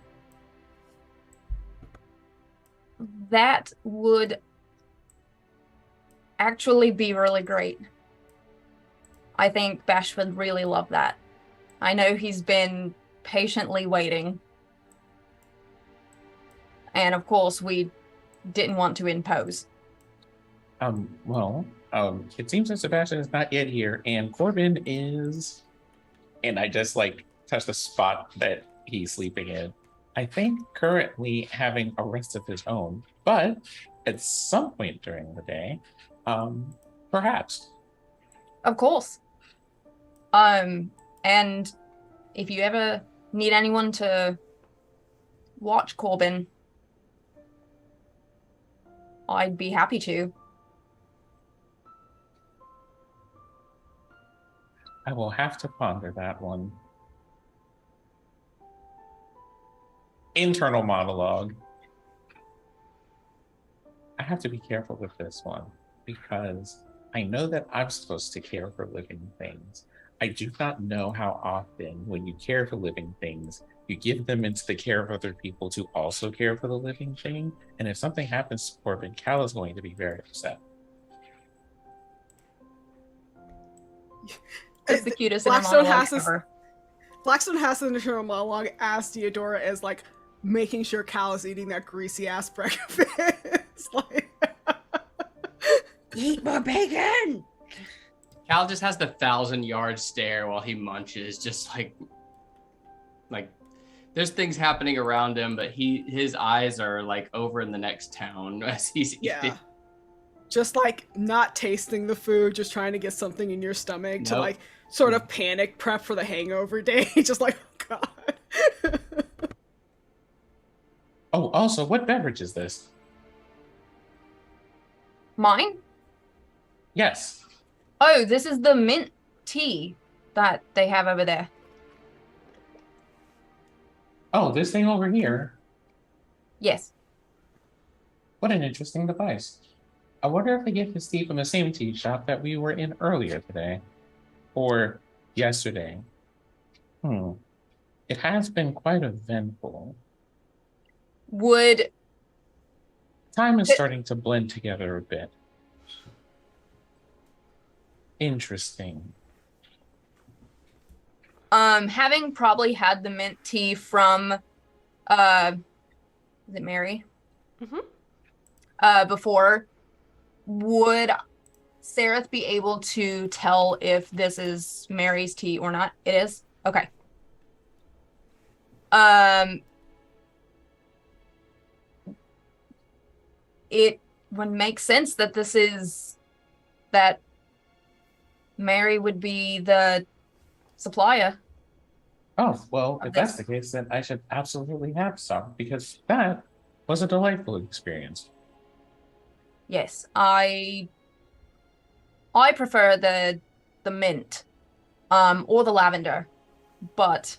Speaker 4: That would actually be really great. I think Bash would really love that. I know he's been patiently waiting. And of course, we didn't want to impose.
Speaker 6: It seems that Sebastian is not yet here, and Corbin is, and I just like touch the spot that he's sleeping in. I think currently having a rest of his own, but at some point during the day, perhaps.
Speaker 4: Of course. And if you ever need anyone to watch Corbin, I'd be happy to.
Speaker 6: I will have to ponder that one. Internal monologue. I have to be careful with this one because I know that I'm supposed to care for living things. I do not know how often when you care for living things, you give them into the care of other people to also care for the living thing. And if something happens to Corbin, Cal is going to be very upset.
Speaker 4: It's the cutest
Speaker 3: Blackstone
Speaker 4: monologue
Speaker 3: has this-
Speaker 4: ever.
Speaker 3: Blackstone has an internal monologue as Theodora is like making sure Cal is eating that greasy ass breakfast. Like,
Speaker 2: Eat more bacon.
Speaker 5: Cal just has the 1,000-yard stare while he munches, just like there's things happening around him, but his eyes are like over in the next town as he's eating.
Speaker 3: just like not tasting the food, just trying to get something in your stomach to
Speaker 5: Nope.
Speaker 3: like sort of panic prep for the hangover day. Just like, oh god.
Speaker 6: Oh, also, what beverage is this?
Speaker 4: Mine?
Speaker 6: Yes.
Speaker 4: Oh, this is the mint tea that they have over there.
Speaker 6: Oh, this thing over here.
Speaker 4: Yes.
Speaker 6: What an interesting device. I wonder if they get this tea from the same tea shop that we were in earlier today. Or yesterday. It has been quite eventful.
Speaker 4: Would
Speaker 6: Time is starting to blend together a bit. Interesting.
Speaker 4: having probably had the mint tea from is it Mary?
Speaker 1: Mm-hmm.
Speaker 4: Before, would Sareth be able to tell if this is Mary's tea or not? It is? Okay. It would make sense that that Mary would be the supplier.
Speaker 6: Oh, well, if that's the case, then I should absolutely have some, because that was a delightful experience.
Speaker 4: Yes, I prefer the mint, or the lavender, but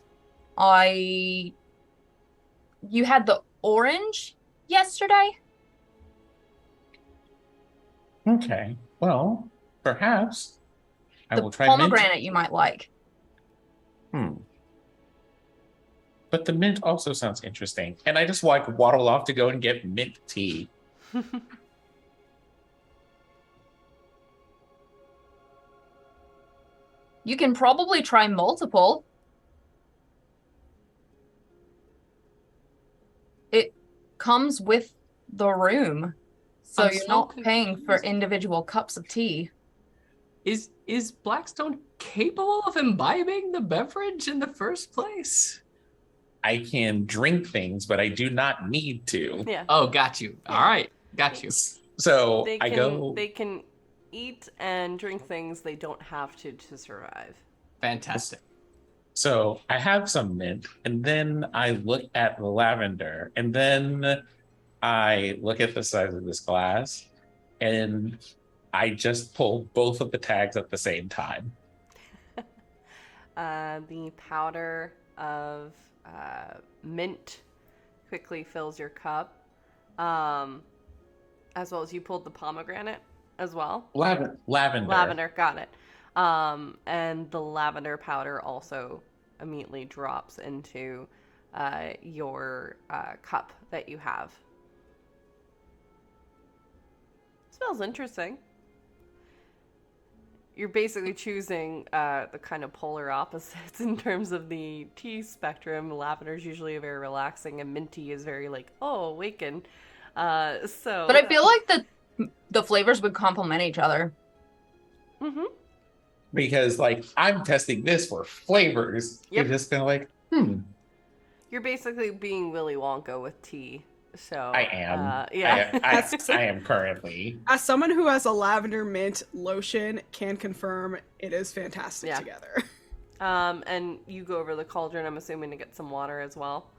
Speaker 4: you had the orange yesterday?
Speaker 6: Okay, well, perhaps I will try mint.
Speaker 4: Pomegranate you might like.
Speaker 6: But the mint also sounds interesting, and I just like waddle off to go and get mint tea.
Speaker 4: You can probably try multiple. It comes with the room, so
Speaker 5: I'm
Speaker 4: you're
Speaker 5: so
Speaker 4: not paying for
Speaker 5: confused.
Speaker 4: individual cups of tea.
Speaker 5: Is Blackstone capable of imbibing the beverage in the first place?
Speaker 6: I can drink things, but I do not need to.
Speaker 1: Yeah.
Speaker 5: Oh, got you. All right, got you.
Speaker 6: So
Speaker 1: They
Speaker 6: I
Speaker 1: can,
Speaker 6: go.
Speaker 1: They can eat and drink things they don't have to survive.
Speaker 5: Fantastic.
Speaker 6: So I have some mint, and then I look at the lavender, and then I look at the size of this glass, and I just pull both of the tags at the same time.
Speaker 1: the powder of mint quickly fills your cup, as well as you pulled the pomegranate as well.
Speaker 6: Lavender.
Speaker 1: Lavender, got it. And the lavender powder also immediately drops into your cup that you have. Smells interesting. You're basically choosing the kind of polar opposites in terms of the tea spectrum. Lavender is usually very relaxing, and mint tea is very like, oh, awaken. But
Speaker 4: I feel like the flavors would complement each other.
Speaker 1: Mm-hmm.
Speaker 6: Because, like, I'm testing this for flavors.
Speaker 1: Yep.
Speaker 6: You're just kind of like,
Speaker 1: You're basically being Willy Wonka with tea. So
Speaker 6: I am.
Speaker 1: Yeah.
Speaker 6: I am currently.
Speaker 3: As someone who has a lavender mint lotion, can confirm it is fantastic
Speaker 1: Yeah.
Speaker 3: together.
Speaker 1: And you go over the cauldron, I'm assuming, to get some water as well.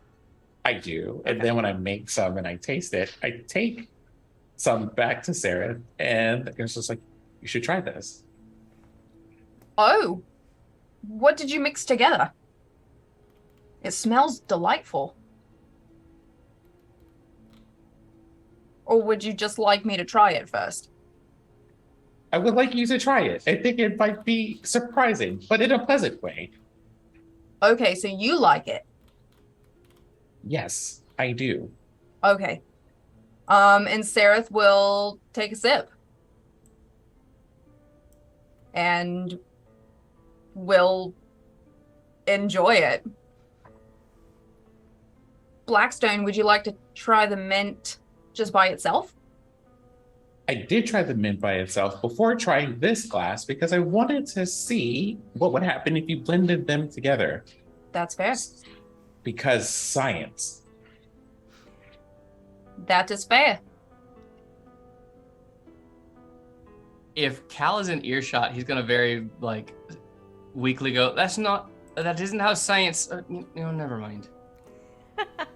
Speaker 6: I do. And
Speaker 1: Okay.
Speaker 6: then when I make some and I taste it, I take some back to Sarah, and it's just like, you should try this.
Speaker 4: Oh, what did you mix together? It smells delightful. Or would you just like me to try it first?
Speaker 6: I would like you to try it. I think it might be surprising, but in a pleasant way.
Speaker 4: Okay, so you like it.
Speaker 6: Yes, I do.
Speaker 4: Okay. And Sareth will take a sip. And will enjoy it. Blackstone, would you like to try the mint just by itself?
Speaker 6: I did try the mint by itself before trying this glass because I wanted to see what would happen if you blended them together.
Speaker 4: That's fair.
Speaker 6: Because science.
Speaker 4: That is fair.
Speaker 5: If Cal is in earshot, he's gonna very like weakly go, that isn't how science, never mind.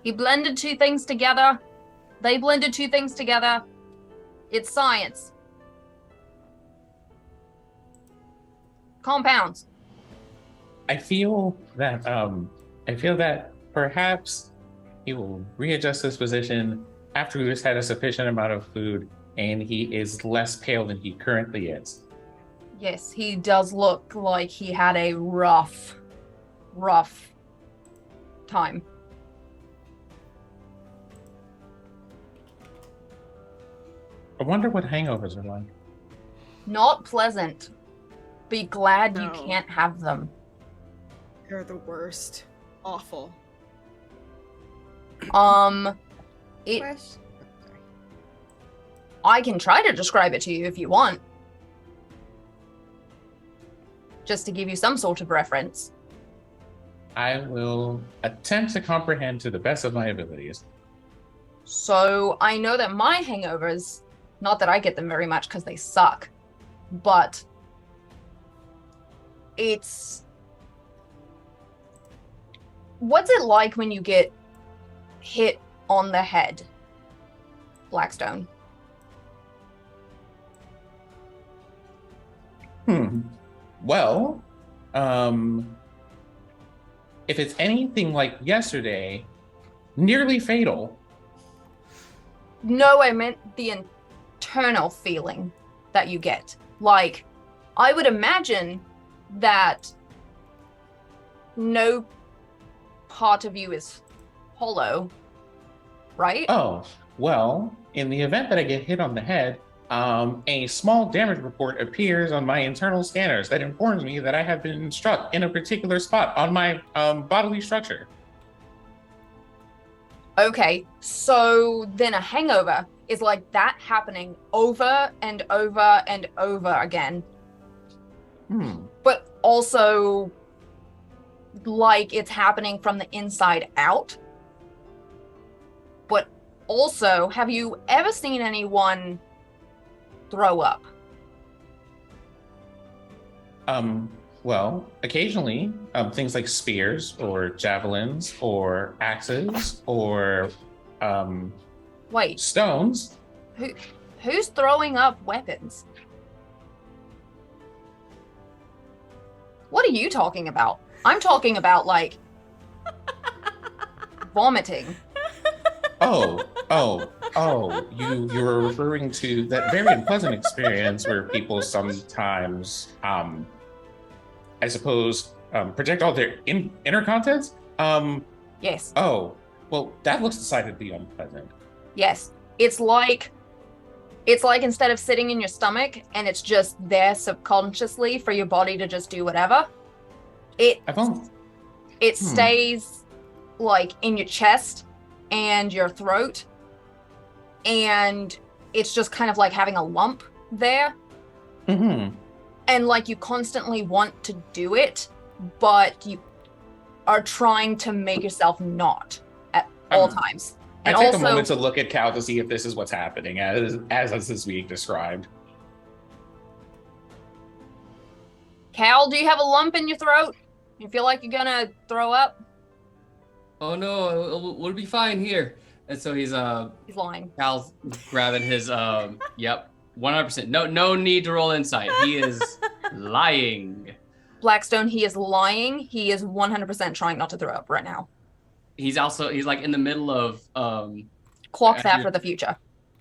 Speaker 4: He blended two things together. They blended two things together. It's science. Compounds.
Speaker 6: I feel that perhaps he will readjust his position after we've had a sufficient amount of food and he is less pale than he currently is.
Speaker 4: Yes, he does look like he had a rough time.
Speaker 6: I wonder what hangovers are like.
Speaker 4: Not pleasant. Be glad you
Speaker 3: No.
Speaker 4: can't have them.
Speaker 3: They're the worst. Awful.
Speaker 4: It
Speaker 2: Question. Sorry.
Speaker 4: I can try to describe it to you if you want. Just to give you some sort of reference.
Speaker 6: I will attempt to comprehend to the best of my abilities.
Speaker 4: So I know that my hangovers, not that I get them very much because they suck, but it's... What's it like when you get hit on the head, Blackstone?
Speaker 6: Well, if it's anything like yesterday, nearly fatal.
Speaker 4: No, I meant the internal feeling that you get. Like, I would imagine that no part of you is hollow, right?
Speaker 6: Oh, well, in the event that I get hit on the head, a small damage report appears on my internal scanners that informs me that I have been struck in a particular spot on my bodily structure.
Speaker 4: Okay, so then a hangover is like that happening over and over and over again, but also like it's happening from the inside out. But also, have you ever seen anyone throw up?
Speaker 6: Well, occasionally, things like spears or javelins or axes or
Speaker 4: Wait,
Speaker 6: stones.
Speaker 4: who's throwing up weapons? What are you talking about? I'm talking about like vomiting.
Speaker 6: You were referring to that very unpleasant experience where people sometimes, I suppose, project all their inner contents?
Speaker 4: Yes.
Speaker 6: Oh, well, that looks decidedly unpleasant.
Speaker 4: Yes. It's like instead of sitting in your stomach and it's just there subconsciously for your body to just do whatever, it stays like in your chest and your throat, and it's just kind of like having a lump there.
Speaker 6: Mm-hmm.
Speaker 4: And like you constantly want to do it, but you are trying to make yourself not at all times. And
Speaker 6: I take
Speaker 4: also,
Speaker 6: a moment to look at Cal to see if this is what's happening as is being described.
Speaker 4: Cal, do you have a lump in your throat? You feel like you're gonna throw up?
Speaker 5: Oh no, we'll be fine here. And so he's
Speaker 4: lying.
Speaker 5: Cal's grabbing his yep, 100%. No need to roll insight. He is lying.
Speaker 4: Blackstone, he is lying. He is 100% trying not to throw up right now.
Speaker 5: He's like in the middle of
Speaker 4: clocks after the future.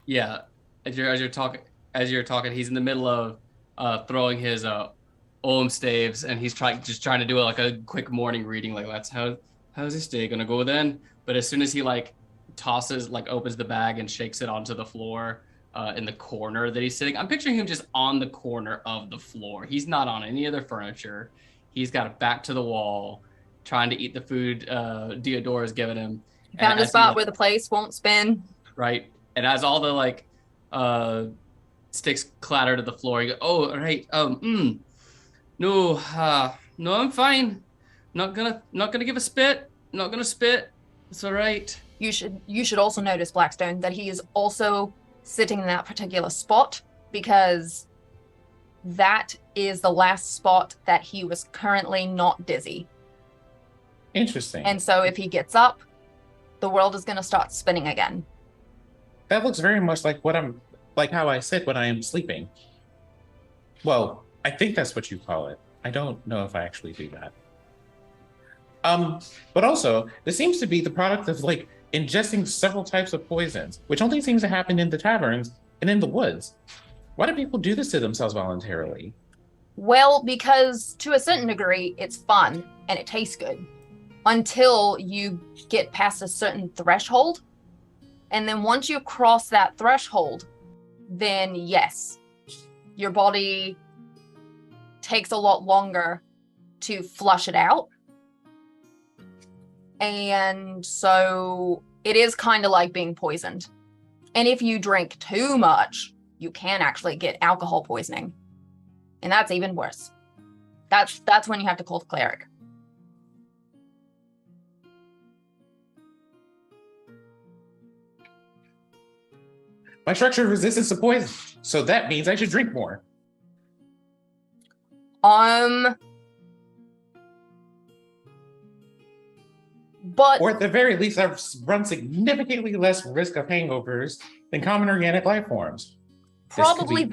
Speaker 5: Yeah, as you're talking, he's in the middle of throwing his Ohm staves, and he's trying to do like a quick morning reading, like how's this day gonna go then? But as soon as he like opens the bag and shakes it onto the floor in the corner that he's sitting, I'm picturing him just on the corner of the floor. He's not on any other furniture. He's got it back to the wall, trying to eat the food Deodora's given him.
Speaker 4: Found a spot where the place won't spin.
Speaker 5: Right. And as all the like sticks clatter to the floor, you go, oh, all right. No, I'm fine. Not gonna give a spit. Not gonna spit. It's all right.
Speaker 4: You should also notice, Blackstone, that he is also sitting in that particular spot because that is the last spot that he was currently not dizzy.
Speaker 6: Interesting.
Speaker 4: And so if he gets up, the world is going to start spinning again.
Speaker 6: That looks very much like how I sit when I am sleeping. Well, I think that's what you call it. I don't know if I actually do that. But also, this seems to be the product of like ingesting several types of poisons, which only seems to happen in the taverns and in the woods. Why do people do this to themselves voluntarily?
Speaker 4: Well, because to a certain degree, it's fun and it tastes good until you get past a certain threshold. And then once you cross that threshold, then yes, your body takes a lot longer to flush it out. And so it is kind of like being poisoned. And if you drink too much, you can actually get alcohol poisoning. And that's even worse. That's when you have to call the cleric.
Speaker 6: My structure of resistance to poison, so that means I should drink more.
Speaker 4: But
Speaker 6: or at the very least, I run significantly less risk of hangovers than common organic life forms.
Speaker 4: Probably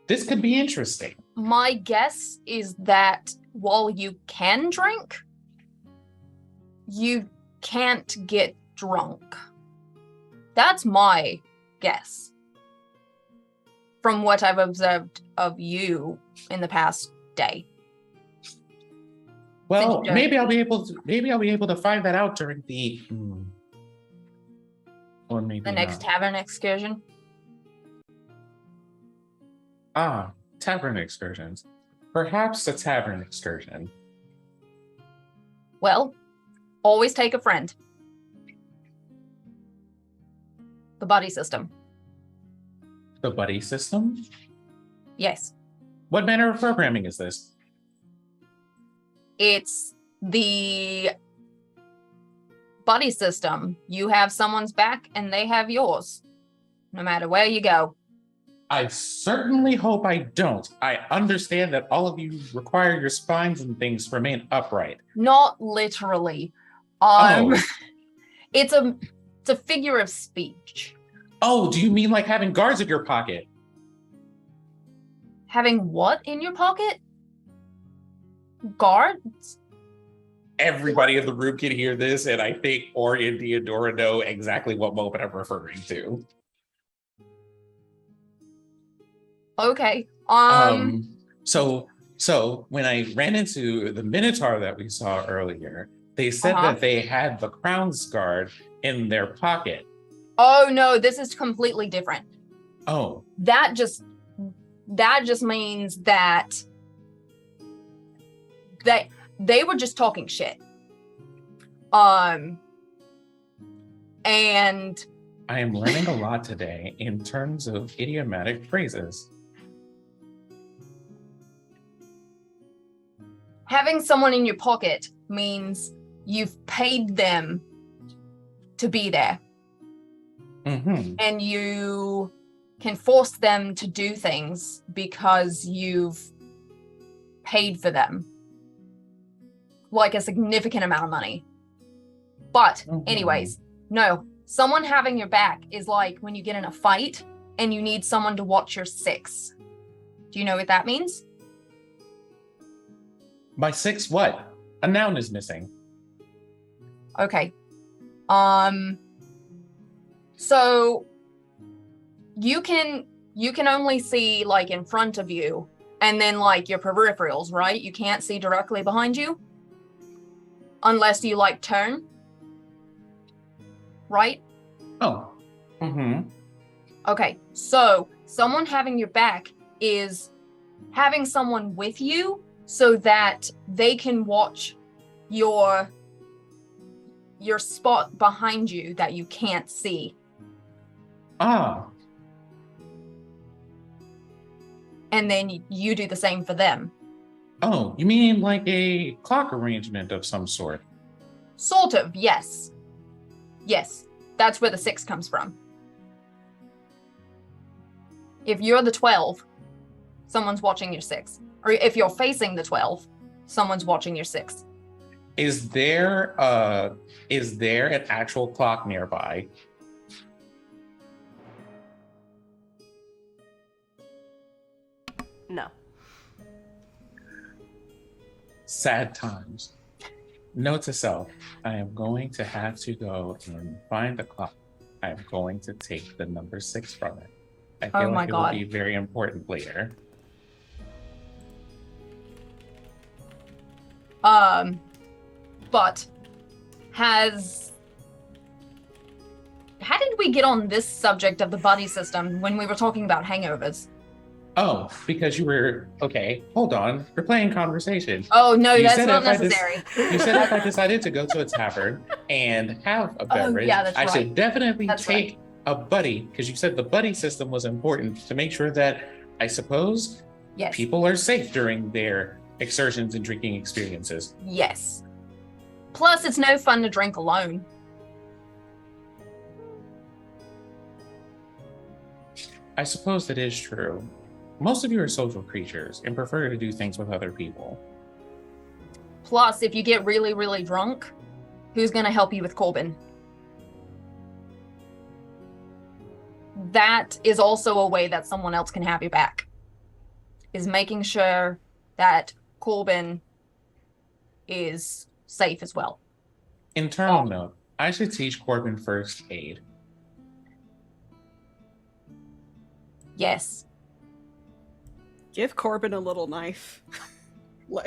Speaker 6: This could be interesting.
Speaker 4: My guess is that while you can drink, you can't get drunk. That's my guess. From what I've observed of you in the past day.
Speaker 6: Well, maybe I'll be able to find that out during the or maybe
Speaker 4: the next tavern excursion.
Speaker 6: Tavern excursions. Perhaps a tavern excursion.
Speaker 4: Well, always take a friend. The buddy system.
Speaker 6: The buddy system?
Speaker 4: Yes.
Speaker 6: What manner of programming is this?
Speaker 4: It's the buddy system. You have someone's back and they have yours, no matter where you go.
Speaker 6: I certainly hope I don't. I understand that all of you require your spines and things to remain upright.
Speaker 4: Not literally. It's a figure of speech.
Speaker 6: Oh, do you mean like having guards in your pocket?
Speaker 4: Having what in your pocket? Guards?
Speaker 6: everybody in the room can hear this, and I think Ori and Theodora know exactly what moment I'm referring to.
Speaker 4: Okay.
Speaker 6: So when I ran into the Minotaur that we saw earlier, they said that they had the Crown's Guard in their pocket.
Speaker 4: Oh no, this is completely different.
Speaker 6: Oh.
Speaker 4: That just means that they were just talking shit. And
Speaker 6: I am learning a lot today in terms of idiomatic phrases.
Speaker 4: Having someone in your pocket means you've paid them to be there.
Speaker 6: Mm-hmm.
Speaker 4: And you can force them to do things because you've paid for them. Like a significant amount of money. But anyways, no, someone having your back is like when you get in a fight and you need someone to watch your six. Do you know what that means?
Speaker 6: My six what? A noun is missing.
Speaker 4: Okay. So you can only see like in front of you and then like your peripherals, right? You can't see directly behind you unless you like turn. Right?
Speaker 6: Oh. Mm-hmm.
Speaker 4: Okay. So someone having your back is having someone with you so that they can watch your spot behind you that you can't see.
Speaker 6: Ah.
Speaker 4: And then you do the same for them.
Speaker 6: Oh, you mean like a clock arrangement of some sort?
Speaker 4: Sort of, yes. Yes, that's where the 6 comes from. If you're the 12, someone's watching your 6. Or if you're facing the 12, someone's watching your 6.
Speaker 6: Is there an actual clock nearby?
Speaker 1: No.
Speaker 6: Sad times. Note to self, I am going to have to go and find the clock. I am going to take the number 6 from it. I feel like it will be very important later.
Speaker 4: But how did we get on this subject of the buddy system when we were talking about hangovers?
Speaker 6: Oh, because you were, okay, hold on. We're playing conversation.
Speaker 4: Oh, no, that's not necessary.
Speaker 6: You said if I decided to go to a tavern and have a beverage, I should definitely take a buddy, because you said the buddy system was important to make sure that, I suppose, people are safe during their excursions and drinking experiences.
Speaker 4: Yes. Plus, it's no fun to drink alone.
Speaker 6: I suppose that is true. Most of you are social creatures and prefer to do things with other people.
Speaker 4: Plus, if you get really, really drunk, who's going to help you with Corbin? That is also a way that someone else can have you back. Is making sure that Corbin is safe as well.
Speaker 6: Internal note, I should teach Corbin first aid.
Speaker 4: Yes.
Speaker 3: Give Corbin a little knife.
Speaker 1: Oh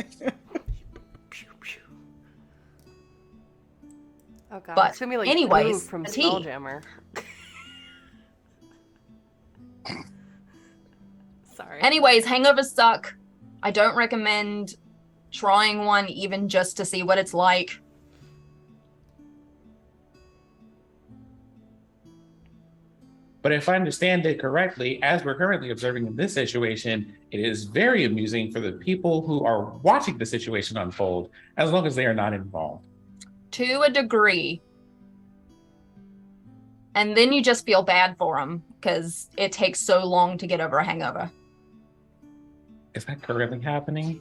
Speaker 1: god,
Speaker 4: But
Speaker 1: it's gonna be like
Speaker 4: anyways,
Speaker 1: from
Speaker 4: the tea.
Speaker 1: Spelljammer. Sorry.
Speaker 4: Anyways, hangovers suck. I don't recommend trying one even just to see what it's like.
Speaker 6: But if I understand it correctly, as we're currently observing in this situation, it is very amusing for the people who are watching the situation unfold, as long as they are not involved.
Speaker 4: To a degree. And then you just feel bad for them because it takes so long to get over a hangover.
Speaker 6: Is that currently happening?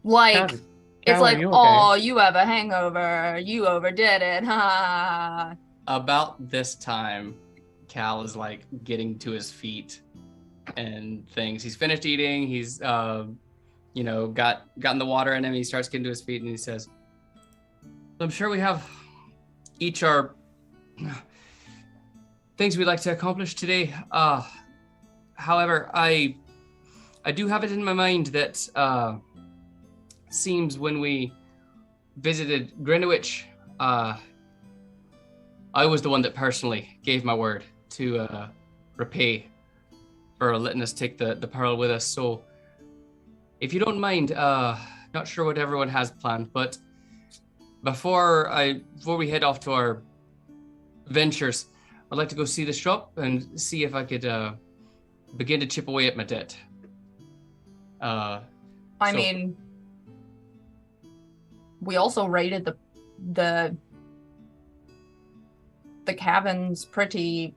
Speaker 4: Like, it's
Speaker 6: Cal,
Speaker 4: like,
Speaker 6: are you okay?
Speaker 4: oh, you have a hangover. You overdid it. Ha.
Speaker 5: About this time, Cal is like getting to his feet and things. He's finished eating. He's gotten the water in him. He starts getting to his feet and he says, I'm sure we have each our things we'd like to accomplish today. However, I do have it in my mind that seems when we visited Grenowitch, I was the one that personally gave my word to repay for letting us take the pearl with us. So if you don't mind, not sure what everyone has planned, but before we head off to our ventures, I'd like to go see the shop and see if I could begin to chip away at my debt.
Speaker 4: I mean, we also raided the cabins pretty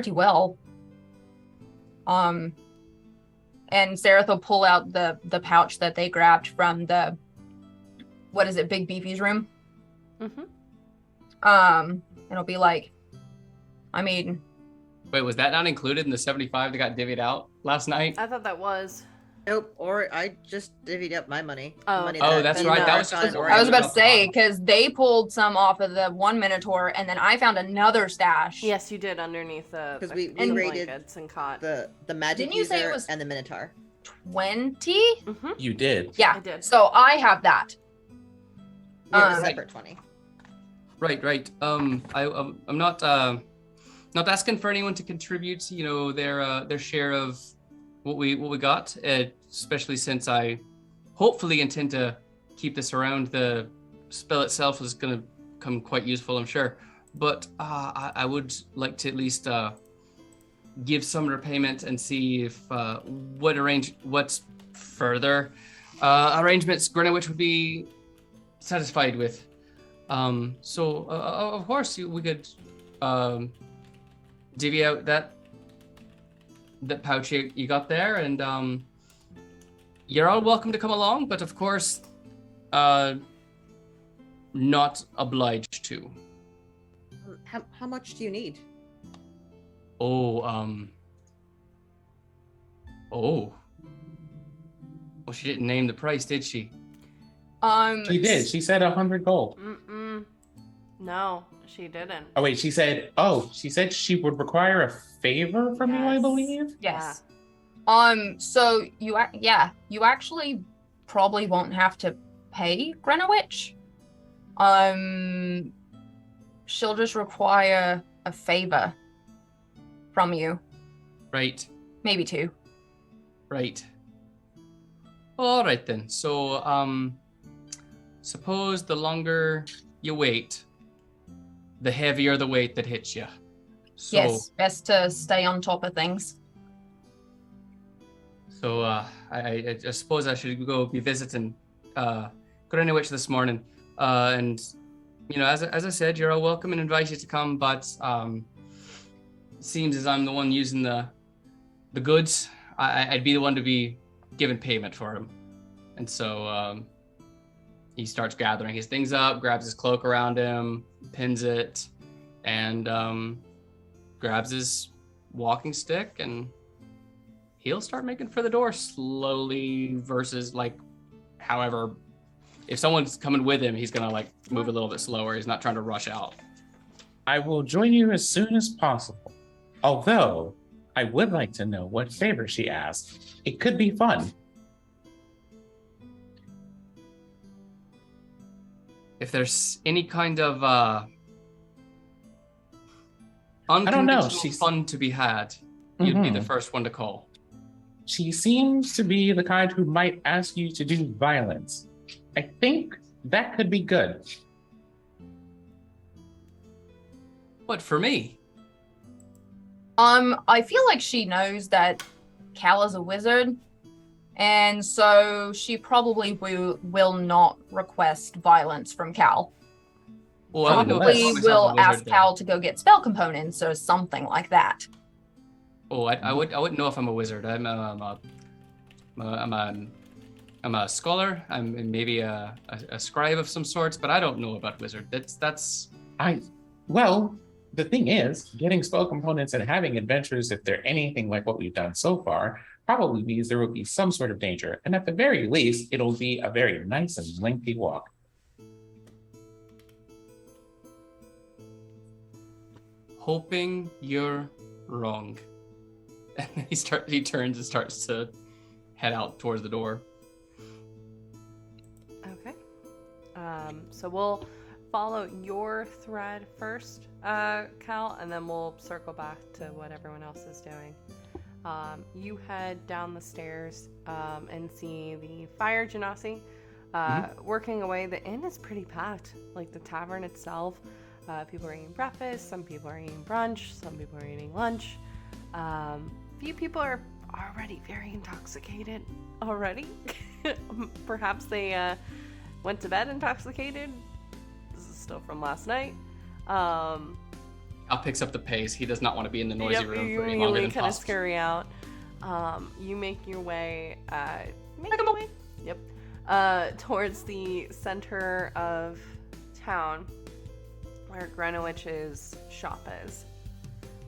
Speaker 4: well. And Seraph will pull out the pouch that they grabbed from Big Beefy's room.
Speaker 1: Mm-hmm.
Speaker 4: And it'll be like, I mean...
Speaker 5: Wait, was that not included in the 75 that got divvied out last night?
Speaker 1: I thought that was.
Speaker 2: Nope. Or I just divvied up my money.
Speaker 1: Oh.
Speaker 2: The money
Speaker 5: That's right. That was
Speaker 4: I was about to say, because they pulled some off of the one Minotaur, and then I found another stash.
Speaker 1: Yes, you did underneath the
Speaker 2: because we
Speaker 1: and
Speaker 2: raided
Speaker 1: blankets and cot.
Speaker 2: the magic
Speaker 4: Didn't you say it
Speaker 2: user
Speaker 4: was-
Speaker 2: and the Minotaur.
Speaker 4: 20?
Speaker 1: Mm-hmm.
Speaker 6: You did.
Speaker 4: Yeah.
Speaker 1: I did.
Speaker 4: So I have that.
Speaker 2: You have a
Speaker 4: Right.
Speaker 2: separate 20.
Speaker 5: Right. I'm not asking for anyone to contribute, their share of what we got, especially since I hopefully intend to keep this around. The spell itself is going to come quite useful, I'm sure. But I would like to at least give some repayment and see if what's further arrangements Grenowitch would be satisfied with. So of course we could divvy out that pouch you got there, and you're all welcome to come along, but of course not obliged to.
Speaker 2: How much do you need?
Speaker 5: Well, she didn't name the price, did she?
Speaker 6: She did. She said 100 gold.
Speaker 1: No, she didn't.
Speaker 6: Oh wait, she said she would require a favor from you, I
Speaker 1: Yes.
Speaker 6: believe.
Speaker 4: Yes. So you actually probably won't have to pay Grenowitch. She'll just require a favor from you.
Speaker 5: Right.
Speaker 4: Maybe two.
Speaker 5: Right. All right then. So, suppose the longer you wait, the heavier the weight that hits you. So,
Speaker 4: Yes, best to stay on top of things.
Speaker 5: So, I suppose I should go be visiting Grenowitch this morning. And, as I said, you're all welcome and invited to come, but seems as I'm the one using the goods, I'd be the one to be given payment for him. And so he starts gathering his things up, grabs his cloak around him, pins it, and grabs his walking stick, and he'll start making for the door slowly versus however, if someone's coming with him, he's gonna move a little bit slower. He's not trying to rush out.
Speaker 6: I will join you as soon as possible. Although, I would like to know what favor she asked. It could be fun.
Speaker 5: If there's any kind of
Speaker 6: don't know,
Speaker 5: unconventional
Speaker 6: she's-
Speaker 5: fun to be had, you'd be the
Speaker 6: Mhm.
Speaker 5: first one to call.
Speaker 6: She seems to be the kind who might ask you to do violence. I think that could be good.
Speaker 5: What, for me?
Speaker 4: I feel like she knows that Cal is a wizard, and so she probably will not request violence from Cal.
Speaker 5: Well, I would know
Speaker 6: Probably
Speaker 4: Probably
Speaker 5: if I was
Speaker 4: will
Speaker 5: a wizard
Speaker 4: ask
Speaker 5: then.
Speaker 4: Cal to go get spell components or something like that.
Speaker 5: Oh, I wouldn't know if I'm a wizard. I'm a scholar. I'm maybe a scribe of some sorts, but I don't know about wizard. That's
Speaker 6: the thing is, getting spell components and having adventures, if they're anything like what we've done so far, probably means there will be some sort of danger. And at the very least, it'll be a very nice and lengthy walk.
Speaker 5: Hoping you're wrong. And he turns and starts to head out towards the door.
Speaker 1: Okay. So we'll follow your thread first, Cal, and then we'll circle back to what everyone else is doing. You head down the stairs and see the fire genasi working away. The inn is pretty packed. Like the tavern itself, people are eating breakfast, some people are eating brunch, some people are eating lunch. Few people are already very intoxicated already. Perhaps they went to bed intoxicated. This is still from last night.
Speaker 5: Al picks up the pace. He does not want to be in the noisy room
Speaker 1: You
Speaker 5: for any longer than
Speaker 1: kind of
Speaker 5: possible.
Speaker 1: scurry out. You make your way, towards the center of town, where Grenowitch's shop is.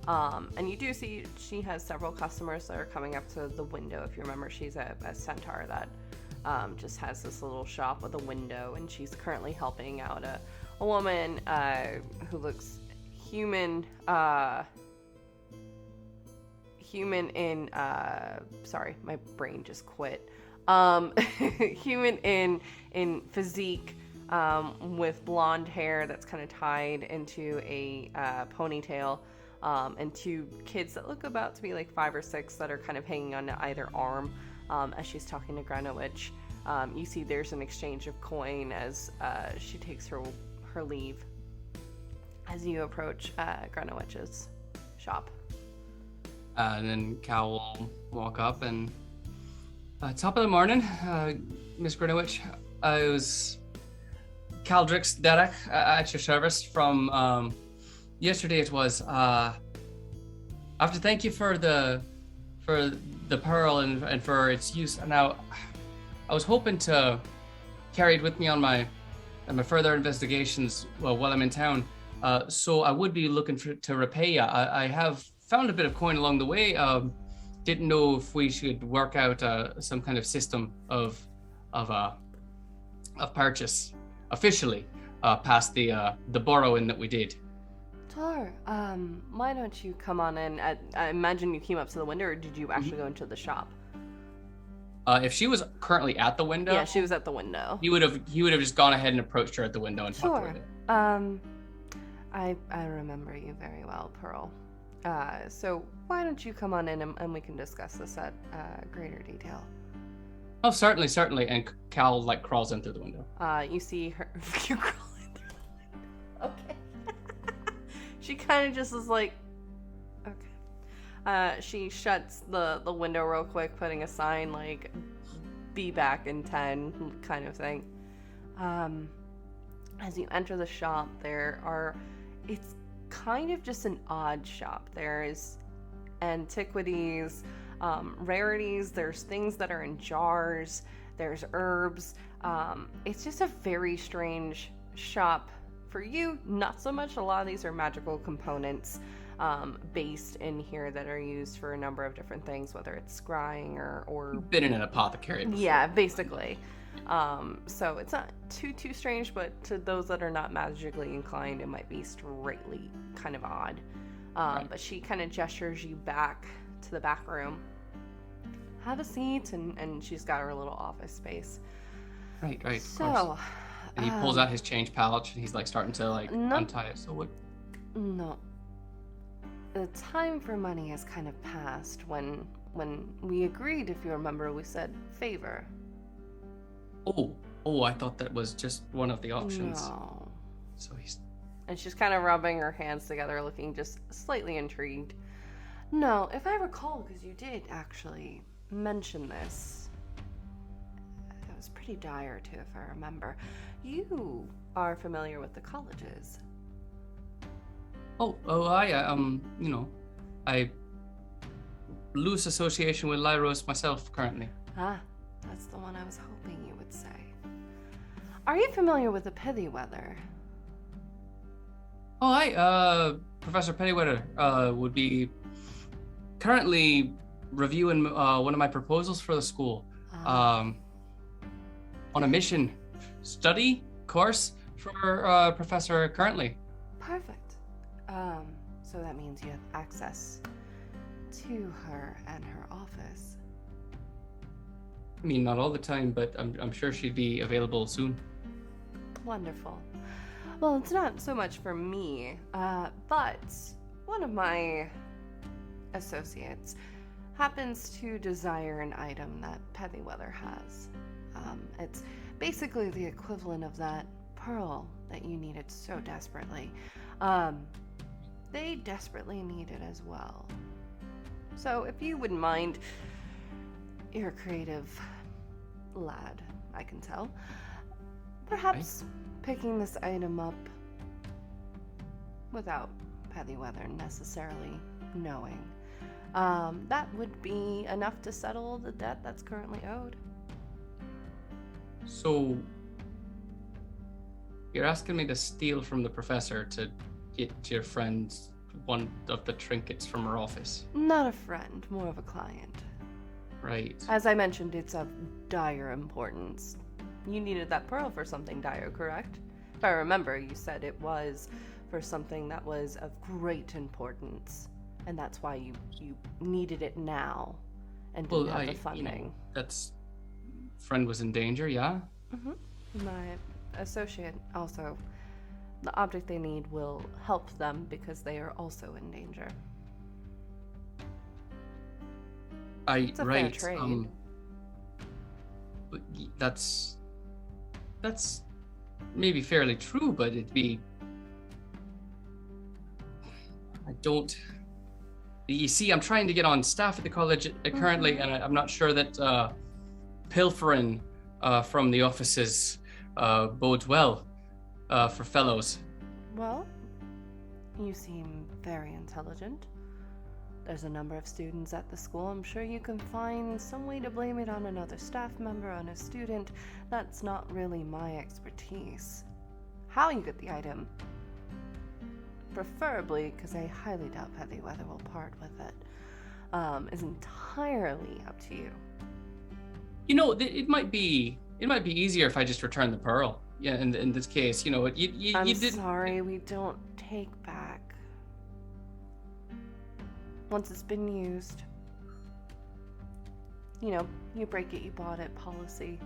Speaker 1: And you do see she has several customers that are coming up to the window. If you remember, she's a centaur that just has this little shop with a window, and she's currently helping out a woman who looks human in sorry, my brain just quit. Human in physique, with blonde hair that's kind of tied into a ponytail, and two kids that look about to be like 5 or 6 that are kind of hanging on either arm as she's talking to Grenowitch. You see there's an exchange of coin as she takes her leave as you approach Grenowitch's shop.
Speaker 5: And then Cal will walk up and top of the morning, Miss Grenowitch. I was Caldrix Derek at your service from yesterday. It was. I have to thank you for the pearl and for its use. Now, I was hoping to carry it with me on my further investigations while I'm in town. So I would be looking to repay you. I have found a bit of coin along the way. Didn't know if we should work out some kind of system of purchase officially past the borrowing that we did.
Speaker 1: Tor, why don't you come on in? I imagine you came up to the window, or did you actually go into the shop?
Speaker 5: If she was currently at the window,
Speaker 1: Yeah, she was at the window.
Speaker 5: he would have just gone ahead and approached her at the window and talked to her.
Speaker 1: Sure. I remember you very well, Pearl. So why don't you come on in and we can discuss this at greater detail.
Speaker 5: Oh, certainly. And Cal crawls in through the window.
Speaker 1: You see her. You're crawling through the window. Okay. She kind of just is like, okay. She shuts the window real quick, putting a sign like, "Be back in 10" kind of thing. As you enter the shop, it's kind of just an odd shop. There's antiquities, rarities, there's things that are in jars, there's herbs. It's just a very strange shop. For you, not so much. A lot of these are magical components based in here that are used for a number of different things, whether it's scrying or
Speaker 5: Been in an apothecary before.
Speaker 1: yeah, basically. So it's not too strange, but to those that are not magically inclined, it might be straightly kind of odd.
Speaker 5: Right.
Speaker 1: But she kind of gestures you back to the back room. Have a seat, and she's got her little office space.
Speaker 5: Right, of
Speaker 1: So,
Speaker 5: course. And he pulls out his change pouch, and he's starting to
Speaker 1: No.
Speaker 5: untie it. So what?
Speaker 1: no. The time for money has kind of passed. When we agreed, if you remember, we said favor.
Speaker 5: Oh, I thought that was just one of the options.
Speaker 1: No.
Speaker 5: So he's
Speaker 1: And she's kind of rubbing her hands together, looking just slightly intrigued. No, if I recall, because you did actually mention this. It was pretty dire, too, if I remember. You are familiar with the colleges.
Speaker 5: I loose association with Lyros myself currently.
Speaker 1: Ah, that's the one I was hoping you would say. Are you familiar with the Pithy weather?
Speaker 5: Oh, hi. Professor Pennyweather would be currently reviewing one of my proposals for the school. On a mission study course for Professor currently.
Speaker 1: Perfect. So that means you have access to her and her office.
Speaker 5: I mean, not all the time, but I'm sure she'd be available soon.
Speaker 1: Wonderful. Well, it's not so much for me, but one of my associates happens to desire an item that Pennyweather has. It's basically the equivalent of that pearl that you needed so desperately. They desperately need it as well. So if you wouldn't mind, you're a creative lad, I can tell. Perhaps picking this item up without Pennyweather necessarily knowing. That would be enough to settle the debt that's currently owed.
Speaker 5: So, you're asking me to steal from the professor to get your friend one of the trinkets from her office?
Speaker 1: Not a friend, more of a client.
Speaker 5: Right.
Speaker 1: As I mentioned, it's of dire importance. You needed that pearl for something dire, correct? If I remember, you said it was for something that was of great importance, and that's why you needed it now and didn't have the funding.
Speaker 5: That's friend was in danger, yeah?
Speaker 1: Mm-hmm. My associate also, the object they need will help them because they are also in danger. It's a fair trade.
Speaker 5: But that's maybe fairly true, but it'd be. You see, I'm trying to get on staff at the college currently, and I'm not sure that pilfering from the offices bodes well for fellows.
Speaker 1: Well, you seem very intelligent. There's a number of students at the school. I'm sure you can find some way to blame it on another staff member, on a student. That's not really my expertise. How you get the item, preferably, because I highly doubt Pennyweather will part with it, is entirely up to you.
Speaker 5: You know, it might be easier if I just return the pearl. Yeah, in this case, you know, you didn't.
Speaker 1: Sorry, we don't take back. Once it's been used, you know, you break it, you bought it policy.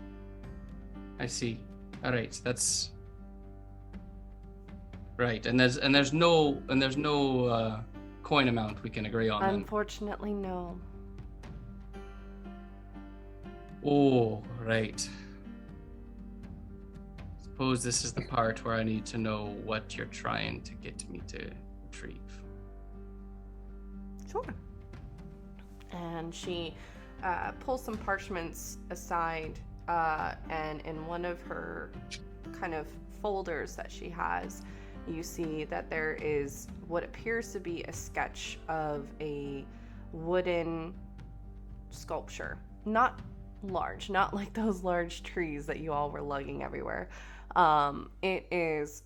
Speaker 5: I see. All right, that's right. And there's no coin amount we can agree on.
Speaker 1: Unfortunately, no.
Speaker 5: Oh, right. Suppose this is the part where I need to know what you're trying to get me to retrieve.
Speaker 1: Sure. And she pulls some parchments aside, and in one of her kind of folders that she has, you see that there is what appears to be a sketch of a wooden sculpture. Not large, not like those large trees that you all were lugging everywhere. It is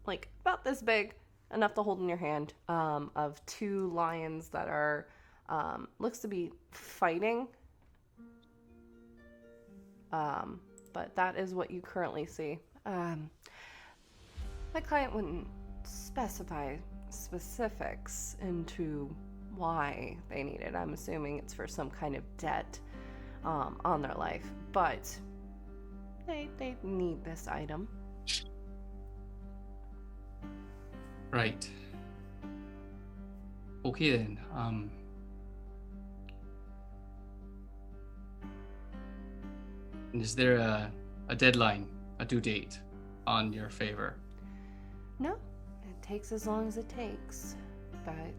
Speaker 1: like about this big, enough to hold in your hand, of two lions that are, looks to be fighting. But that is what you currently see. My client wouldn't specify specifics into why they need it. I'm assuming it's for some kind of debt on their life, but they need this item.
Speaker 5: Right. Okay then. Is there a deadline, a due date on your favor?
Speaker 1: No, it takes as long as it takes, but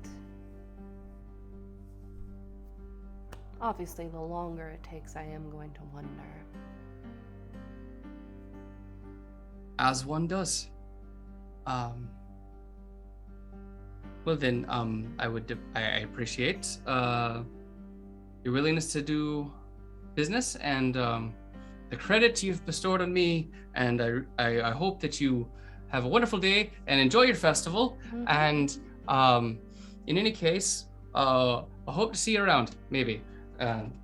Speaker 1: obviously the longer it takes, I am going to wonder.
Speaker 5: As one does. Well then, I appreciate your willingness to do business and the credit you've bestowed on me, and I hope that you have a wonderful day and enjoy your festival. And in any case, I hope to see you around, maybe.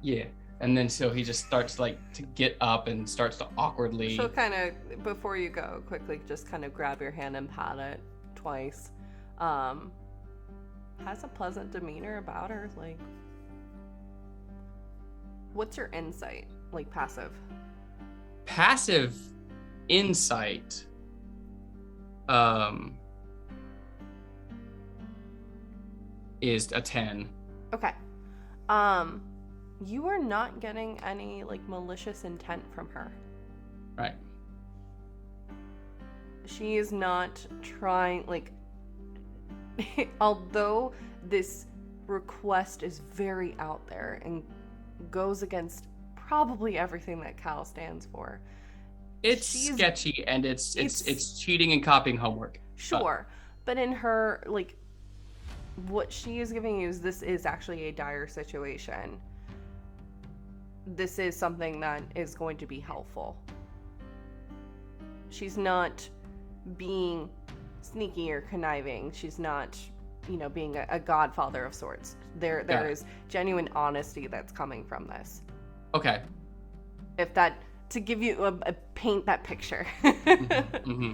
Speaker 5: Yeah. And then so he just starts like to get up and starts to awkwardly.
Speaker 1: She'll kind of, before you go, quickly just kind of grab your hand and pat it twice. Has a pleasant demeanor about her. Like, what's your insight? Like passive.
Speaker 5: Passive insight. Is a 10.
Speaker 1: Okay. You are not getting any like malicious intent from her.
Speaker 5: Right.
Speaker 1: She is not trying, like, although this request is very out there and goes against probably everything that Cal stands for.
Speaker 5: It's sketchy and it's cheating and copying homework.
Speaker 1: Sure. But in her, like, what she is giving you is this is actually a dire situation. This is something that is going to be helpful. She's not being sneaky or conniving. She's not, being a godfather of sorts. There is genuine honesty that's coming from this.
Speaker 5: Okay.
Speaker 1: If that, to give you a paint that picture.
Speaker 5: Mm-hmm.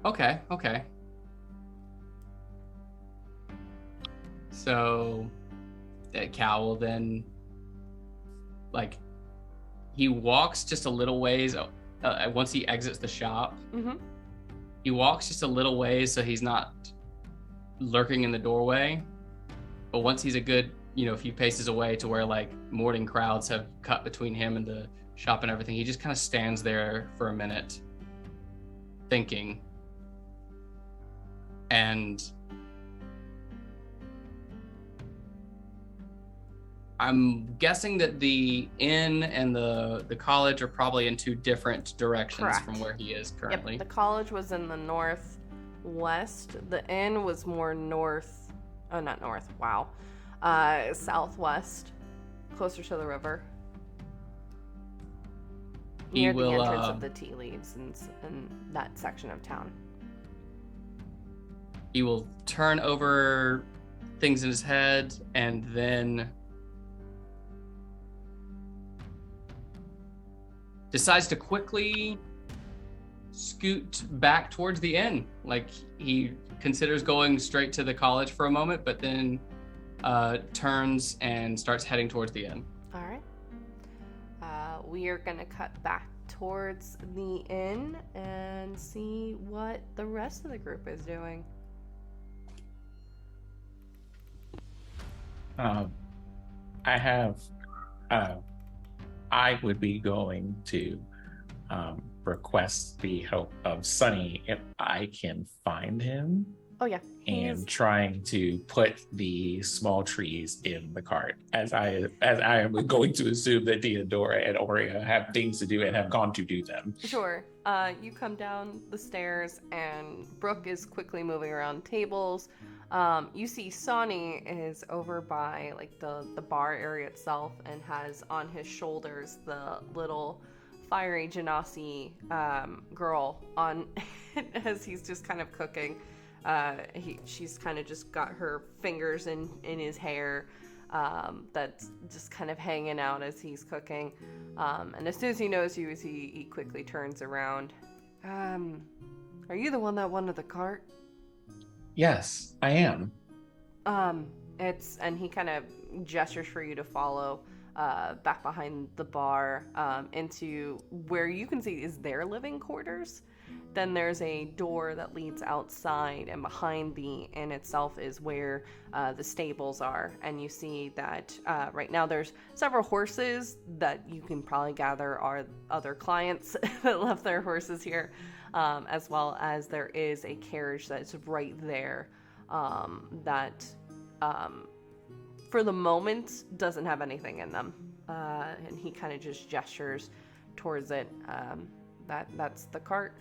Speaker 5: Okay. So that Cal will then, like, he walks just a little ways once he exits the shop.
Speaker 1: Mm-hmm.
Speaker 5: He walks just a little ways so he's not lurking in the doorway. But once he's a good, few paces away to where like morning crowds have cut between him and the shop and everything, he just kind of stands there for a minute thinking. And I'm guessing that the inn and the college are probably in two different directions. Correct. From where he is currently.
Speaker 1: Yep, the college was in the northwest. The inn was more southwest, closer to the river. Near the entrance of the tea leaves in that section of town.
Speaker 5: He will turn over things in his head and then decides to quickly scoot back towards the inn. Like, he considers going straight to the college for a moment, but then turns and starts heading towards the inn.
Speaker 1: All right. We are going to cut back towards the inn and see what the rest of the group is doing.
Speaker 6: I would be going to request the help of Sunny if I can find him.
Speaker 1: Oh yeah.
Speaker 6: And trying to put the small trees in the cart, as I am going to assume that Theodora and Aurea have things to do and have gone to do them.
Speaker 1: Sure. You come down the stairs and Brooke is quickly moving around tables. You see Sonny is over by like the bar area itself and has on his shoulders the little fiery Genasi girl on as he's just kind of cooking. She's kind of just got her fingers in his hair that's just kind of hanging out as he's cooking. And as soon as he knows you, he quickly turns around. Are you the one that wanted the cart?
Speaker 6: Yes, I am.
Speaker 1: And he kind of gestures for you to follow back behind the bar into where you can see is their living quarters. Then there's a door that leads outside, and behind the inn itself is where the stables are. And you see that right now there's several horses that you can probably gather are other clients that left their horses here, as well as there is a carriage that's right there that for the moment doesn't have anything in them. And he kind of just gestures towards it. That's the cart.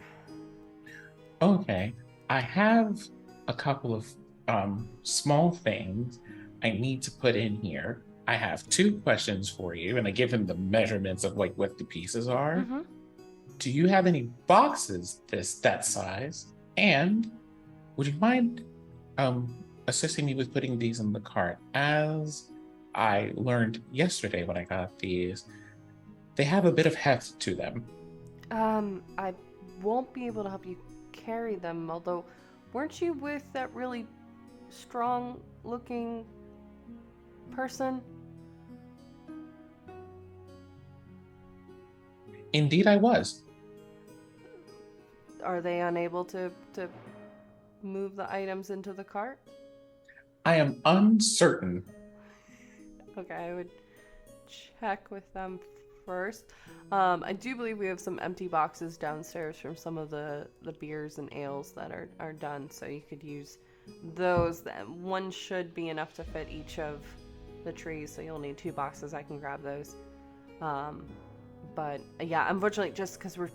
Speaker 6: Okay. I have a couple of small things I need to put in here. I have 2 questions for you, and I give him the measurements of like what the pieces are.
Speaker 1: Mm-hmm.
Speaker 6: do you have any boxes that size? And would you mind assisting me with putting these in the cart? As I learned yesterday when I got these, they have a bit of heft to them.
Speaker 1: I won't be able to help you carry them, although weren't you with that really strong looking person?
Speaker 6: Indeed, I was.
Speaker 1: Are they unable to move the items into the cart?
Speaker 6: I am uncertain.
Speaker 1: Okay, I would check with them first. I do believe we have some empty boxes downstairs from some of the beers and ales that are done, so you could use those. One should be enough to fit each of the trees, so you'll need 2 boxes. I can grab those. But yeah, unfortunately, just because we're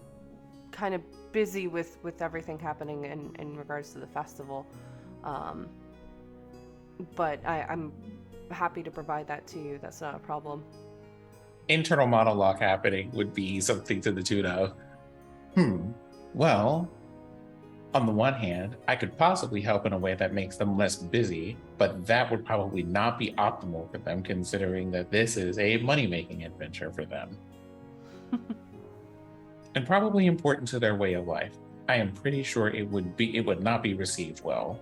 Speaker 1: kind of busy with everything happening in regards to the festival, but I'm happy to provide that to you. That's not a problem.
Speaker 6: Internal monologue happening would be something to the tune of, well, on the one hand, I could possibly help in a way that makes them less busy, but that would probably not be optimal for them, considering that this is a money-making adventure for them. And probably important to their way of life. I am pretty sure it would not be received well.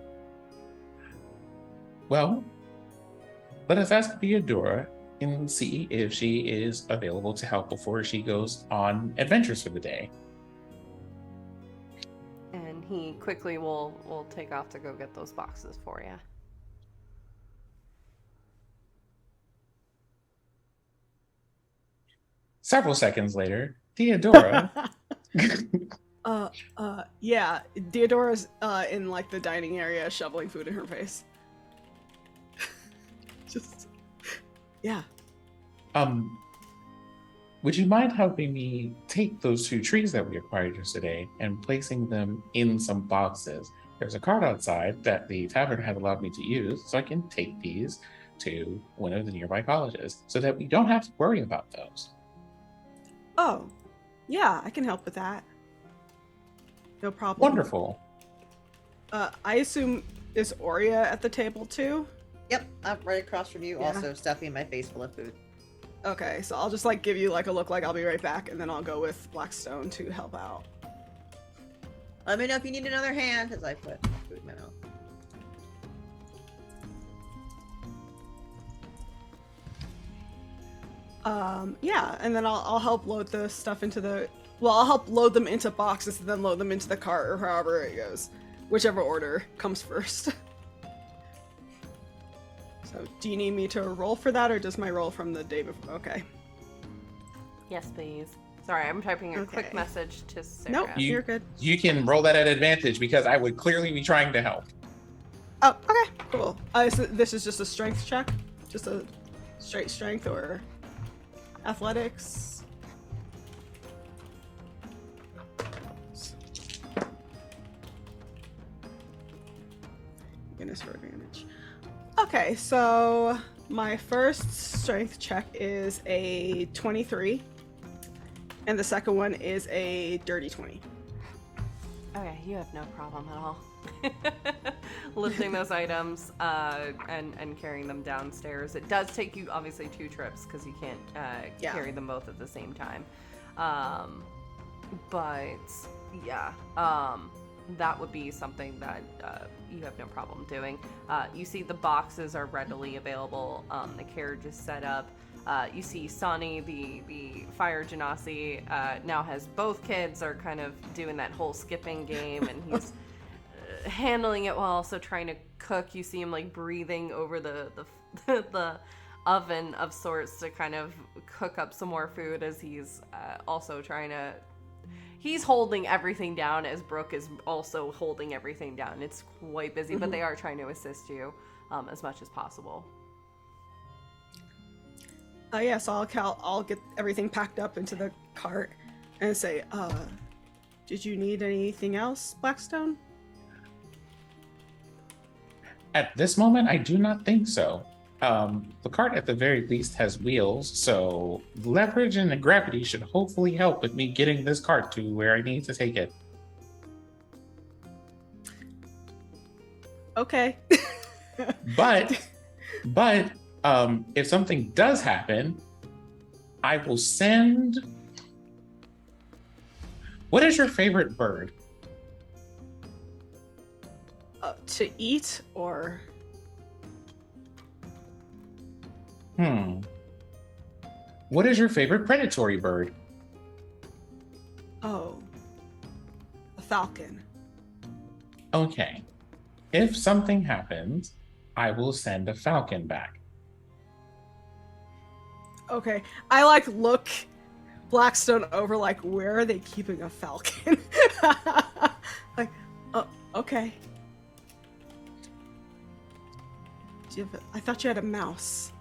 Speaker 6: Well, let us ask Theodora and see if she is available to help before she goes on adventures for the day.
Speaker 1: And he quickly will take off to go get those boxes for you.
Speaker 6: Several seconds later, Theodora.
Speaker 3: Yeah, Theodora's in like the dining area shoveling food in her face. Just, yeah.
Speaker 6: Would you mind helping me take those 2 trees that we acquired yesterday and placing them in some boxes? There's a cart outside that the tavern had allowed me to use, so I can take these to one of the nearby colleges so that we don't have to worry about those.
Speaker 3: Oh, yeah, I can help with that. No problem.
Speaker 6: Wonderful.
Speaker 3: I assume, is Aurea at the table too?
Speaker 2: Yep, I'm right across from you,
Speaker 3: Yeah.
Speaker 2: also stuffing my face full of food.
Speaker 3: Okay, so I'll just like give you like a look like I'll be right back, and then I'll go with Blackstone to help out.
Speaker 2: Let me know if you need another hand, as I put food in my mouth.
Speaker 3: Yeah, and then I'll help load the stuff into the... Well, I'll help load them into boxes and then load them into the cart, or however it goes. Whichever order comes first. So, do you need me to roll for that, or just my roll from the day before? Okay.
Speaker 1: Yes, please. Sorry, I'm typing a quick
Speaker 3: Okay.
Speaker 1: message to Sarah.
Speaker 3: Nope, you're good.
Speaker 6: You can roll that at advantage because I would clearly be trying to help.
Speaker 3: Oh, okay, cool. So this is just a strength check? Just a straight strength, or athletics? Goodness for advantage. Okay, so my first strength check is a 23, and the second one is a dirty 20.
Speaker 1: Okay, you have no problem at all. Lifting those items and carrying them downstairs. It does take you obviously 2 trips because you can't
Speaker 3: Yeah.
Speaker 1: carry them both at the same time. But yeah, that would be something that you have no problem doing. You see the boxes are readily available. The carriage is set up. You see Sonny, the fire genasi, now has both kids are kind of doing that whole skipping game, and he's handling it while also trying to cook. You see him like breathing over the oven of sorts to kind of cook up some more food as he's also trying to... He's holding everything down as Brooke is also holding everything down. It's quite busy, but they are trying to assist you as much as possible.
Speaker 3: Yeah, so I'll get everything packed up into the cart and say, did you need anything else, Blackstone?
Speaker 6: At this moment, I do not think so. The cart at the very least has wheels, so leverage and gravity should hopefully help with me getting this cart to where I need to take it.
Speaker 3: Okay.
Speaker 6: But if something does happen, I will send. What is your favorite bird?
Speaker 3: To eat or?
Speaker 6: What is your favorite predatory bird?
Speaker 3: Oh, a falcon.
Speaker 6: Okay. If something happens, I will send a falcon back.
Speaker 3: Okay. I look Blackstone over where are they keeping a falcon? Oh, okay. I thought you had a mouse.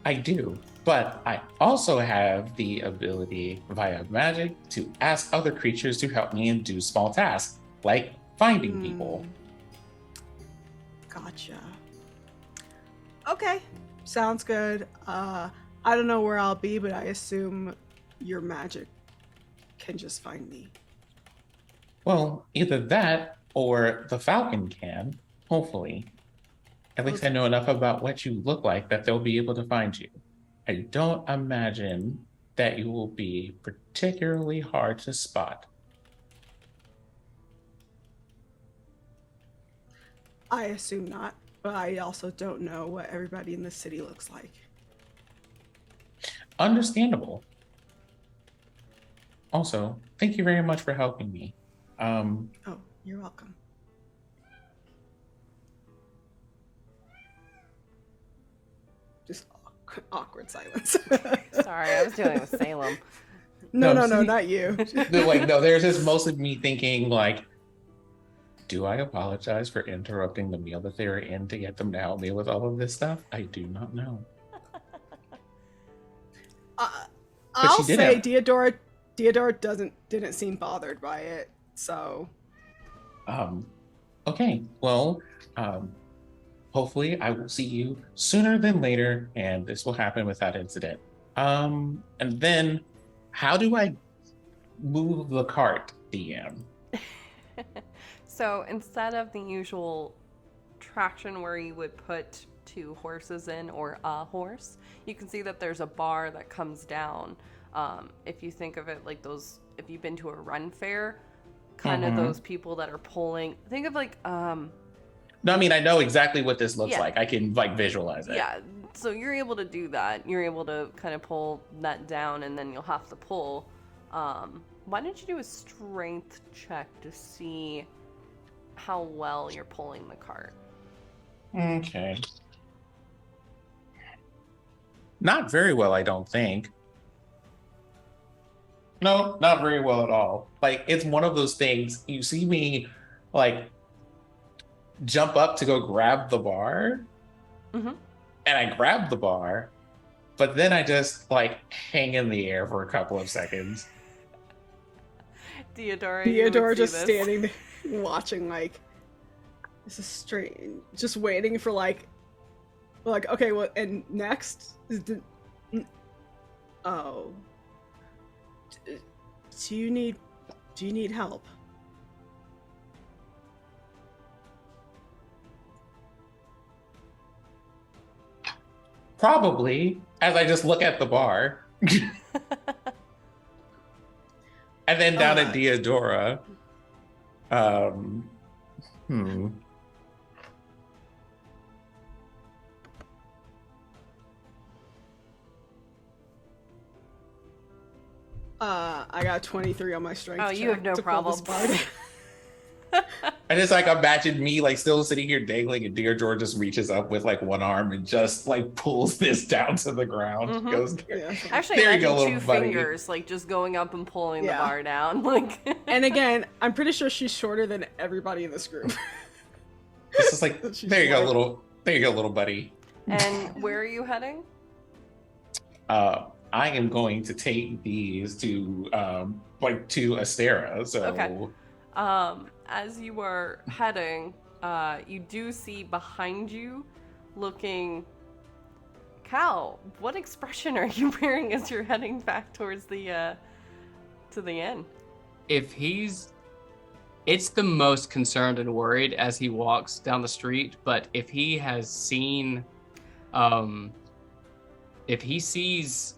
Speaker 6: I do, but I also have the ability via magic to ask other creatures to help me and do small tasks, like finding people.
Speaker 3: Gotcha. Okay, sounds good. I don't know where I'll be, but I assume your magic can just find me.
Speaker 6: Well, either that or the falcon can, hopefully. At least I know enough about what you look like that they'll be able to find you. I don't imagine that you will be particularly hard to spot.
Speaker 3: I assume not, but I also don't know what everybody in the city looks like.
Speaker 6: Understandable. Also, thank you very much for helping me.
Speaker 3: Oh, you're welcome. Just awkward silence.
Speaker 1: Sorry, I was dealing with Salem.
Speaker 3: No,
Speaker 6: see,
Speaker 3: not you.
Speaker 6: No, there's just mostly me thinking, do I apologize for interrupting the meal that they were in to get them to help me with all of this stuff? I do not know.
Speaker 3: I'll say Deodora didn't seem bothered by it, so.
Speaker 6: Okay, well, hopefully I will see you sooner than later, and this will happen without incident. And then, how do I move the cart, DM?
Speaker 1: So instead of the usual traction where you would put 2 horses in or a horse, you can see that there's a bar that comes down. If you think of it like those, if you've been to a run fair, kind of those people that are pulling, think of
Speaker 6: No, I mean, I know exactly what this looks
Speaker 1: Yeah.
Speaker 6: like. I can visualize it.
Speaker 1: yeah, so you're able to do that. You're able to kind of pull that down, and then you'll have to pull. Why don't you do a strength check to see how well you're pulling the cart?
Speaker 6: Okay. Not very well, I don't think. No, not very well at all. It's one of those things, you see me, jump up to go grab the bar, and I grab the bar, but then I just, hang in the air for a couple of seconds.
Speaker 3: Theodora just standing there watching, this is strange. Just waiting for, okay, well, and next? Oh. Do you need help?
Speaker 6: Probably, as I just look at the bar. And then down at Deodora.
Speaker 3: I got 23 on my strength.
Speaker 1: Oh, you have no
Speaker 3: to pull this
Speaker 1: problem.
Speaker 3: bar.
Speaker 6: I just imagine me still sitting here dangling, and Deodora just reaches up with one arm and just pulls this down to the ground. Goes,
Speaker 3: Yeah.
Speaker 1: Actually,
Speaker 6: there you
Speaker 1: imagine
Speaker 6: go,
Speaker 1: two
Speaker 6: little buddy.
Speaker 1: fingers just going up and pulling the
Speaker 3: Yeah.
Speaker 1: bar down.
Speaker 3: And again, I'm pretty sure she's shorter than everybody in this group.
Speaker 6: It's just
Speaker 3: She's
Speaker 6: there you go,
Speaker 3: short.
Speaker 6: little buddy.
Speaker 1: And where are you heading?
Speaker 6: I am going to take these to to Astera. So
Speaker 1: Okay. As you are heading, you do see behind you looking. Cal, what expression are you wearing as you're heading back towards the to the inn?
Speaker 5: It's the most concerned and worried as he walks down the street, but if he has seen, if he sees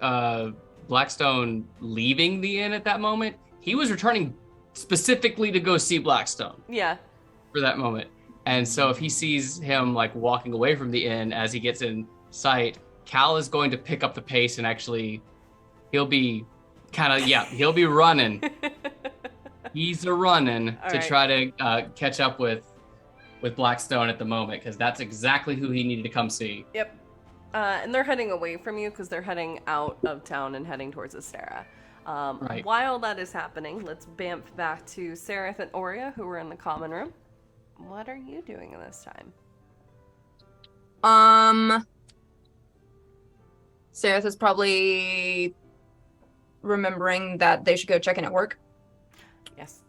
Speaker 5: Blackstone leaving the inn at that moment, he was returning specifically to go see Blackstone.
Speaker 1: Yeah.
Speaker 5: For that moment. And so if he sees him like walking away from the inn as he gets in sight, Cal is going to pick up the pace and actually he'll be running. He's a running
Speaker 1: All
Speaker 5: to
Speaker 1: right.
Speaker 5: try to catch up with Blackstone at the moment, because that's exactly who he needed to come see.
Speaker 1: Yep. And they're heading away from you because they're heading out of town and heading towards Astera.
Speaker 5: Right.
Speaker 1: While that is happening, let's bamf back to Sereth and Oria, who are in the common room. What are you doing in this time?
Speaker 4: Sereth is probably remembering that they should go check in at work.
Speaker 1: Yes.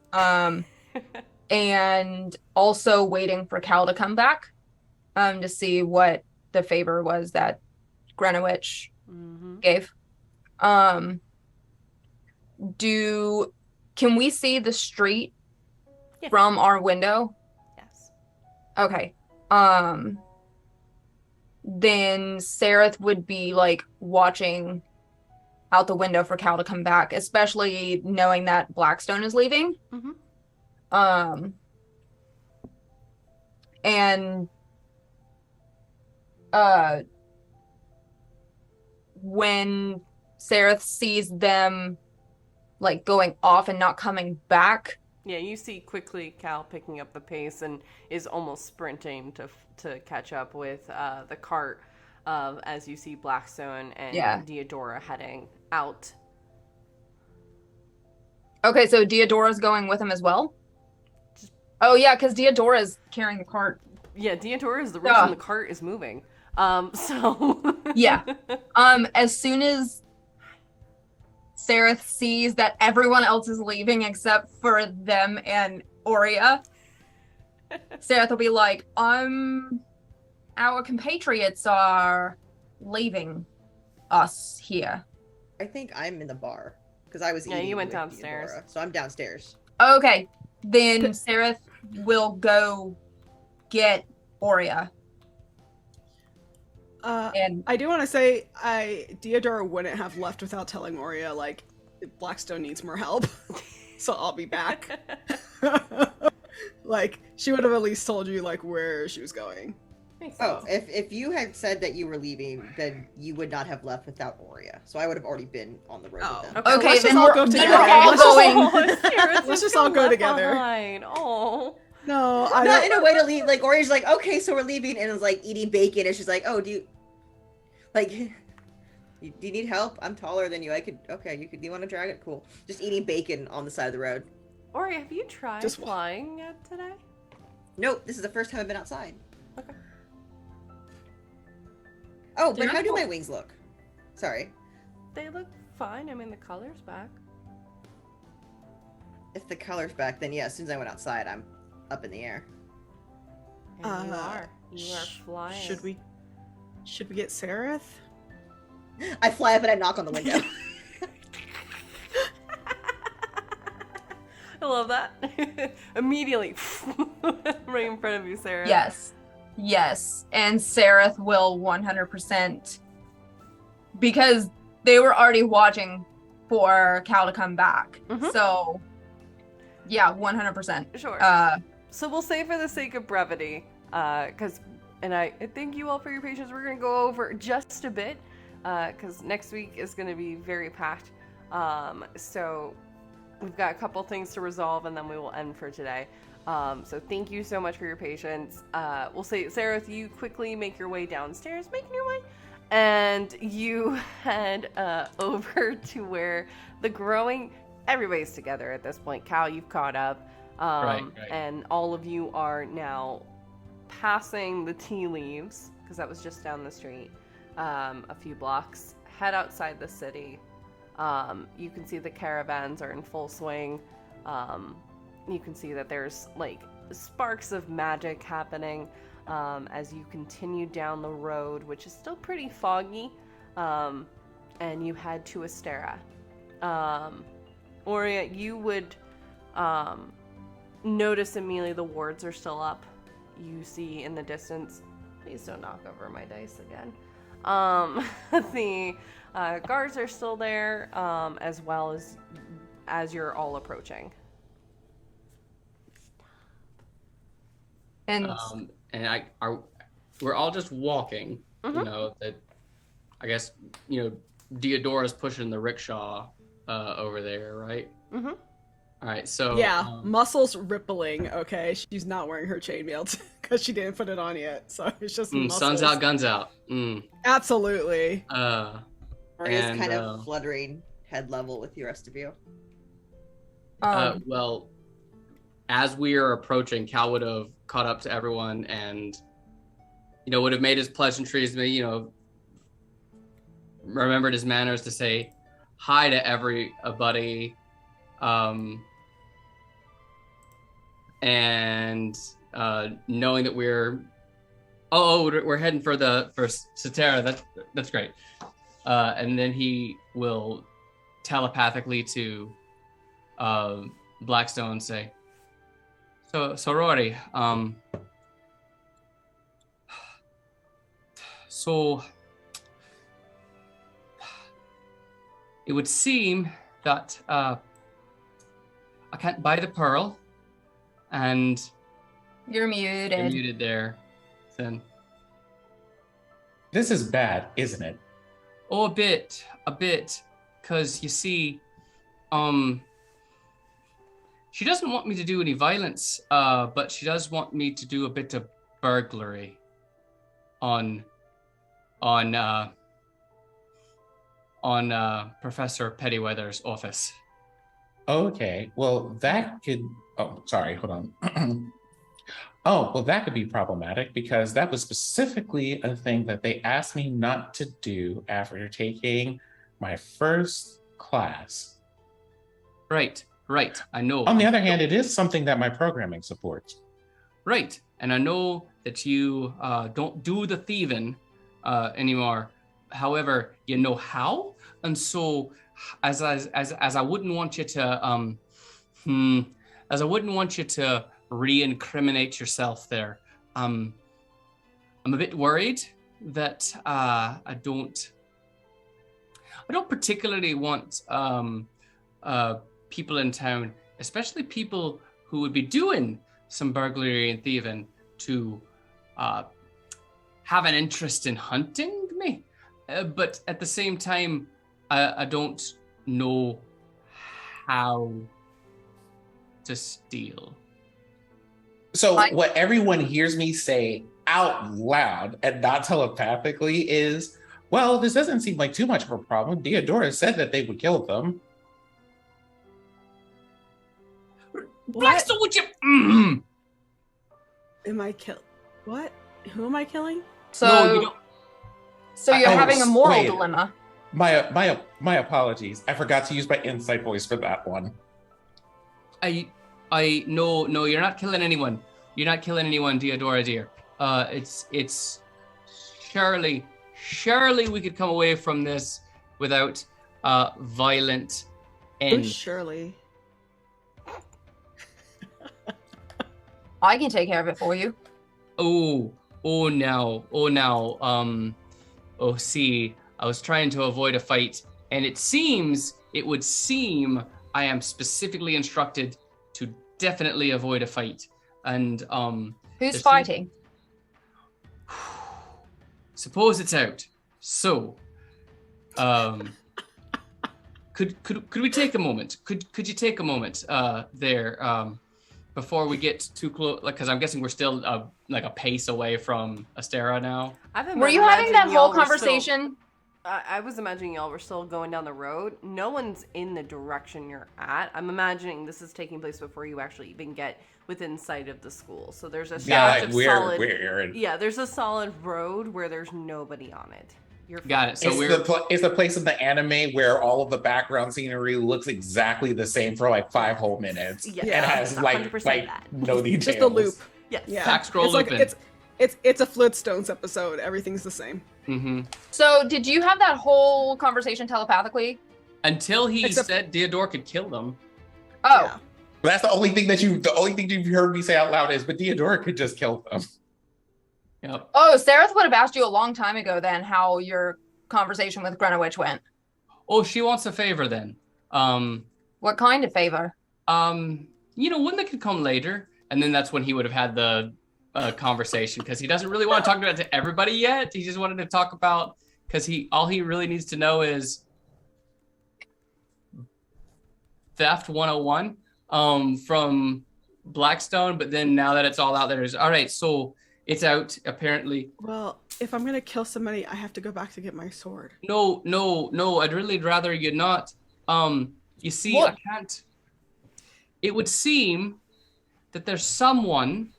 Speaker 4: And also waiting for Cal to come back, to see what the favor was that Grenowitch gave. Can we see the street from our window?
Speaker 1: Yes.
Speaker 4: Okay. Then Sereth would be like watching out the window for Cal to come back, especially knowing that Blackstone is leaving. And when Sereth sees them like going off and not coming back.
Speaker 1: Yeah, you see quickly Cal picking up the pace and is almost sprinting to catch up with the cart as you see Blackstone and Deodora heading out.
Speaker 4: Okay, so Deodora's going with him as well? Oh yeah, because Deodora's carrying the cart.
Speaker 1: Yeah, Deodora is the reason the cart is moving. So
Speaker 4: yeah. As soon as Sereth sees that everyone else is leaving except for them and Oria, Sereth will be like, our compatriots are leaving us here.
Speaker 2: I think I'm in the bar because I was eating.
Speaker 1: Yeah, you went
Speaker 2: with
Speaker 1: downstairs.
Speaker 2: Deodora, so I'm downstairs.
Speaker 4: Okay, then Sereth will go get Oria.
Speaker 3: And I do want to say, Deodora wouldn't have left without telling Oria, like, Blackstone needs more help, so I'll be back. Like, she would have at least told you, like, where she was going.
Speaker 2: Oh, if you had said that you were leaving, then you would not have left without Oria. So I would have already been on the road with them.
Speaker 3: Okay,
Speaker 4: let's
Speaker 3: then
Speaker 4: just
Speaker 3: all
Speaker 4: we're-
Speaker 3: go
Speaker 4: then
Speaker 3: together.
Speaker 4: we're all
Speaker 3: Let's just-
Speaker 4: going.
Speaker 3: Let's just all go together.
Speaker 1: Oh.
Speaker 3: No, I
Speaker 2: Not
Speaker 3: don't.
Speaker 2: in a way to leave. Like Oria's like, okay, so we're leaving, and it's like eating bacon, and she's like, oh, do you need help? I'm taller than you. Do you want to drag it? Cool. Just eating bacon on the side of the road.
Speaker 1: Ori, have you tried
Speaker 3: Just
Speaker 1: flying yet today?
Speaker 2: Nope, this is the first time I've been outside.
Speaker 1: Okay.
Speaker 2: Oh, but
Speaker 4: Yeah.
Speaker 2: how do my wings look? Sorry.
Speaker 1: They look fine. I mean, the color's back.
Speaker 2: If the color's back, then yeah, as soon as I went outside, I'm up in the air.
Speaker 1: And you are. You are flying.
Speaker 3: Should we get Sereth?
Speaker 2: I fly up and I knock on the window.
Speaker 1: I love that. Immediately. Right in front of you, Sarah.
Speaker 4: Yes. And Sereth will 100%, because they were already watching for Cal to come back.
Speaker 1: Mhm.
Speaker 4: So, yeah, 100%.
Speaker 1: Sure.
Speaker 4: Uh,
Speaker 1: So we'll say for the sake of brevity, and I thank you all for your patience. We're going to go over just a bit, because next week is going to be very packed. So we've got a couple things to resolve, and then we will end for today. So thank you so much for your patience. We'll say, Sarah, if you quickly make your way downstairs, making your way, and you head over to where everybody's together at this point. Cal, you've caught up.
Speaker 5: Right.
Speaker 1: And all of you are now passing the tea leaves, because that was just down the street, a few blocks. Head outside the city. You can see the caravans are in full swing. You can see that there's like sparks of magic happening. as you continue down the road, which is still pretty foggy, and you head to Astera. Oria, you would notice immediately the wards are still up. You see in the distance, please don't knock over my dice again. The guards are still there, as well as you're all approaching.
Speaker 4: And
Speaker 5: we're all just walking. You know that. I guess Deodora's pushing the rickshaw over there, right?
Speaker 1: Mm-hmm.
Speaker 5: All right, so
Speaker 3: Yeah, muscles rippling. Okay, she's not wearing her chainmail because she didn't put it on yet, so it's just muscles.
Speaker 5: Sun's out, guns out.
Speaker 3: Absolutely.
Speaker 2: Maria's kind of fluttering head level with the rest of you.
Speaker 5: Well, as we are approaching, Cal would have caught up to everyone and would have made his pleasantries, remembered his manners to say hi to everybody, and knowing that we're heading for Satara. That's great. And then he will telepathically to Blackstone say, so Rory, so it would seem that I can't buy the pearl, and
Speaker 4: you're muted.
Speaker 5: You're muted there, then.
Speaker 6: This is bad, isn't it?
Speaker 5: Oh, a bit, because you see, she doesn't want me to do any violence, but she does want me to do a bit of burglary on Professor Pettyweather's office.
Speaker 6: Okay, well, that could... Oh, sorry, hold on. Oh, well, that could be problematic because that was specifically a thing that they asked me not to do after taking my first class.
Speaker 5: Right, I know.
Speaker 6: On the other hand, it is something that my programming supports.
Speaker 5: Right, and I know that you don't do the thieving anymore. However, you know how, and so as I wouldn't want you to re-incriminate yourself there. I'm a bit worried that I don't particularly want people in town, especially people who would be doing some burglary and thieving, to have an interest in hunting me. But at the same time, I don't know how to steal.
Speaker 6: So what everyone hears me say out loud and not telepathically is, well, this doesn't seem like too much of a problem. Deodora said that they would kill them.
Speaker 5: Blackstone, would you?
Speaker 3: Am I What? Who am I killing?
Speaker 4: So,
Speaker 5: no, you don't.
Speaker 4: So you're having a moral dilemma.
Speaker 6: My apologies. I forgot to use my insight voice for that one.
Speaker 5: No, you're not killing anyone. You're not killing anyone, Deodora dear. It's surely we could come away from this without violent end.
Speaker 3: Who's Shirley?
Speaker 4: I can take care of it for you.
Speaker 5: See, I was trying to avoid a fight, and it would seem I am specifically instructed to definitely avoid a fight. And
Speaker 4: who's fighting?
Speaker 5: Suppose it's out. So, could we take a moment? Could you take a moment there before we get too close? Like, because I'm guessing we're still like a pace away from Astera now.
Speaker 4: Were you having that whole conversation?
Speaker 1: I was imagining y'all were still going down the road. No one's in the direction you're at. I'm imagining this is taking place before you actually even get within sight of the school. So there's a stretch of solid. There's a solid road where there's nobody on it. You're
Speaker 5: got it. So
Speaker 6: it's the place in the anime where all of the background scenery looks exactly the same for like 5 whole minutes.
Speaker 1: Yeah,
Speaker 6: and has like no details.
Speaker 3: Just a loop.
Speaker 1: Yes.
Speaker 3: Yeah.
Speaker 5: Back scroll
Speaker 3: it's
Speaker 5: looping.
Speaker 3: Like, It's a Flintstones episode. Everything's the same.
Speaker 5: Mm-hmm.
Speaker 4: So, did you have that whole conversation telepathically?
Speaker 5: Until he
Speaker 3: Except-
Speaker 5: said Theodore could kill them.
Speaker 4: Oh,
Speaker 3: Yeah.
Speaker 6: That's the only thing you've heard me say out loud is, but Theodora could just kill them.
Speaker 5: Yep.
Speaker 4: oh, Sarah would have asked you a long time ago then how your conversation with Grenowitch went.
Speaker 5: Oh, she wants a favor then.
Speaker 4: What kind of favor?
Speaker 5: One that could come later. And then that's when he would have had the conversation, because he doesn't really want to talk about it to everybody yet. He just wanted to talk about, because all he really needs to know is Theft 101 from Blackstone. But then now that it's all out there, all right, so it's out apparently.
Speaker 3: Well, if I'm gonna kill somebody, I have to go back to get my sword.
Speaker 5: No, I'd really rather you not. You see,
Speaker 4: What?
Speaker 5: I can't. It would seem that there's someone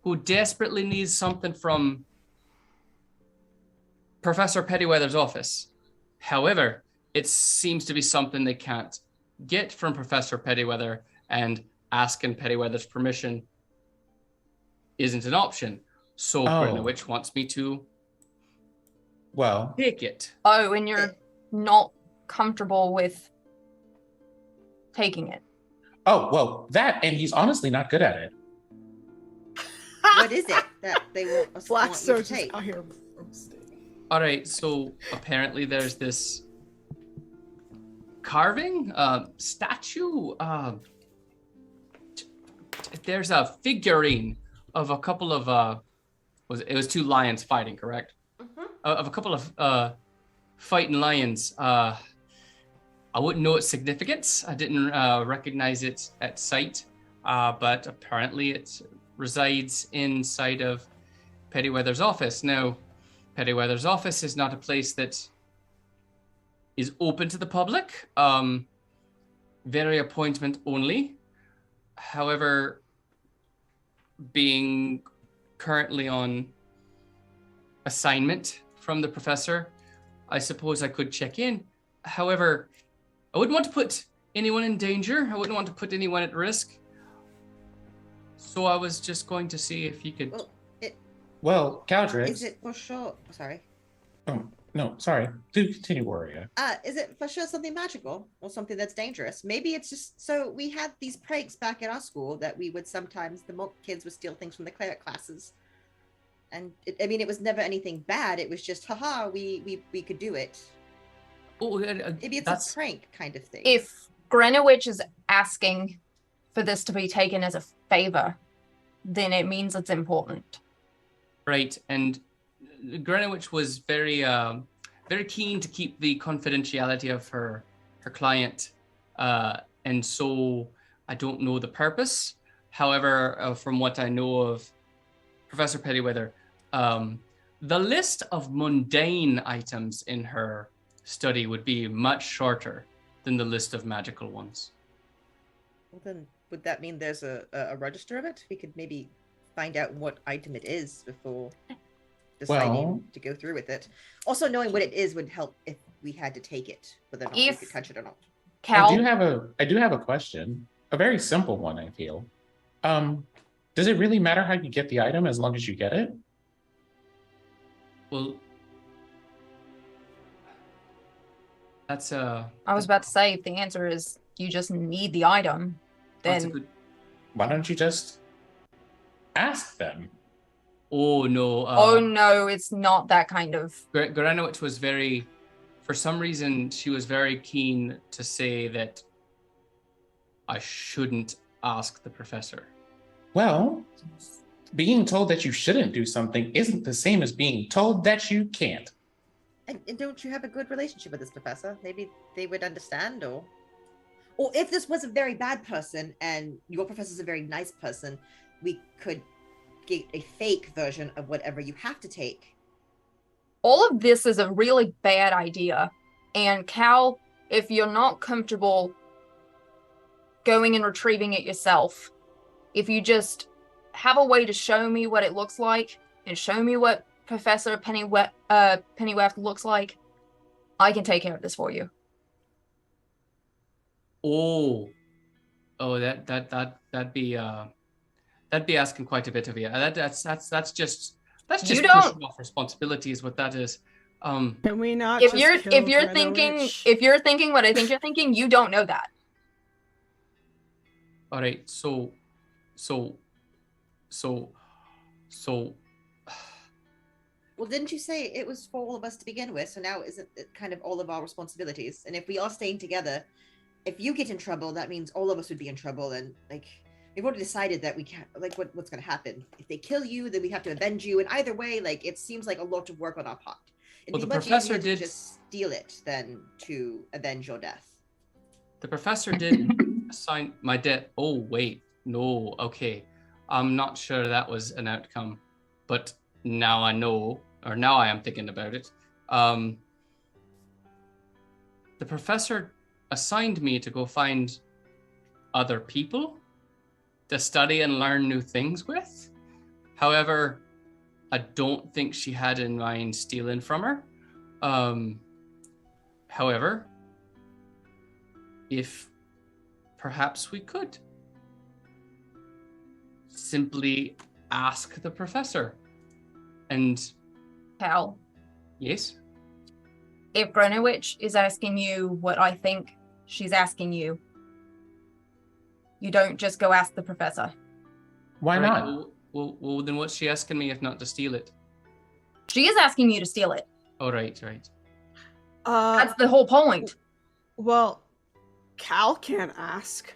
Speaker 5: who desperately needs something from Professor Pettyweather's office. However, it seems to be something they can't get from Professor Pettyweather, and asking Pettyweather's permission isn't an option. So Grenowitch wants me to
Speaker 6: Well,
Speaker 5: take it.
Speaker 4: Oh, and you're not comfortable with taking it.
Speaker 6: and he's honestly not good at it.
Speaker 2: What is it that they want us want you
Speaker 3: Blackstone
Speaker 2: to
Speaker 3: is
Speaker 2: take?
Speaker 3: out here roasting.
Speaker 5: All right, so apparently there's this carving, statue. There's a figurine of a couple of it was two lions fighting, correct?
Speaker 1: Mhm.
Speaker 5: Of a couple of fighting lions. I wouldn't know its significance. I didn't recognize it at sight, but apparently it resides inside of Pettyweather's office. Now, Pettyweather's office is not a place that is open to the public. Very appointment only. However, being currently on assignment from the professor, I suppose I could check in. However, I wouldn't want to put anyone in danger. I wouldn't want to put anyone at risk. So I was just going to see if you could...
Speaker 6: Well, Caldrix.
Speaker 2: Is it for sure? Sorry.
Speaker 6: Oh, no, sorry. Do continue, Warrior.
Speaker 2: Is it for sure something magical or something that's dangerous? Maybe it's just so we had these pranks back at our school that we would sometimes the monk kids would steal things from the cleric classes, and it was never anything bad. It was just haha, we could do it.
Speaker 5: Oh,
Speaker 2: Maybe it's a prank kind of thing.
Speaker 4: If Grenowitch is asking for this to be taken as a favor, then it means it's important.
Speaker 5: Right, and Grenowitch was very, very keen to keep the confidentiality of her client, and so I don't know the purpose. However, from what I know of Professor Pettyweather, the list of mundane items in her study would be much shorter than the list of magical ones.
Speaker 2: Well, then would that mean there's a register of it? We could maybe find out what item it is before deciding to go through with it. Also, knowing what it is would help if we had to take it, whether or not we could touch it or not.
Speaker 4: Cal,
Speaker 6: I do have a question. A very simple one, I feel. Does it really matter how you get the item as long as you get it?
Speaker 5: Well, that's
Speaker 4: I was about to say, if the answer is you just need the item,
Speaker 5: that's a
Speaker 4: then
Speaker 5: good...
Speaker 6: Why don't you just ask them?
Speaker 5: Oh no!
Speaker 4: oh no, it's not that kind of.
Speaker 5: Grenowitch was very, for some reason, she was very keen to say that I shouldn't ask the professor.
Speaker 6: Well, being told that you shouldn't do something isn't the same as being told that you can't.
Speaker 2: And don't you have a good relationship with this professor? Maybe they would understand, or if this was a very bad person and your professor's a very nice person, we could get a fake version of whatever you have to take.
Speaker 4: All of this is a really bad idea. And Cal, if you're not comfortable going and retrieving it yourself, if you just have a way to show me what it looks like and show me what Professor Pennyworth looks like, I can take care of this for you.
Speaker 5: Oh, that'd be That'd be asking quite a bit of you. That's just
Speaker 4: You
Speaker 5: pushing
Speaker 4: don't-
Speaker 5: off responsibilities. What that is.
Speaker 3: Can we not
Speaker 4: If
Speaker 3: just
Speaker 4: you're
Speaker 3: kill
Speaker 4: thinking
Speaker 3: Grenowitch?
Speaker 4: what I think you're thinking, you don't know that.
Speaker 5: All right. So.
Speaker 2: Well, didn't you say it was for all of us to begin with? So now isn't it kind of all of our responsibilities? And if we are staying together, if you get in trouble, that means all of us would be in trouble. And like, we've already decided that we can't. Like, what's going to happen? If they kill you, then we have to avenge you. And either way, like, it seems like a lot of work on our part. It'd
Speaker 5: Well,
Speaker 2: be
Speaker 5: the
Speaker 2: much
Speaker 5: professor
Speaker 2: easier to
Speaker 5: did-
Speaker 2: just steal it than to avenge your death.
Speaker 5: The professor did assign my debt. Oh, wait. No. Okay. I'm not sure that was an outcome. But now I know, or now I am thinking about it. The professor assigned me to go find other people to study and learn new things with. However, I don't think she had in mind stealing from her. However, if perhaps we could simply ask the professor. And
Speaker 4: Cal,
Speaker 5: yes,
Speaker 4: if Grenowitch is asking you what I think she's asking you, you don't just go ask the professor.
Speaker 6: Why
Speaker 5: right,
Speaker 6: not?
Speaker 5: Well, then what's she asking me if not to steal it?
Speaker 4: She is asking you to steal it.
Speaker 5: Oh, right.
Speaker 4: That's the whole point.
Speaker 3: Well, Cal can ask.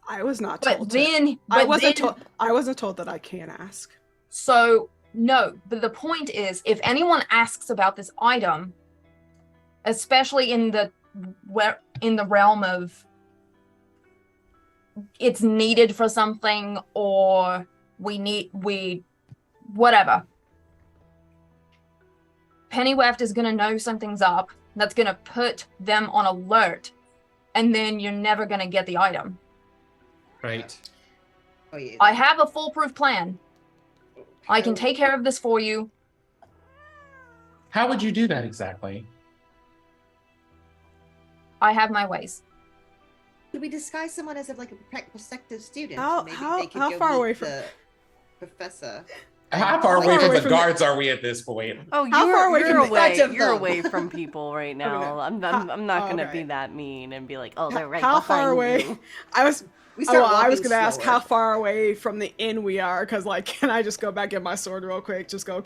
Speaker 3: I was not
Speaker 4: But
Speaker 3: told.
Speaker 4: then,
Speaker 3: I wasn't told that I can ask.
Speaker 4: So no, but the point is, if anyone asks about this item, especially in the realm of it's needed for something or whatever, Pennyweft is gonna know something's up. That's gonna put them on alert, and then you're never gonna get the item.
Speaker 5: Right.
Speaker 2: Oh, yeah.
Speaker 4: I have a foolproof plan. I can take care of this for you.
Speaker 6: How would you do that exactly?
Speaker 4: I have my ways.
Speaker 2: Could we disguise someone as like a prospective student?
Speaker 3: How-
Speaker 2: Maybe
Speaker 3: how-
Speaker 2: they could
Speaker 3: how
Speaker 2: go
Speaker 3: far
Speaker 2: meet
Speaker 3: away from-
Speaker 2: the professor?
Speaker 6: How far
Speaker 2: Like,
Speaker 6: away from
Speaker 3: away
Speaker 6: the
Speaker 3: from
Speaker 6: guards are we at this point?
Speaker 1: Oh,
Speaker 3: How far away
Speaker 1: you're
Speaker 3: from the
Speaker 1: away.
Speaker 2: front of
Speaker 1: You're
Speaker 2: them?
Speaker 1: away from people right now. I'm not gonna be
Speaker 3: alright.
Speaker 1: that mean and be like, oh, they're right
Speaker 3: How
Speaker 1: behind
Speaker 3: far away?
Speaker 1: you.
Speaker 3: I was.
Speaker 2: We
Speaker 3: Oh,
Speaker 2: start
Speaker 3: well, I was
Speaker 2: walking
Speaker 3: gonna ask
Speaker 2: slower.
Speaker 3: how far away from the inn we are, because like, can I just go back get my sword real quick? Just go.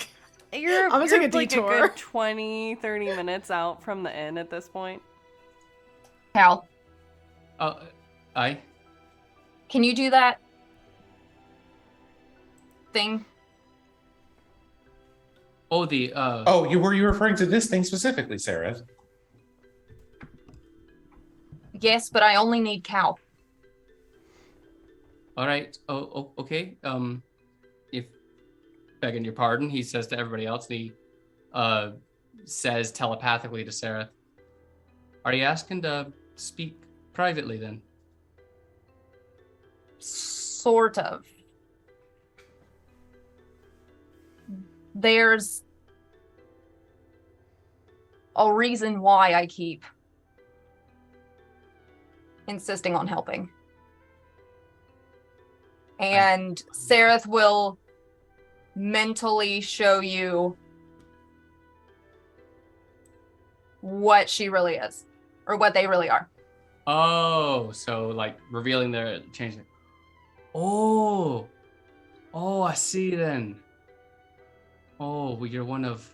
Speaker 1: You're,
Speaker 3: I'm gonna
Speaker 1: you're
Speaker 3: take a
Speaker 1: like
Speaker 3: detour.
Speaker 1: a good 20, 30 minutes out from the inn at this point.
Speaker 4: Cal,
Speaker 5: I.
Speaker 4: can you do that thing?
Speaker 5: Oh, the
Speaker 6: Oh, were you referring to this thing specifically, Sarah?
Speaker 4: Yes, but I only need Cal.
Speaker 5: All right. Oh, okay. If begging your pardon, he says to everybody else. And he says telepathically to Sarah, "Are you asking to speak privately then?"
Speaker 4: Sort of. There's a reason why I keep insisting on helping. And Sareth will mentally show you what she really is, or what they really are.
Speaker 5: Oh, so like revealing their change. Oh, I see then. Oh, well, you're one of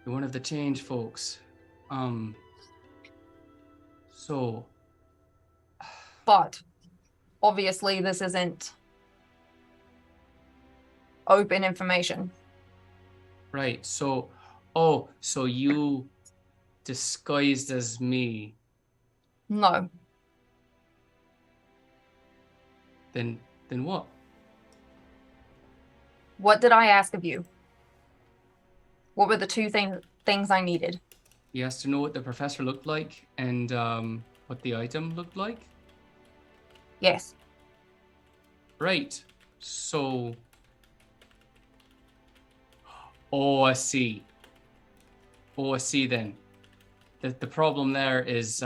Speaker 5: the change folks. So
Speaker 4: But obviously this isn't open information.
Speaker 5: right. So you disguised as me.
Speaker 4: No.
Speaker 5: Then what?
Speaker 4: What did I ask of you? What were the two things I needed?
Speaker 5: You asked to know what the professor looked like and what the item looked like.
Speaker 4: Yes.
Speaker 5: Right. So. Oh, I see. Then. The problem there is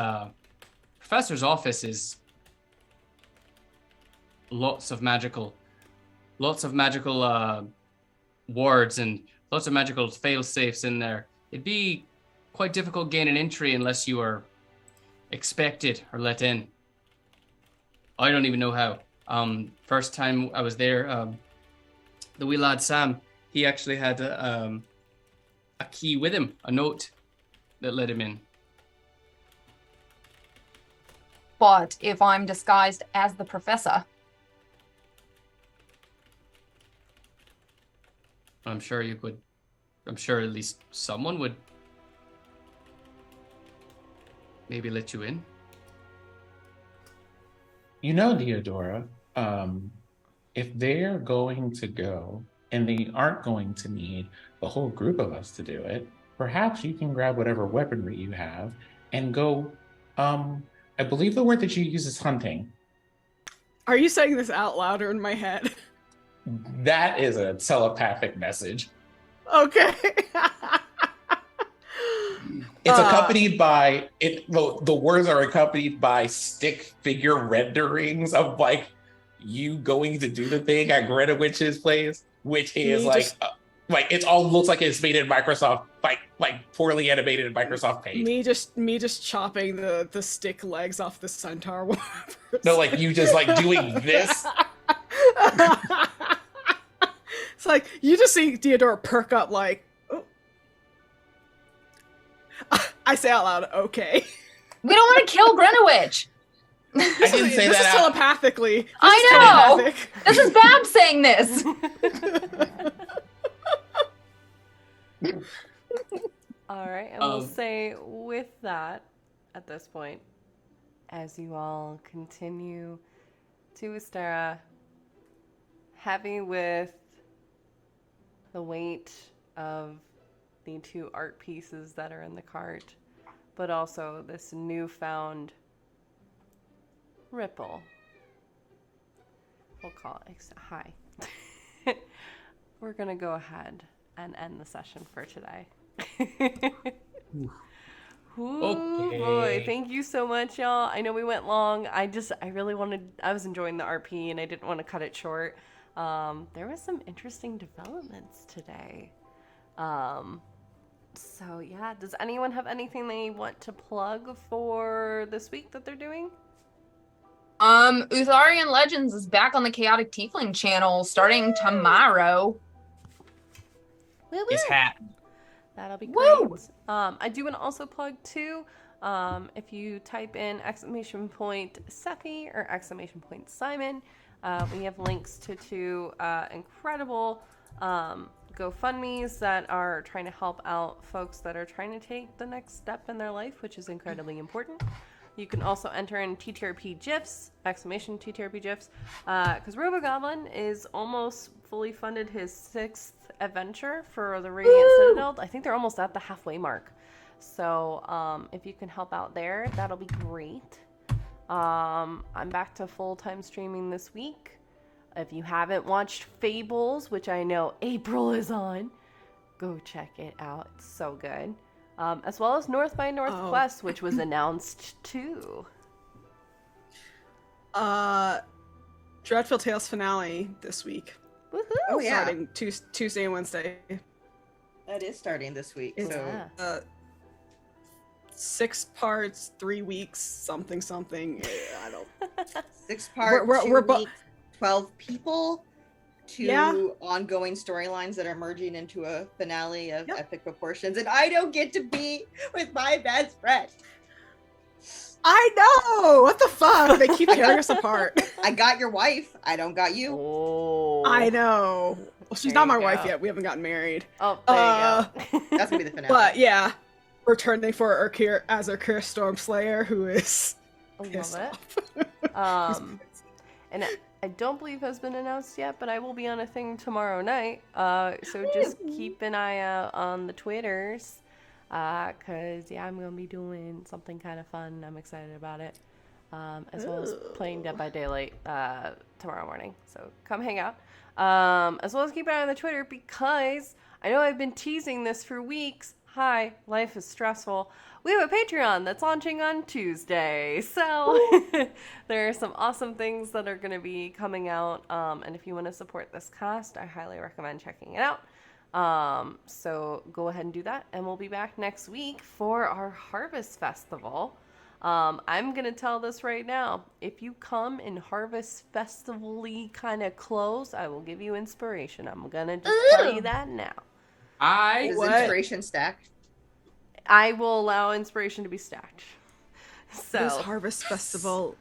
Speaker 5: professor's office is lots of magical wards and lots of magical fail safes in there. It'd be quite difficult gaining entry unless you are expected or let in. I don't even know how. First time I was there, the wee lad Sam, he actually had a key with him, a note that let him in.
Speaker 4: But if I'm disguised as the professor,
Speaker 5: I'm sure you could. I'm sure at least someone would maybe let you in.
Speaker 6: You know, Deodora, if they're going to go and they aren't going to need the whole group of us to do it, perhaps you can grab whatever weaponry you have and go, I believe the word that you use is hunting.
Speaker 3: Are you saying this out loud or in my head?
Speaker 6: That is a telepathic message.
Speaker 3: Okay.
Speaker 6: It's accompanied by the words are accompanied by stick figure renderings of like you going to do the thing at Grenowitch's place, which is like it all looks like it's made in Microsoft, like poorly animated in Microsoft Paint.
Speaker 3: Me just chopping the stick legs off the centaur.
Speaker 6: No, like you just like doing this.
Speaker 3: It's like you just see Theodora perk up like, oh. I say out loud, okay.
Speaker 4: we don't want to kill Grenowitch.
Speaker 6: I didn't say
Speaker 3: this
Speaker 6: that
Speaker 3: is
Speaker 6: out.
Speaker 3: telepathically.
Speaker 4: I know.
Speaker 3: Telepathic.
Speaker 4: This is Bab saying this.
Speaker 1: All right, and we'll say with that, at this point, as you all continue to Astera, heavy with the weight of the 2 art pieces that are in the cart, but also this newfound ripple. We'll call it high. We're going to go ahead and end the session for today. Ooh,
Speaker 5: Okay.
Speaker 1: boy, thank you so much, y'all. I know we went long. I was enjoying the RP and I didn't want to cut it short. There was some interesting developments today. So yeah, does anyone have anything they want to plug for this week that they're doing?
Speaker 4: Utharian Legends is back on the Chaotic Tiefling channel starting tomorrow.
Speaker 5: His hat.
Speaker 1: That'll be
Speaker 4: Woo!
Speaker 1: great. I do want to also plug too. If you type in !Sephi or !Simon, we have links to 2 incredible GoFundMes that are trying to help out folks that are trying to take the next step in their life, which is incredibly important. You can also enter in TTRP GIFs, !TTRP GIFs, because RoboGoblin is almost fully funded his 6th adventure for the Radiant Citadel. I think they're almost at the halfway mark. So if you can help out there, that'll be great. I'm back to full-time streaming this week. If you haven't watched Fables, which I know April is on, go check it out. It's so good. As well as North by Northwest, which was announced too.
Speaker 3: Dreadful Tales finale this week.
Speaker 1: Woohoo!
Speaker 2: Oh yeah,
Speaker 3: Starting Tuesday and Wednesday.
Speaker 2: that is starting this week.
Speaker 3: It's,
Speaker 2: So
Speaker 3: 6 parts, 3 weeks, something. I don't.
Speaker 2: 6 parts,
Speaker 3: we're
Speaker 2: 2 weeks, 12 people, 2 ongoing storylines that are merging into a finale of epic proportions, and I don't get to be with my best friend.
Speaker 3: I know. What the fuck? They keep tearing us apart.
Speaker 2: I got your wife. I don't got you.
Speaker 1: Oh,
Speaker 3: I know. Well, she's
Speaker 1: There
Speaker 3: not
Speaker 1: you
Speaker 3: my wife
Speaker 1: go.
Speaker 3: yet. We haven't gotten married.
Speaker 1: Oh, there you go.
Speaker 2: That's gonna be the finale.
Speaker 3: But yeah, returning for Urkir as Urkir Stormslayer, who is
Speaker 1: I love
Speaker 3: pissed
Speaker 1: it.
Speaker 3: off.
Speaker 1: And I don't believe has been announced yet, but I will be on a thing tomorrow night. So just keep an eye out on the Twitters. Cause yeah, I'm gonna be doing something kind of fun. I'm excited about it. As well as playing Dead by Daylight tomorrow morning. So come hang out. As well as keep an eye on the Twitter because I know I've been teasing this for weeks. hi, life is stressful. We have a Patreon that's launching on Tuesday. So there are some awesome things that are going to be coming out. And if you want to support this cast, I highly recommend checking it out. So go ahead and do that. And we'll be back next week for our Harvest Festival. I'm going to tell this right now. If you come in Harvest Festival-y kind of clothes, I will give you inspiration. I'm going to just tell you that now.
Speaker 2: Is inspiration stacked?
Speaker 1: I will allow inspiration to be stacked. So
Speaker 3: What does Harvest Festival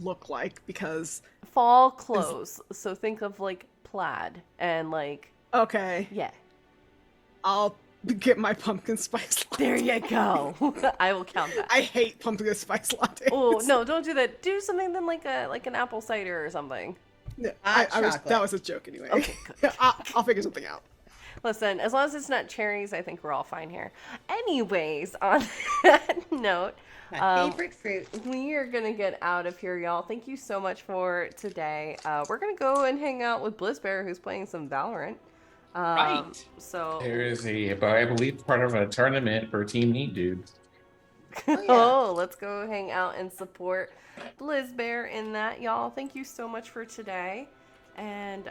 Speaker 3: look like? Because
Speaker 1: fall clothes. So think of like plaid and like
Speaker 3: okay,
Speaker 1: yeah.
Speaker 3: I'll get my pumpkin spice latte.
Speaker 1: There you go. I will count that.
Speaker 3: I hate pumpkin spice latte.
Speaker 1: Oh no, don't do that. Do something then like an apple cider or something.
Speaker 3: No,
Speaker 2: Hot
Speaker 3: that was a joke anyway.
Speaker 1: Okay, good.
Speaker 3: I'll figure something out.
Speaker 1: Listen, as long as it's not cherries, I think we're all fine here. Anyways, on that note,
Speaker 2: My favorite fruit.
Speaker 1: we are going to get out of here, y'all. Thank you so much for today. We're going to go and hang out with Blizzbear, who's playing some Valorant.
Speaker 5: Right.
Speaker 1: So,
Speaker 6: There is I believe, part of a tournament for Team Neat Dudes.
Speaker 1: oh, let's go hang out and support Blizzbear in that, y'all. Thank you so much for today. And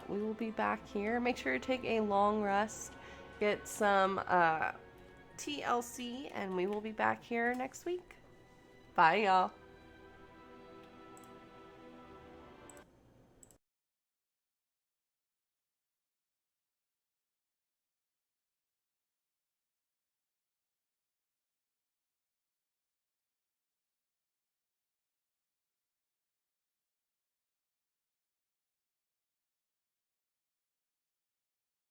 Speaker 1: we will be back here. Make sure to take a long rest, get some TLC, and we will be back here next week. Bye, y'all.